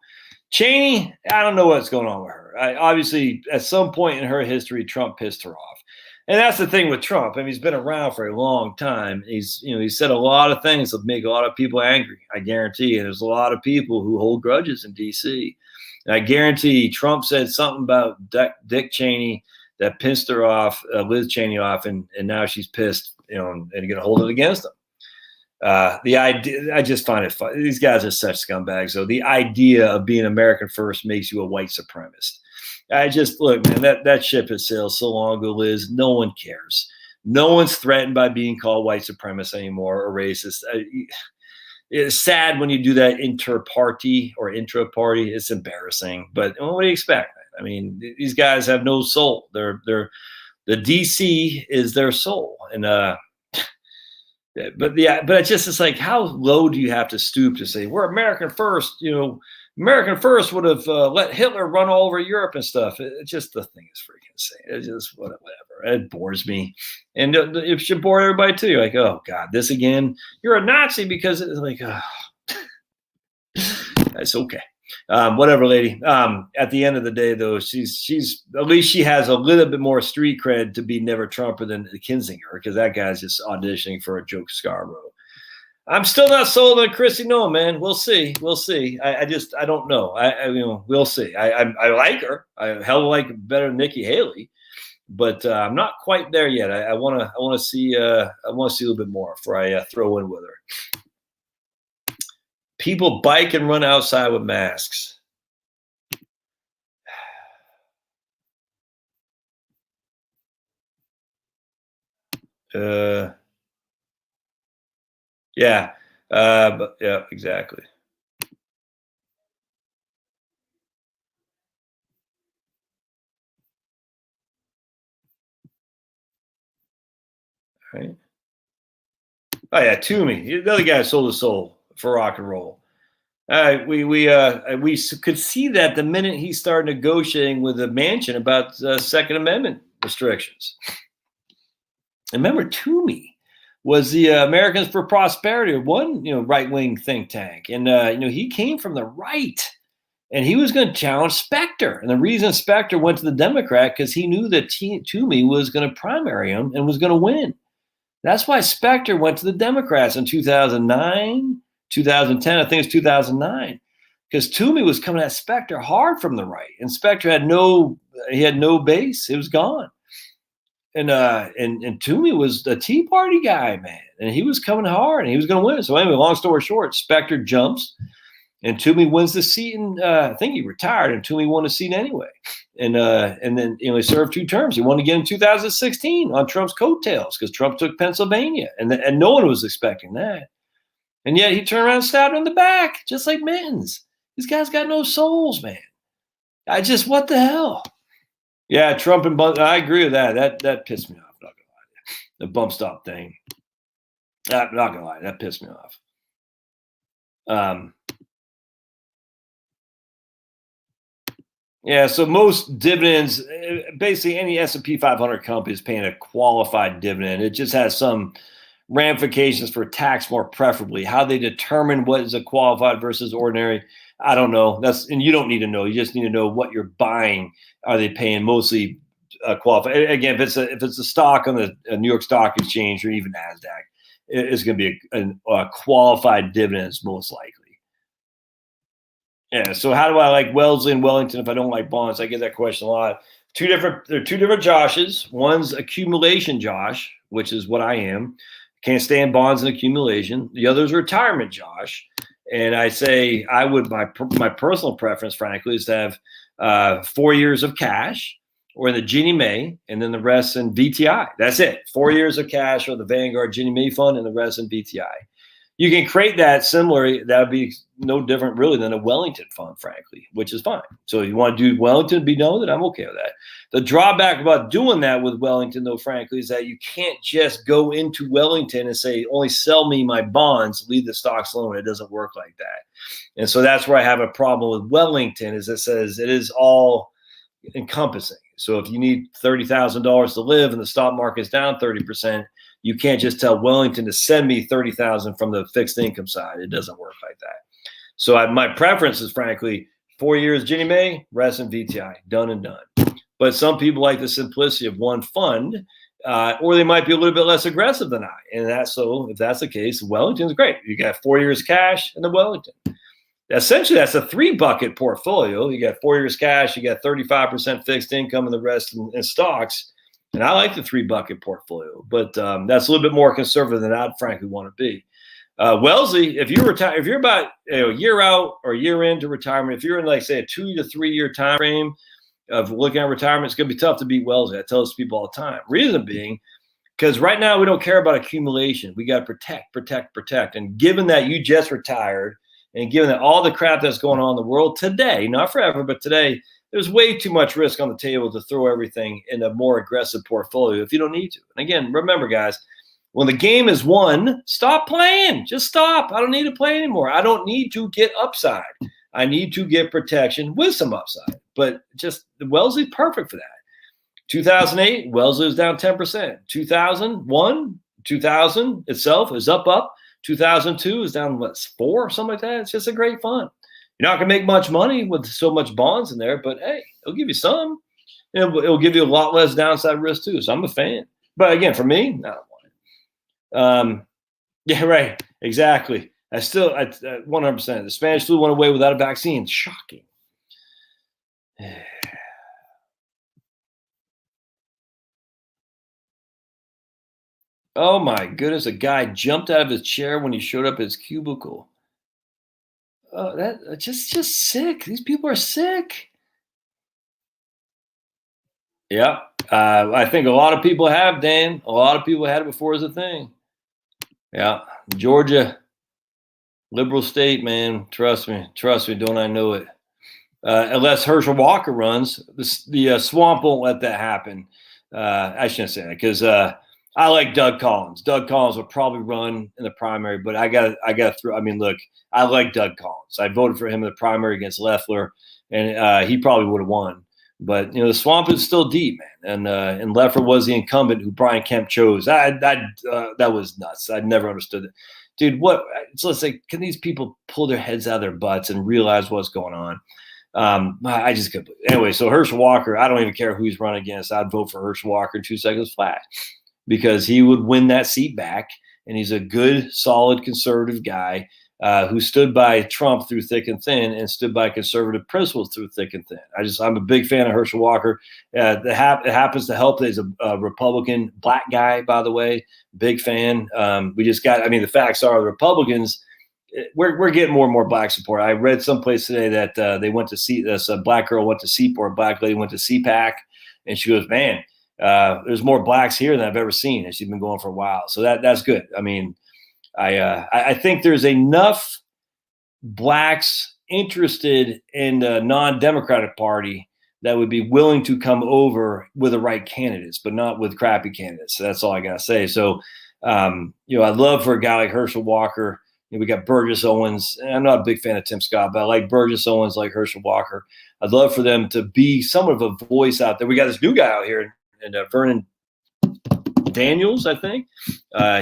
Cheney, I don't know what's going on with her. Obviously, at some point in her history, Trump pissed her off. And that's the thing with Trump. I mean, he's been around for a long time. He's said a lot of things that make a lot of people angry, I guarantee. And there's a lot of people who hold grudges in D.C. And I guarantee Trump said something about Dick Cheney that pissed her off, Liz Cheney off, and now she's pissed, and going to hold it against them. The idea, I just find it fun. These guys are such scumbags. So the idea of being American first makes you a white supremacist. Look, man, that ship has sailed so long ago, Liz. No one cares. No one's threatened by being called white supremacist anymore or racist. It's sad when you do that intra-party. It's embarrassing. But what do you expect? I mean, these guys have no soul. The DC is their soul. And but it's like, how low do you have to stoop to say we're American first? American first would have let Hitler run all over Europe and stuff. It's just, the thing is freaking insane. It's just whatever. It bores me, and it should bore everybody too. You're like, oh God, this again? You're a Nazi because it's like, oh. That's okay. Whatever, lady. At the end of the day, though, she's at least she has a little bit more street cred to be never Trumper than Kinzinger, because that guy's just auditioning for a Joe Scarborough. I'm still not sold on Chrissy Noem, man. We'll see. I don't know. We'll see. I like her. I hell like better than Nikki Haley, but I'm not quite there yet. I want to see a little bit more before I throw in with her. People bike and run outside with masks. Yeah. But yeah, exactly. Right. Oh yeah, Toomey, the other guy sold his soul for rock and roll. We could see that the minute he started negotiating with the Manchin about Second Amendment restrictions. And remember, Toomey was the Americans for Prosperity, one right-wing think tank, and he came from the right, and he was going to challenge Specter. And the reason Specter went to the Democrat because he knew that Toomey was going to primary him and was going to win. That's why Specter went to the Democrats in 2009, 2010. I think it's 2009, because Toomey was coming at Specter hard from the right, and Specter had no base. It was gone. And Toomey was the Tea Party guy, man, and he was coming hard, and he was going to win. So anyway, long story short, Specter jumps, and Toomey wins the seat, and I think he retired, and Toomey won the seat anyway. And then he served 2 terms. He won again in 2016 on Trump's coattails because Trump took Pennsylvania, and no one was expecting that. And yet he turned around and stabbed him in the back, just like Mittens. These guys got no souls, man. What the hell? Yeah, Trump and I agree with that. That pissed me off. I'm not gonna lie. The bump stop thing. I'm not gonna lie. That pissed me off. Yeah, so most dividends, basically any S&P 500 company is paying a qualified dividend. It just has some ramifications for tax more preferably. How they determine what is a qualified versus ordinary, I don't know. And you don't need to know. You just need to know what you're buying. Are they paying mostly qualified? Again, if it's a stock on the New York Stock Exchange or even NASDAQ, it's going to be a qualified dividends most likely. Yeah. So how do I like Wellesley and Wellington if I don't like bonds? I get that question a lot. There are two different Joshes. One's accumulation Josh, which is what I am. Can't stand bonds and accumulation. The other is retirement Josh. And I say I would, my personal preference, frankly, is to have 4 years of cash or the Ginnie Mae and then the rest in VTI. That's it. 4 years of cash or the Vanguard Ginnie Mae fund and the rest in VTI. You can create that similarly. That would be no different really than a Wellington fund, frankly, which is fine. So if you want to do Wellington, be known that I'm okay with that. The drawback about doing that with Wellington, though, frankly, is that you can't just go into Wellington and say, only sell me my bonds, leave the stocks alone. It doesn't work like that. And so that's where I have a problem with Wellington is it says it is all encompassing. So if you need $30,000 to live and the stock market is down 30%, you can't just tell Wellington to send me $30,000 from the fixed income side. It doesn't work like that. So my preference is, frankly, 4 years Ginnie Mae, rest in VTI, done and done. But some people like the simplicity of one fund, or they might be a little bit less aggressive than I. And so if that's the case, Wellington's great. You got 4 years cash and the Wellington. Essentially, that's a 3-bucket portfolio. You got 4 years cash, you got 35% fixed income, and the rest in stocks. And I like the 3-bucket portfolio, but that's a little bit more conservative than I'd frankly want to be. Wellesley, if you're about a year out or a year into retirement, if you're in like say a 2 to 3 year time frame of looking at retirement, it's going to be tough to beat Wellesley. I tell those people all the time. Reason being, because right now we don't care about accumulation. We got to protect. And given that you just retired, and given that all the crap that's going on in the world today, not forever, but today, there's way too much risk on the table to throw everything in a more aggressive portfolio if you don't need to. And again, remember, guys, when the game is won, stop playing. Just stop. I don't need to play anymore. I don't need to get upside. I need to get protection with some upside. But just Wellesley's perfect for that. 2008, Wellesley was down 10%. 2000 itself is up. 2002 is down, 4 or something like that. It's just a great fund. You're not going to make much money with so much bonds in there, but hey, it'll give you some. It'll give you a lot less downside risk too. So I'm a fan. But again, for me, I don't want it. Yeah, right. Exactly. I 100%. The Spanish flu went away without a vaccine. Shocking. Oh my goodness, a guy jumped out of his chair when he showed up at his cubicle. Oh, that's just sick. These people are sick. Yeah. I think a lot of people have, Dan. A lot of people had it before as a thing. Yeah. Georgia, liberal state, man. Trust me, don't I know it? Unless Herschel Walker runs, the swamp won't let that happen. I shouldn't say that because I like Doug Collins. Doug Collins will probably run in the primary, but I got through. I mean, look, I like Doug Collins. I voted for him in the primary against Loeffler, and he probably would have won. But the swamp is still deep, man. And Loeffler was the incumbent who Brian Kemp chose. That was nuts. I never understood it, dude. So let's say, can these people pull their heads out of their butts and realize what's going on? I just couldn't. Anyway, so Herschel Walker, I don't even care who he's running against. I'd vote for Herschel Walker in 2 seconds flat. Because he would win that seat back, and he's a good, solid, conservative guy who stood by Trump through thick and thin and stood by conservative principles through thick and thin. I'm a big fan of Herschel Walker. It happens to help that he's a Republican black guy, by the way. Big fan. The facts are the Republicans, we're getting more and more black support. I read someplace today that they went to see this. A black girl went to CPAC, a black lady went to CPAC, and she goes, man, there's more blacks here than I've ever seen, and she's been going for a while. So that's good. I mean, I think there's enough blacks interested in the non-Democratic Party that would be willing to come over with the right candidates, but not with crappy candidates. So that's all I gotta say. So, I'd love for a guy like Herschel Walker. We got Burgess Owens. And I'm not a big fan of Tim Scott, but I like Burgess Owens, like Herschel Walker. I'd love for them to be somewhat of a voice out there. We got this new guy out here, and Vernon Daniels, I think.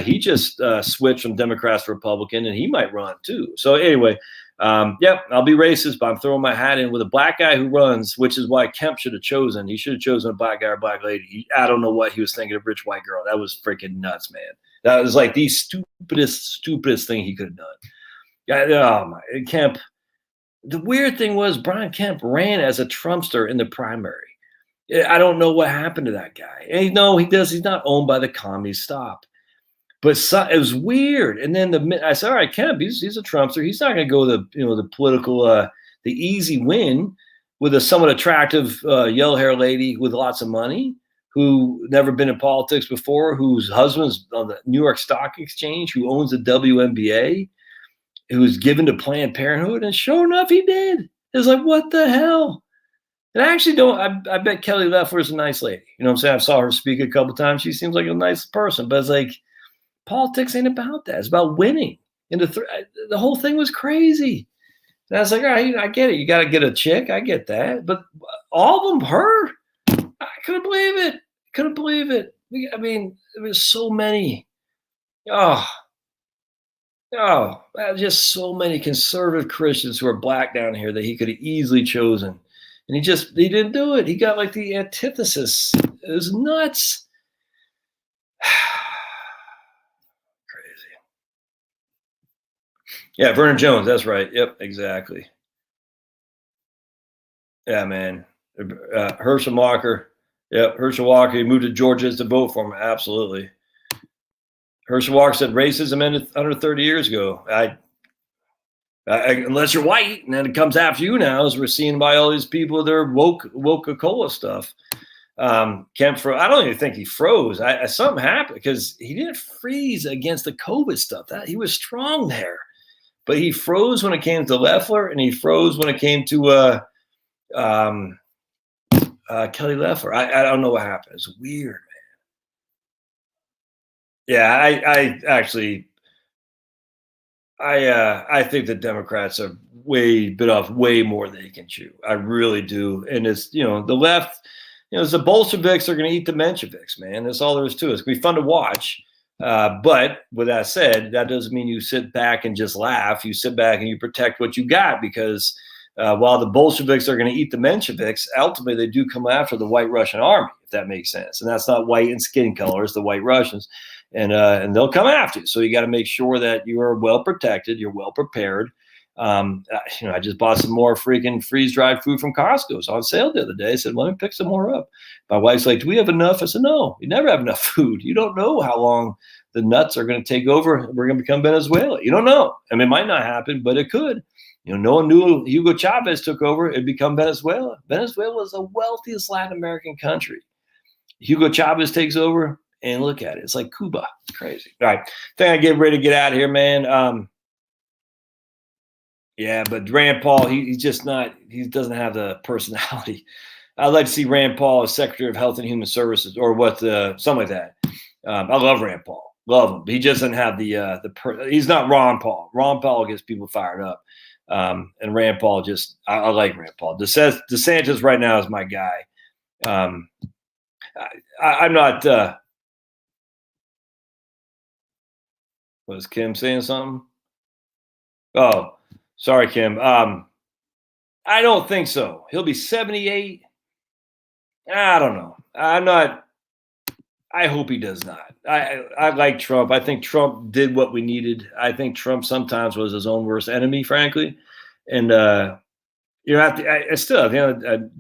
He just switched from Democrats to Republican, and he might run too. So anyway, Yep, I'll be racist, but I'm throwing my hat in with a black guy who runs, which is why Kemp should have chosen. He should have chosen a black guy or black lady. I don't know what he was thinking of rich white girl. That was freaking nuts, man. That was like the stupidest thing he could have done. Oh my, Kemp. The weird thing was Brian Kemp ran as a Trumpster in the primary. I don't know what happened to that guy. And no, he does. He's not owned by the commies. Stop. But it was weird. And then I said, all right, Kemp, he's a Trumpster. He's not going to go the political, the easy win with a somewhat attractive yellow hair lady with lots of money who never been in politics before, whose husband's on the New York Stock Exchange, who owns the WNBA, who was given to Planned Parenthood. And sure enough, he did. It was like, what the hell? And I actually don't. I bet Kelly Loeffler is a nice lady. You know what I'm saying? I saw her speak a couple times. She seems like a nice person. But it's like, politics ain't about that. It's about winning. And the whole thing was crazy. And I was like, all right, I get it. You got to get a chick. I get that. But all of them, her. I couldn't believe it. Couldn't believe it. I mean, there was so many. Just so many conservative Christians who are black down here that he could have easily chosen. And he didn't do it. He got like the antithesis. It was nuts. Crazy. Yeah, Vernon Jones. That's right. Yep, exactly. Yeah, man. Herschel Walker. Yep, Herschel Walker. He moved to Georgia to vote for him. Absolutely. Herschel Walker said racism ended 130 years ago. Unless you're white, and then it comes after you now, as we're seeing by all these people with their woke-a-cola stuff. Kemp I don't even think he froze. Something happened because he didn't freeze against the COVID stuff. He was strong there, but he froze when it came to Loeffler, and he froze when it came to Kelly Loeffler. I don't know what happened. It's weird, man. Yeah, I think the Democrats are bit off way more than they can chew. I really do. And it's, the left, it's the Bolsheviks are going to eat the Mensheviks, man. That's all there is to it. It's going to be fun to watch. But with that said, that doesn't mean you sit back and just laugh. You sit back and you protect what you got, because while the Bolsheviks are going to eat the Mensheviks, ultimately they do come after the White Russian army, if that makes sense. And that's not white in skin color, it's the White Russians. And they'll come after you. So you got to make sure that you are well protected, you're well prepared. I just bought some more freaking freeze-dried food from Costco. It was on sale the other day. I said, let me pick some more up. My wife's like, do we have enough? I said, no, you never have enough food. You don't know how long the nuts are going to take over. We're going to become Venezuela. You don't know. I mean, it might not happen, but it could. No one knew Hugo Chavez took over. It'd become Venezuela. Venezuela is the wealthiest Latin American country. Hugo Chavez takes over. And look at it. It's like Cuba. It's crazy. All right. I think I get ready to get out of here, man. Yeah, but Rand Paul, he's just not, he doesn't have the personality. I'd like to see Rand Paul as Secretary of Health and Human Services, or something like that. I love Rand Paul. Love him. But he doesn't have he's not Ron Paul. Ron Paul gets people fired up. And Rand Paul I like Rand Paul. DeSantis right now is my guy. I'm not, was Kim saying something? Oh, sorry, Kim. I don't think so. He'll be 78. I don't know. I hope he does not. I like Trump. I think Trump did what we needed. I think Trump sometimes was his own worst enemy, frankly. And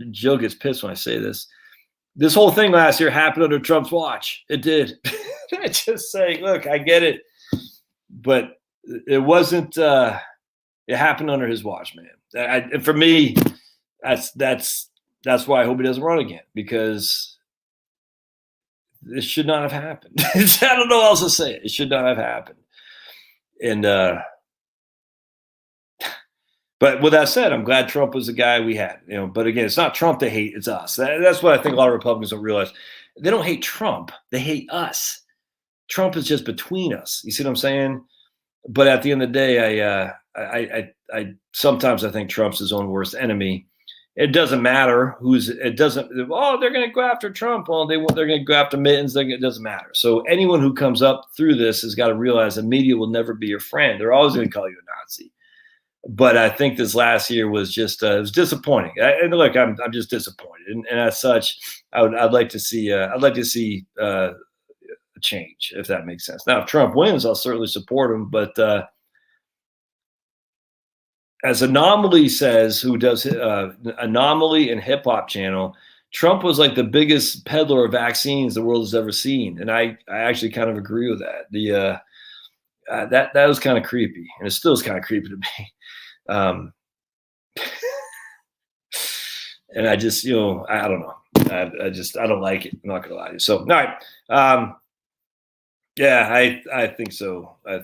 Jill gets pissed when I say this. This whole thing last year happened under Trump's watch. It did. I just say, look, I get it. But it wasn't. It happened under his watch, man. For me, that's why I hope he doesn't run again, because this should not have happened. I don't know how else to say it. It should not have happened. And but with that said, I'm glad Trump was the guy we had. But again, it's not Trump they hate; it's us. That's what I think a lot of Republicans don't realize. They don't hate Trump; they hate us. Trump is just between us. You see what I'm saying? But at the end of the day, I sometimes I think Trump's his own worst enemy. It doesn't matter they're going to go after Trump. Well, they're going to go after Mittens. It doesn't matter. So anyone who comes up through this has got to realize the media will never be your friend. They're always going to call you a Nazi. but I think this last year was just it was disappointing. And look, I'm just disappointed, and as such, I'd like to see a change, if that makes sense. Now, if Trump wins, I'll certainly support him, but as Anomaly says, who does Anomaly and Hip Hop Channel, Trump was like the biggest peddler of vaccines the world has ever seen, and I actually kind of agree with that. That was kind of creepy, and it still is kind of creepy to me. And I just, I don't know. I don't like it. I'm not gonna lie to you. So, all right. Yeah, I think so. I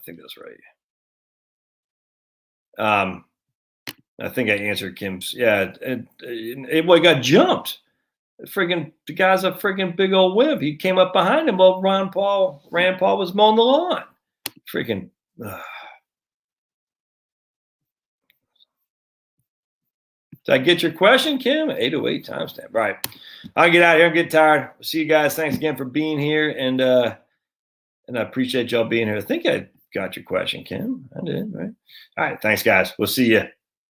think that's right. I think I answered Kim's. Yeah, boy got jumped. The guy's a friggin' big old wimp. He came up behind him while Rand Paul was mowing the lawn. Freaking. Did I get your question, Kim? 808 timestamp. Right. I'll get out of here. I'm getting tired. See you guys. Thanks again for being here, and I appreciate y'all being here. I think I got your question, Kim. I did. Right. All right. Thanks, guys. We'll see you.